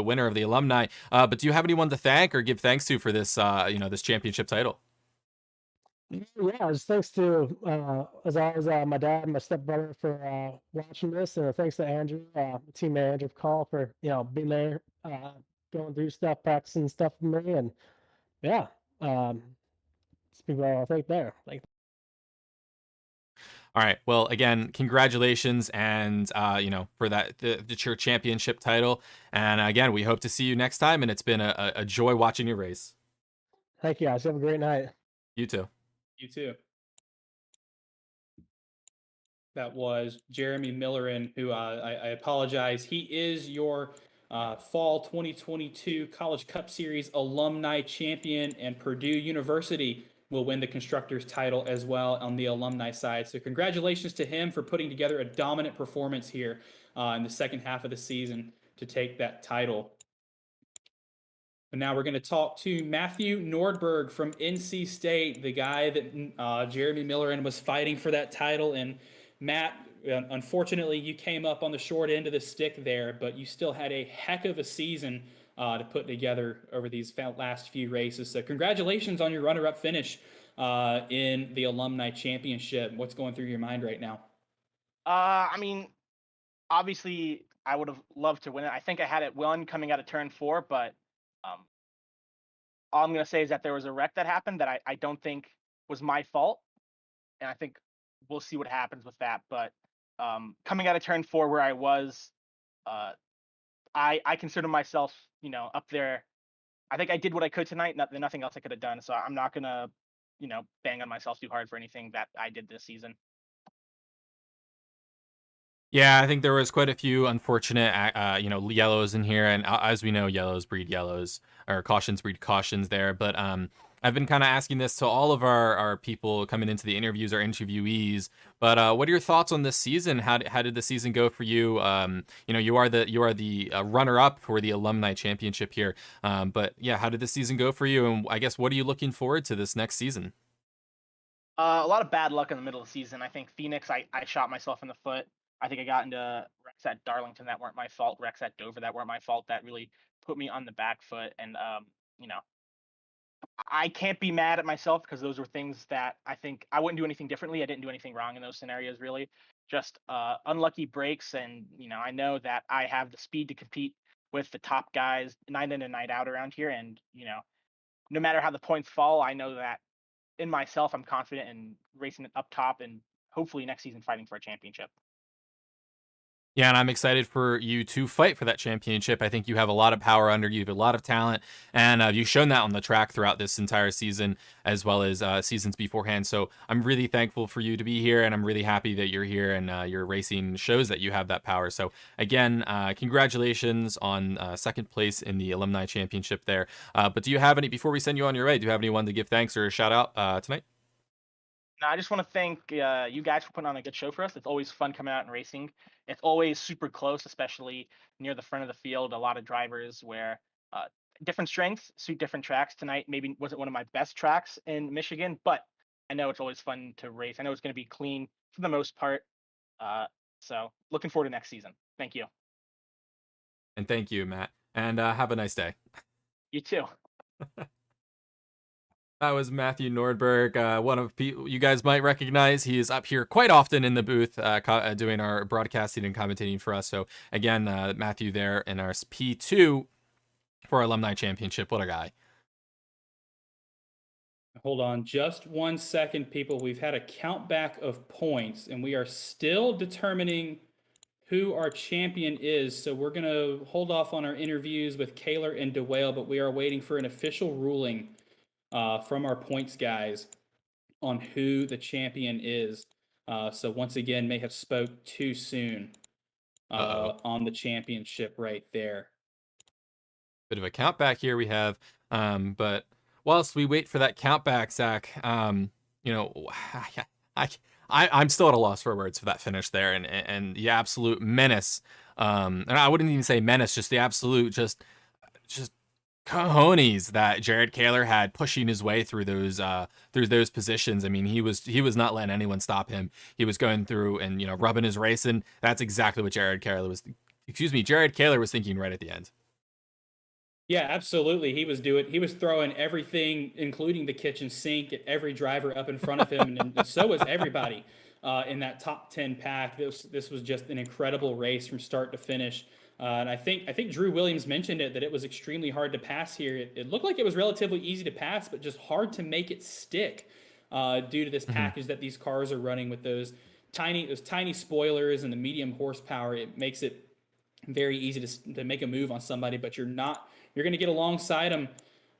winner of the alumni. But do you have anyone to thank or give thanks to for this this championship title? Yeah, just thanks to as always my dad and my stepbrother for watching this, and thanks to Andrew, teammate Andrew Call for being there, going through stuff, practicing stuff with me, and yeah, um, speak well, I think there. Like, All right. Well, again, congratulations, and for the church championship title. And again, we hope to see you next time. And it's been a joy watching your race. thank you guys. Have a great night. You too. You too. That was Jeremy Millerin, who I apologize. He is your fall 2022 College Cup Series alumni champion, and Purdue University will win the constructors title as well on the alumni side. So congratulations to him for putting together a dominant performance here in the second half of the season to take that title. But now we're going to talk to Matthew Nordberg from NC State, the guy that Jeremy Millerin was fighting for that title. And Matt, unfortunately, you came up on the short end of the stick there, but you still had a heck of a season to put together over these last few races. So congratulations on your runner-up finish in the Alumni Championship. What's going through your mind right now? I mean, obviously, I would have loved to win it. I think I had it won coming out of turn 4, but um, all I'm going to say is that there was a wreck that happened that I don't think was my fault. And I think we'll see what happens with that. But coming out of turn 4 where I was, uh, I consider myself, up there. I think I did what I could tonight. Nothing else I could have done. So I'm not gonna, bang on myself too hard for anything that I did this season. Yeah, I think there was quite a few unfortunate, yellows in here, and as we know, yellows breed yellows, or cautions breed cautions there. But I've been kind of asking this to all of our people coming into the interviews, our interviewees. But what are your thoughts on this season? How did the season go for you? You are the runner up for the alumni championship here. But yeah, how did the season go for you? And I guess what are you looking forward to this next season? A lot of bad luck in the middle of the season. I think Phoenix, I shot myself in the foot. I think I got into wrecks at Darlington that weren't my fault, wrecks at Dover that weren't my fault, that really put me on the back foot. And you know, I can't be mad at myself because those were things that I think I wouldn't do anything differently. I didn't do anything wrong in those scenarios, really. Just unlucky breaks, and I know that I have the speed to compete with the top guys night in and night out around here. And no matter how the points fall, I know that in myself, I'm confident in racing it up top and hopefully next season fighting for a championship. Yeah, and I'm excited for you to fight for that championship. I think you have a lot of power under you, you have a lot of talent, and you've shown that on the track throughout this entire season, as well as seasons beforehand. So I'm really thankful for you to be here, and I'm really happy that you're here, and your racing shows that you have that power. So again, congratulations on second place in the alumni championship there. But do you have any, before we send you on your way, do you have anyone to give thanks or a shout out tonight? Now, I just want to thank you guys for putting on a good show for us. It's always fun coming out and racing. It's always super close, especially near the front of the field. A lot of drivers where uh, different strengths suit different tracks. Tonight maybe wasn't one of my best tracks in Michigan, but I know it's always fun to race. I know it's going to be clean for the most part. Uh, so looking forward to next season. Thank you. And thank you, Matt. And have a nice day. You too. That was Matthew Nordberg, one of people you guys might recognize. He is up here quite often in the booth doing our broadcasting and commentating for us. So again, Matthew there in our P2 for our Alumni Championship. What a guy. Hold on just 1 second, people. We've had a count back of points, and we are still determining who our champion is. So we're going to hold off on our interviews with Kaler and DeWale, but we are waiting for an official ruling from our points guys on who the champion is. So once again, may have spoke too soon on the championship right there. Bit of a count back here we have. But whilst we wait for that count back, Zach, you know, I'm still at a loss for words for that finish there, and the absolute menace. And I wouldn't even say menace, just the absolute just cojones that Jared Kaler had pushing his way through those positions. I mean, he was not letting anyone stop him. He was going through and rubbing his racing. That's exactly what Jared Kaler was thinking right at the end. Yeah, absolutely. He was throwing everything, including the kitchen sink, at every driver up in front of him, and so was everybody in that top 10 pack. This was just an incredible race from start to finish. And I think Drew Williams mentioned that it was extremely hard to pass here. It looked like it was relatively easy to pass, but just hard to make it stick due to this package that these cars are running with those tiny spoilers and the medium horsepower. It makes it very easy to make a move on somebody, but you're going to get alongside them,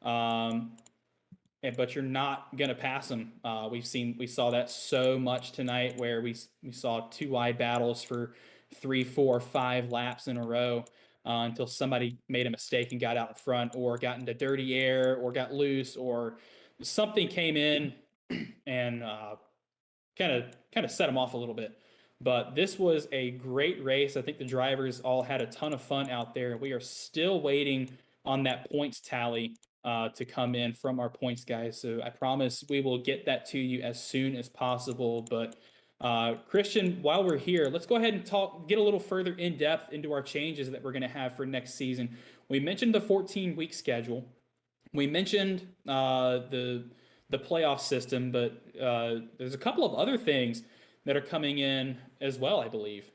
but you're not going to pass them. We saw that so much tonight, where we saw two wide battles for 3, 4, 5 laps in a row until somebody made a mistake and got out in front, or got into dirty air, or got loose, or something came in and kind of set them off a little bit. But this was a great race. I think the drivers all had a ton of fun out there. We are still waiting on that points tally to come in from our points guys. So I promise we will get that to you as soon as possible. But Christian, while we're here, let's go ahead and get a little further in depth into our changes that we're going to have for next season. We mentioned the 14-week schedule. We mentioned the playoff system, but there's a couple of other things that are coming in as well, I believe.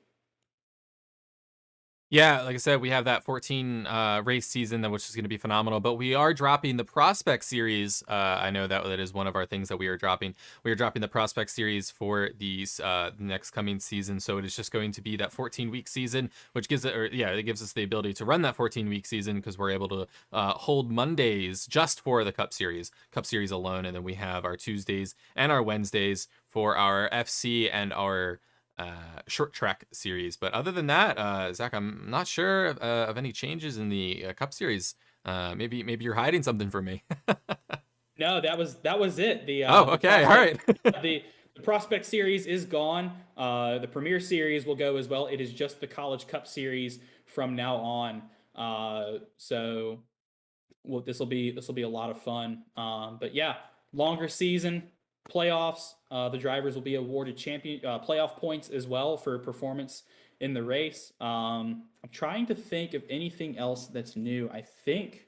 Yeah, like I said, we have that 14 race season which is going to be phenomenal. But we are dropping the Prospect Series. I know that is one of our things that we are dropping. We are dropping the Prospect Series for these next coming season. So it is just going to be that 14-week season, which gives it gives us the ability to run that 14-week season because we're able to hold Mondays just for the Cup Series alone, and then we have our Tuesdays and our Wednesdays for our FC and our short track series. But other than that, Zach, I'm not sure of any changes in the Cup Series. Maybe you're hiding something from me. No, that was it. Oh, The okay, all right. the prospect series is gone. The Premier Series will go as well. It is just the College Cup Series from now on. So well, this will be a lot of fun. But yeah, longer season, playoffs. The drivers will be awarded champion playoff points as well for performance in the race. I'm trying to think of anything else that's new. I think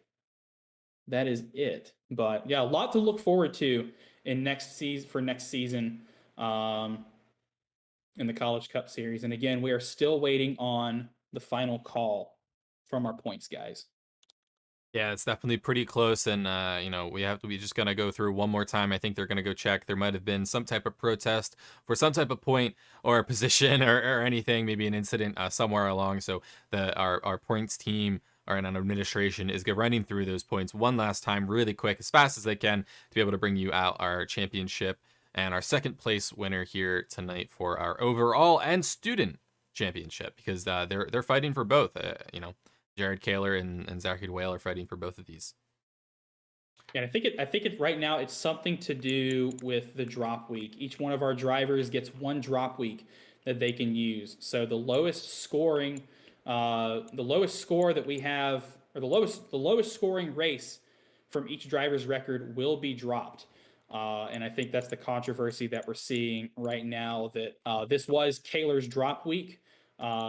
that is it. But yeah, a lot to look forward to in next season in the College Cup Series. And again, we are still waiting on the final call from our points guys. Yeah, it's definitely pretty close, and we just gonna go through one more time. I think they're gonna go check. There might have been some type of protest for some type of point or a position or anything, maybe an incident somewhere along. So our points team or an administration is running through those points one last time, really quick, as fast as they can, to be able to bring you out our championship and our second place winner here tonight for our overall and student championship, because they're fighting for both. Jared Kaler and Zachary Whale are fighting for both of these. And I think it right now it's something to do with the drop week. Each one of our drivers gets one drop week that they can use. So the lowest score that we have, or the lowest scoring race from each driver's record will be dropped. And I think that's the controversy that we're seeing right now. That this was Kaler's drop week,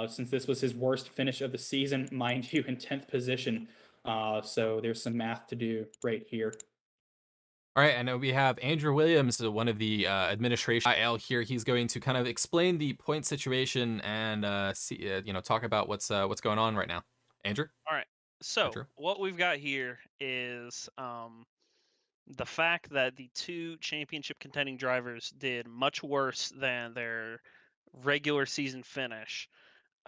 since this was his worst finish of the season, mind you, in 10th position. So there's some math to do right here. All right, I know we have Andrew Williams, one of the administration CiL here. He's going to kind of explain the point situation and talk about what's going on right now. Andrew? All right. So Andrew? what we've got here is the fact that the two championship contending drivers did much worse than their regular season finish.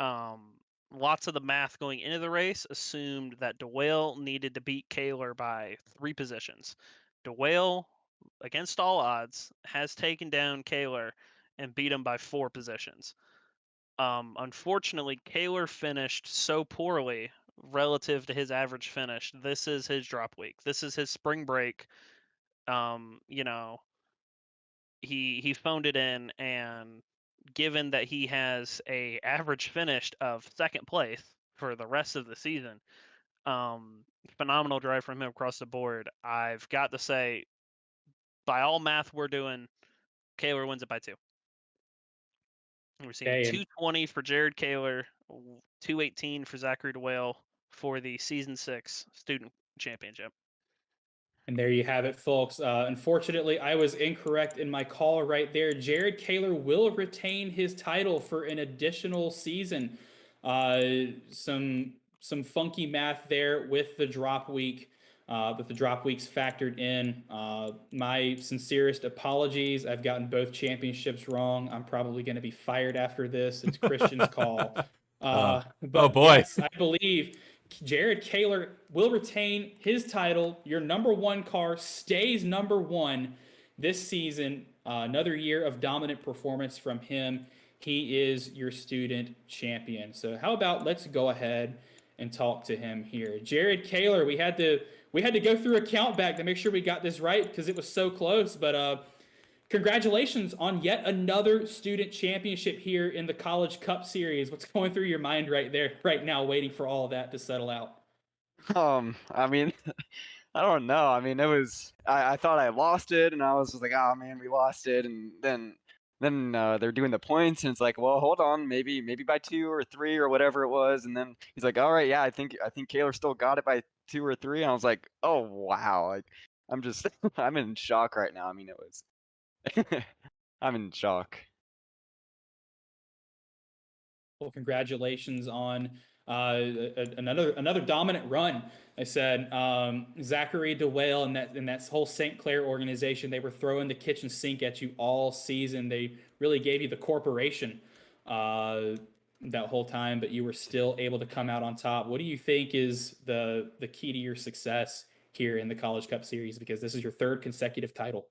Lots of the math going into the race assumed that DeWale needed to beat Kaler by 3 positions. DeWale, against all odds, has taken down Kaler and beat him by 4 positions. Unfortunately, Kaler finished so poorly relative to his average finish. This is his drop week. This is his spring break. You know, he phoned it in, and given that he has a average finish of second place for the rest of the season, phenomenal drive from him across the board. I've got to say, by all math we're doing, Kaler wins it by 2. We're seeing Okay, 220 for Jared Kaler, 218 for Zachary DeWale for the season 6 student championship. and there you have it, folks. Unfortunately, I was incorrect in my call right there. Jared Kaler will retain his title for an additional season. Some funky math there with the drop week, with the drop weeks factored in. My sincerest apologies. I've gotten both championships wrong. I'm probably going to be fired after this. It's Christian's call. Oh But boy. yes, I believe Jared Kaler will retain his title. Your number one car stays number one this season. Another year of dominant performance from him. He is your student champion. So how about let's go ahead and talk to him here. Jared Kaler, we had to go through a count back to make sure we got this right because it was so close. But congratulations on yet another student championship here in the College Cup Series. What's going through your mind right now, waiting for all of that to settle out? I mean, I don't know. I mean, I thought I lost it, and I was just like, oh man, we lost it, and then they're doing the points, and it's like, well, hold on, maybe by 2 or 3 or whatever it was, and then he's like, all right, yeah, I think Kaler still got it by 2 or 3, and I was like, oh wow, like I'm just I'm in shock right now. I mean, it was I'm in shock. Well, congratulations on Another dominant run. I said Zachary DeWale and that whole St. Clair organization, they were throwing the kitchen sink at you all season. They really gave you the corporation that whole time, but you were still able to come out on top. What do you think is the key to your success here in the College Cup Series? Because this is your third consecutive title.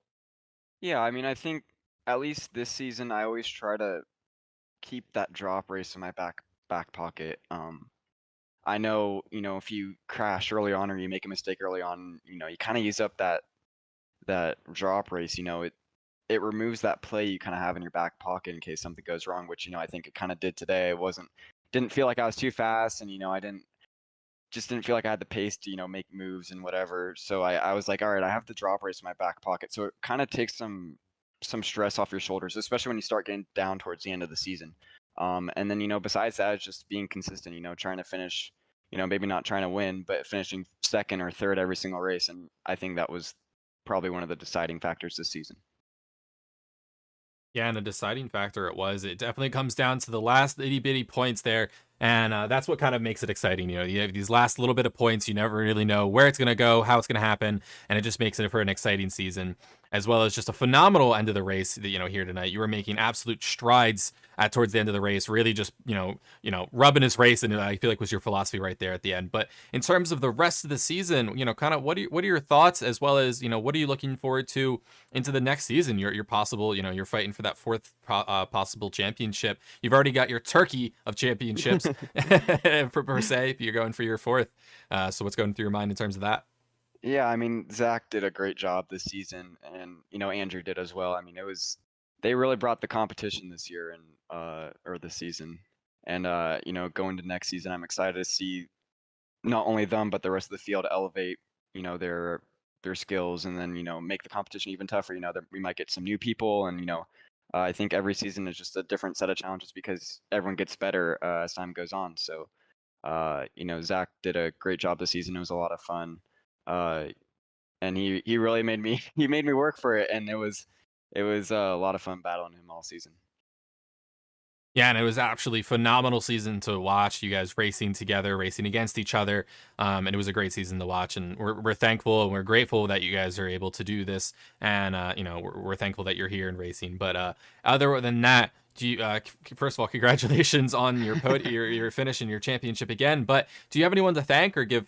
Yeah, I mean, I think at least this season, I always try to keep that drop race in my back pocket. I know, if you crash early on or you make a mistake early on, you kind of use up that drop race. It removes that play you kind of have in your back pocket in case something goes wrong, which I think it kind of did today. It didn't feel like I was too fast, and I didn't feel like I had the pace to make moves and whatever. So I was like, all right, I have the drop race in my back pocket, so it kind of takes some stress off your shoulders, especially when you start getting down towards the end of the season. And then besides that, it's just being consistent. Trying to finish. Maybe not trying to win, but finishing second or third every single race. And I think that was probably one of the deciding factors this season. Yeah, and a deciding factor it was. It definitely comes down to the last itty bitty points there, and that's what kind of makes it exciting. You have these last little bit of points. You never really know where it's going to go, how it's going to happen, and it just makes it for an exciting season, as well as just a phenomenal end of the race. That here tonight, you were making absolute strides towards the end of the race, really just rubbing his race, and I feel like was your philosophy right there at the end. But in terms of the rest of the season, kind of what are your thoughts, as well as what are you looking forward to into the next season? You're possible, you're fighting for that fourth possible championship. You've already got your turkey of championships per se. You're going for your fourth. So what's going through your mind in terms of that? Yeah, I mean, Zach did a great job this season, and Andrew did as well. I mean, they really brought the competition this year and or this season, and going to next season, I'm excited to see not only them but the rest of the field elevate their skills, and then make the competition even tougher. That we might get some new people, and I think every season is just a different set of challenges because everyone gets better as time goes on. So Zach did a great job this season. It was a lot of fun, and he really made me he made me work for it, and it was a lot of fun battling him all season. Yeah, and it was actually phenomenal season to watch. You guys racing together, racing against each other, and it was a great season to watch. And we're thankful and we're grateful that you guys are able to do this. And we're thankful that you're here and racing. But other than that, do you first of all, congratulations on your finish and your championship again. But do you have anyone to thank or give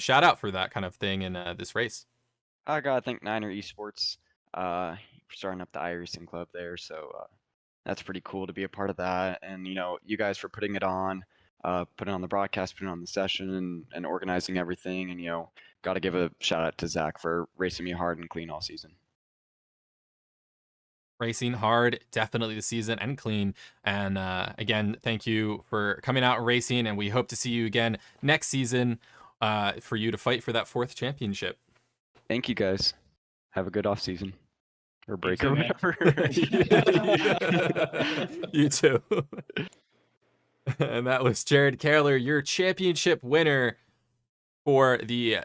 shout out for that kind of thing in this race? I gotta thank Niner Esports for starting up the iRacing club there. So that's pretty cool to be a part of that, and you guys for putting it on, putting on the broadcast, putting on the session, and organizing everything. And got to give a shout out to Zach for racing me hard and clean all season. Racing hard, definitely the season, and clean. And again, thank you for coming out and racing, and we hope to see you again next season for you to fight for that fourth championship. Thank you guys. Have a good off season or break too, or man. whatever. You too. And that was Jared Kaler, your championship winner for the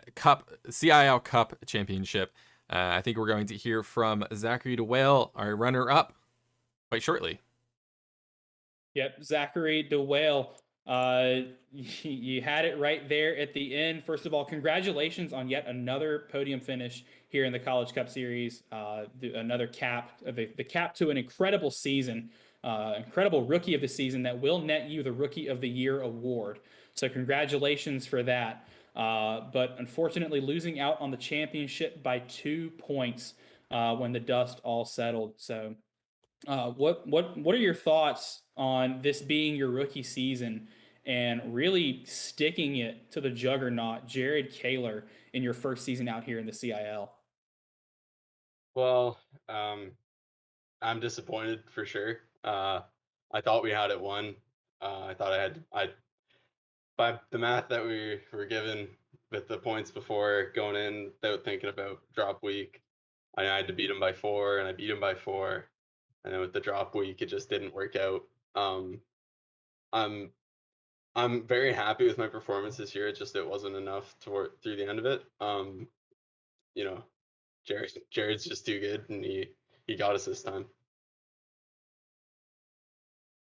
CiL Cup Championship. I think we're going to hear from Zachary DeWale, our runner-up, quite shortly. Yep, Zachary DeWale. You had it right there at the end. First of all, congratulations on yet another podium finish here in the College Cup Series. Another cap, the cap to an incredible season, incredible Rookie of the Season that will net you the Rookie of the Year award. So congratulations for that. But unfortunately, losing out on the championship by 2 points when the dust all settled. So what are your thoughts on this being your rookie season and really sticking it to the juggernaut Jared Kaler in your first season out here in the CIL? Well, I'm disappointed for sure. I thought we had it won. I thought I by the math that we were given with the points before going in, without thinking about drop week, I had to beat him by 4, and I beat him by 4, and then with the drop week, it just didn't work out. I'm I'm very happy with my performance this year. It wasn't enough to work through the end of it. You know, Jared's just too good, and he got us this time.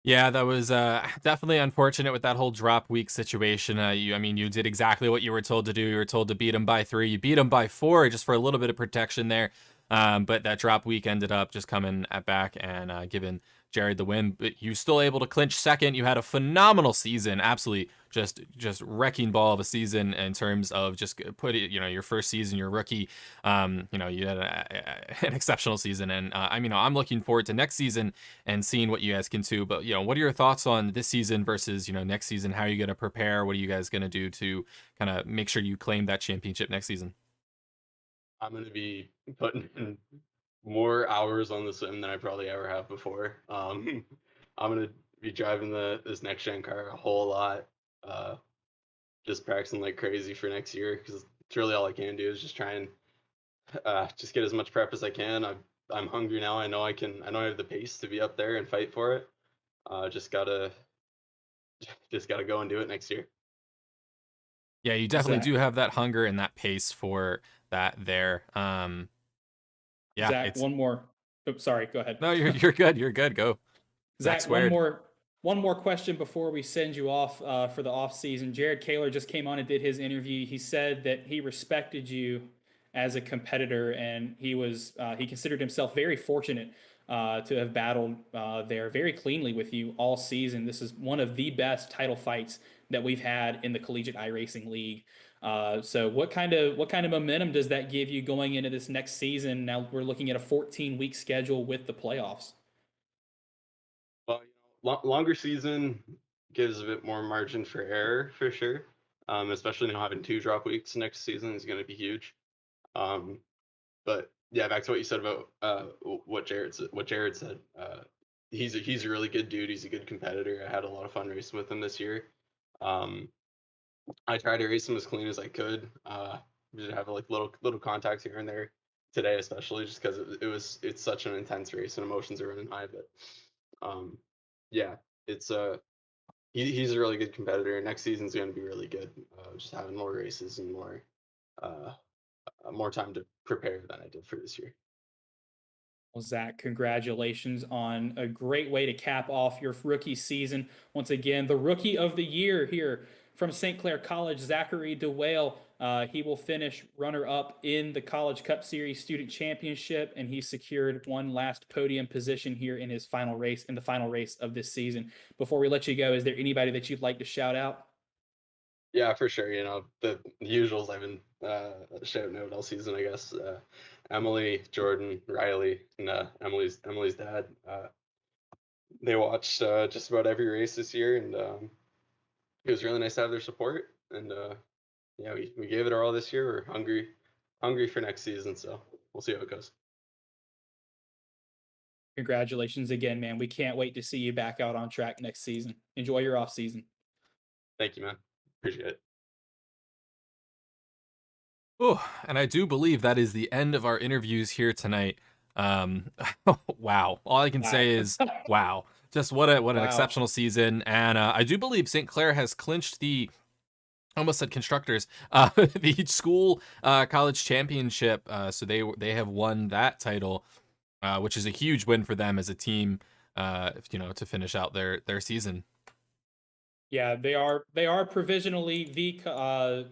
Yeah, that was definitely unfortunate with that whole drop week situation. I mean, you did exactly what you were told to do. You were told to beat him by 3. You beat him by 4 just for a little bit of protection there. But that drop week ended up just coming at back and giving Jared the win. But you still able to clinch second. You had a phenomenal season, absolutely just wrecking ball of a season in terms of just put it. Your first season, your rookie. You had an exceptional season, and I'm looking forward to next season and seeing what you guys can do. But what are your thoughts on this season versus next season? How are you going to prepare? What are you guys going to do to kind of make sure you claim that championship next season? I'm gonna be putting in more hours on the sim than I probably ever have before. I'm gonna be driving this next gen car a whole lot. Uh, just practicing like crazy for next year because it's really all I can do is just try and just get as much prep as I can. I'm hungry now. I know I can. I know I have the pace to be up there and fight for it. Just gotta just gotta go and do it next year. Yeah, you definitely Zach, do have that hunger and that pace for that there. Yeah, Zach, it's one more. Oops, sorry. Go ahead. no, you're good. You're good. Go. Zach Zach, one squared. more one more question before we send you off for the off season. Jared Kaler just came on and did his interview. He said that he respected you as a competitor, and he considered himself very fortunate to have battled there very cleanly with you all season. This is one of the best title fights that we've had in the collegiate iRacing league. So what kind of momentum does that give you going into this next season? Now we're looking at a 14-week schedule with the playoffs. Well, longer season gives a bit more margin for error for sure. Especially now having 2 drop weeks next season is going to be huge. Um, but yeah, back to what you said about what Jared said. He's a really good dude. He's a good competitor. I had a lot of fun racing with him this year. Um, I tried to race him as clean as I could. We did have like little contacts here and there today, especially just because it's such an intense race and emotions are running high. But um, yeah, it's he's a really good competitor. Next season's going to be really good. Just having more races and uh, more time to prepare than I did for this year. Well, Zach, congratulations on a great way to cap off your rookie season. Once again, the rookie of the year here from St. Clair College, Zachary DeWale. He will finish runner up in the College Cup Series Student Championship, and he secured one last podium position here in his final race, in the final race of this season. Before we let you go, is there anybody that you'd like to shout out? Yeah, for sure. The usuals I've been shouting out all season, I guess. Emily, Jordan, Riley, and Emily's dad. They watched just about every race this year, and it was really nice to have their support. And yeah, we gave it our all this year. We're hungry for next season, so we'll see how it goes. Congratulations again, man. We can't wait to see you back out on track next season. Enjoy your off season. Thank you, man. Appreciate it. Oh, and I do believe that is the end of our interviews here tonight. Um, wow. All I can say is wow. Just what an Wow. exceptional season, and I do believe St. Clair has clinched the almost said constructors the school college championship. So they have won that title, which is a huge win for them as a team. To finish out their season. Yeah, they are provisionally the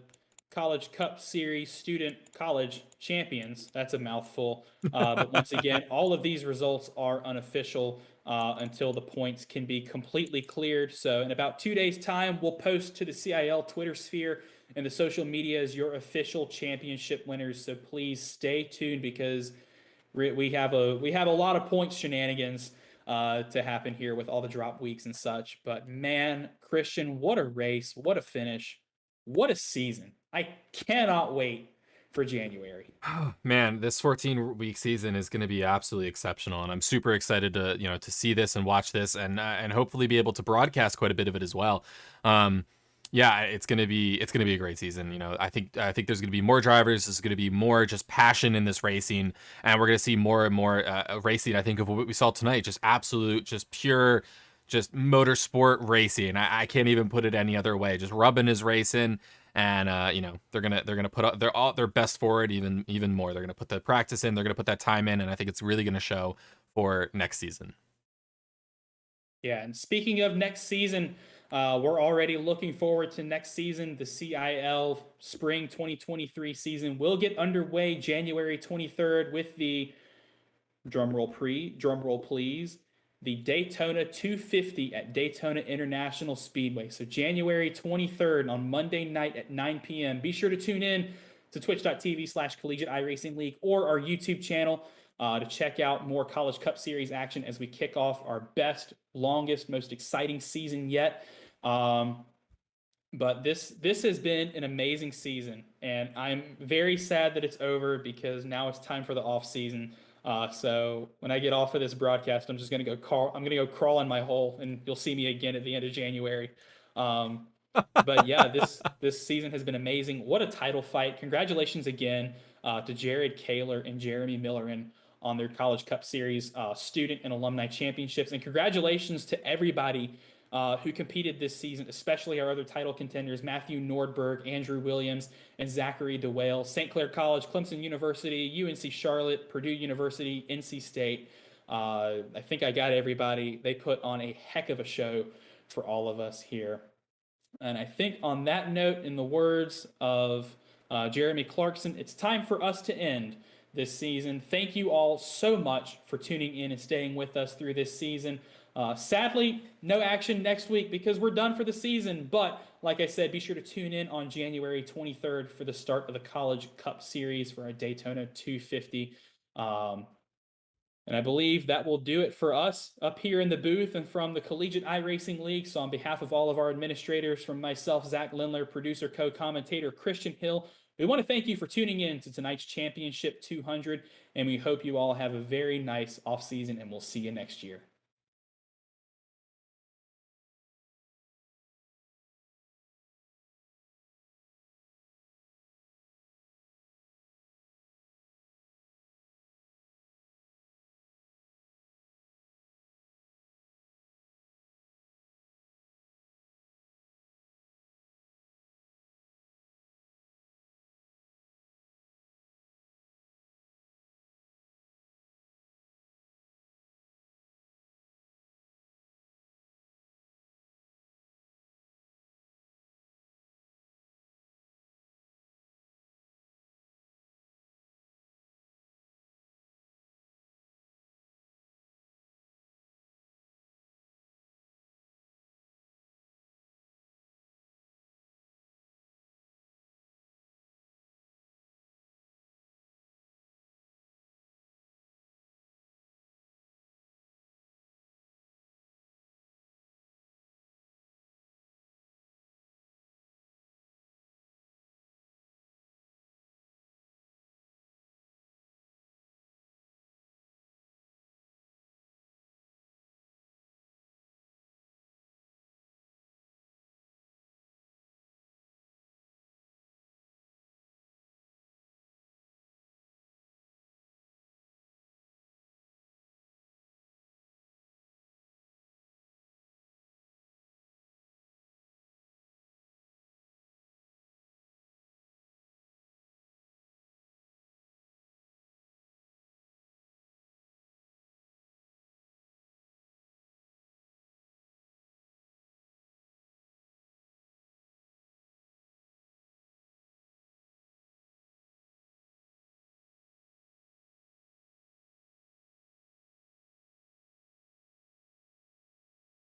College Cup Series student college champions. That's a mouthful. But once again, all of these results are unofficial until the points can be completely cleared. So in about 2 days' time, we'll post to the CIL Twitter sphere and the social media as your official championship winners. So please stay tuned because we have a lot of points shenanigans to happen here with all the drop weeks and such. But man, Christian, what a race, what a finish, what a season! I cannot wait for January. Man, this 14-week season is going to be absolutely exceptional, and I'm super excited to see this and watch this, and hopefully be able to broadcast quite a bit of it as well. Yeah, it's gonna be a great season. I think there's gonna be more drivers. There's gonna be more just passion in this racing, and we're gonna see more and more racing. I think of what we saw tonight, just absolute, just pure, just motorsport racing. I can't even put it any other way. Just rubbing his racing, and they're gonna put up their best forward even more. They're gonna put the practice in. They're gonna put that time in, and I think it's really gonna show for next season. Yeah, and speaking of next season, we're already looking forward to next season. The CIL Spring 2023 season will get underway January 23rd with the drum roll please, the Daytona 250 at Daytona International Speedway. So January 23rd on Monday night at 9 p.m. Be sure to tune in to twitch.tv/collegiate iRacing League or our YouTube channel to check out more College Cup Series action as we kick off our best, longest, most exciting season yet. But this has been an amazing season, and I'm very sad that it's over because now it's time for the off season. So when I get off of this broadcast, I'm just gonna go crawl in my hole, and you'll see me again at the end of January. Um, but yeah, this season has been amazing. What a title fight! Congratulations again to Jared Kaler and Jeremy Millerin on their College Cup Series student and alumni championships, and congratulations to everybody who competed this season, especially our other title contenders, Matthew Nordberg, Andrew Williams, and Zachary DeWale, St. Clair College, Clemson University, UNC Charlotte, Purdue University, NC State. I think I got everybody. They put on a heck of a show for all of us here. And I think on that note, in the words of Jeremy Clarkson, it's time for us to end this season. Thank you all so much for tuning in and staying with us through this season. Sadly, no action next week because we're done for the season. But like I said, be sure to tune in on January 23rd for the start of the College Cup Series for our Daytona 250. And I believe that will do it for us up here in the booth and from the Collegiate iRacing League. So on behalf of all of our administrators, from myself, Zach Lindler, producer, co-commentator, Christian Hill, we want to thank you for tuning in to tonight's Championship 200, and we hope you all have a very nice offseason, and we'll see you next year.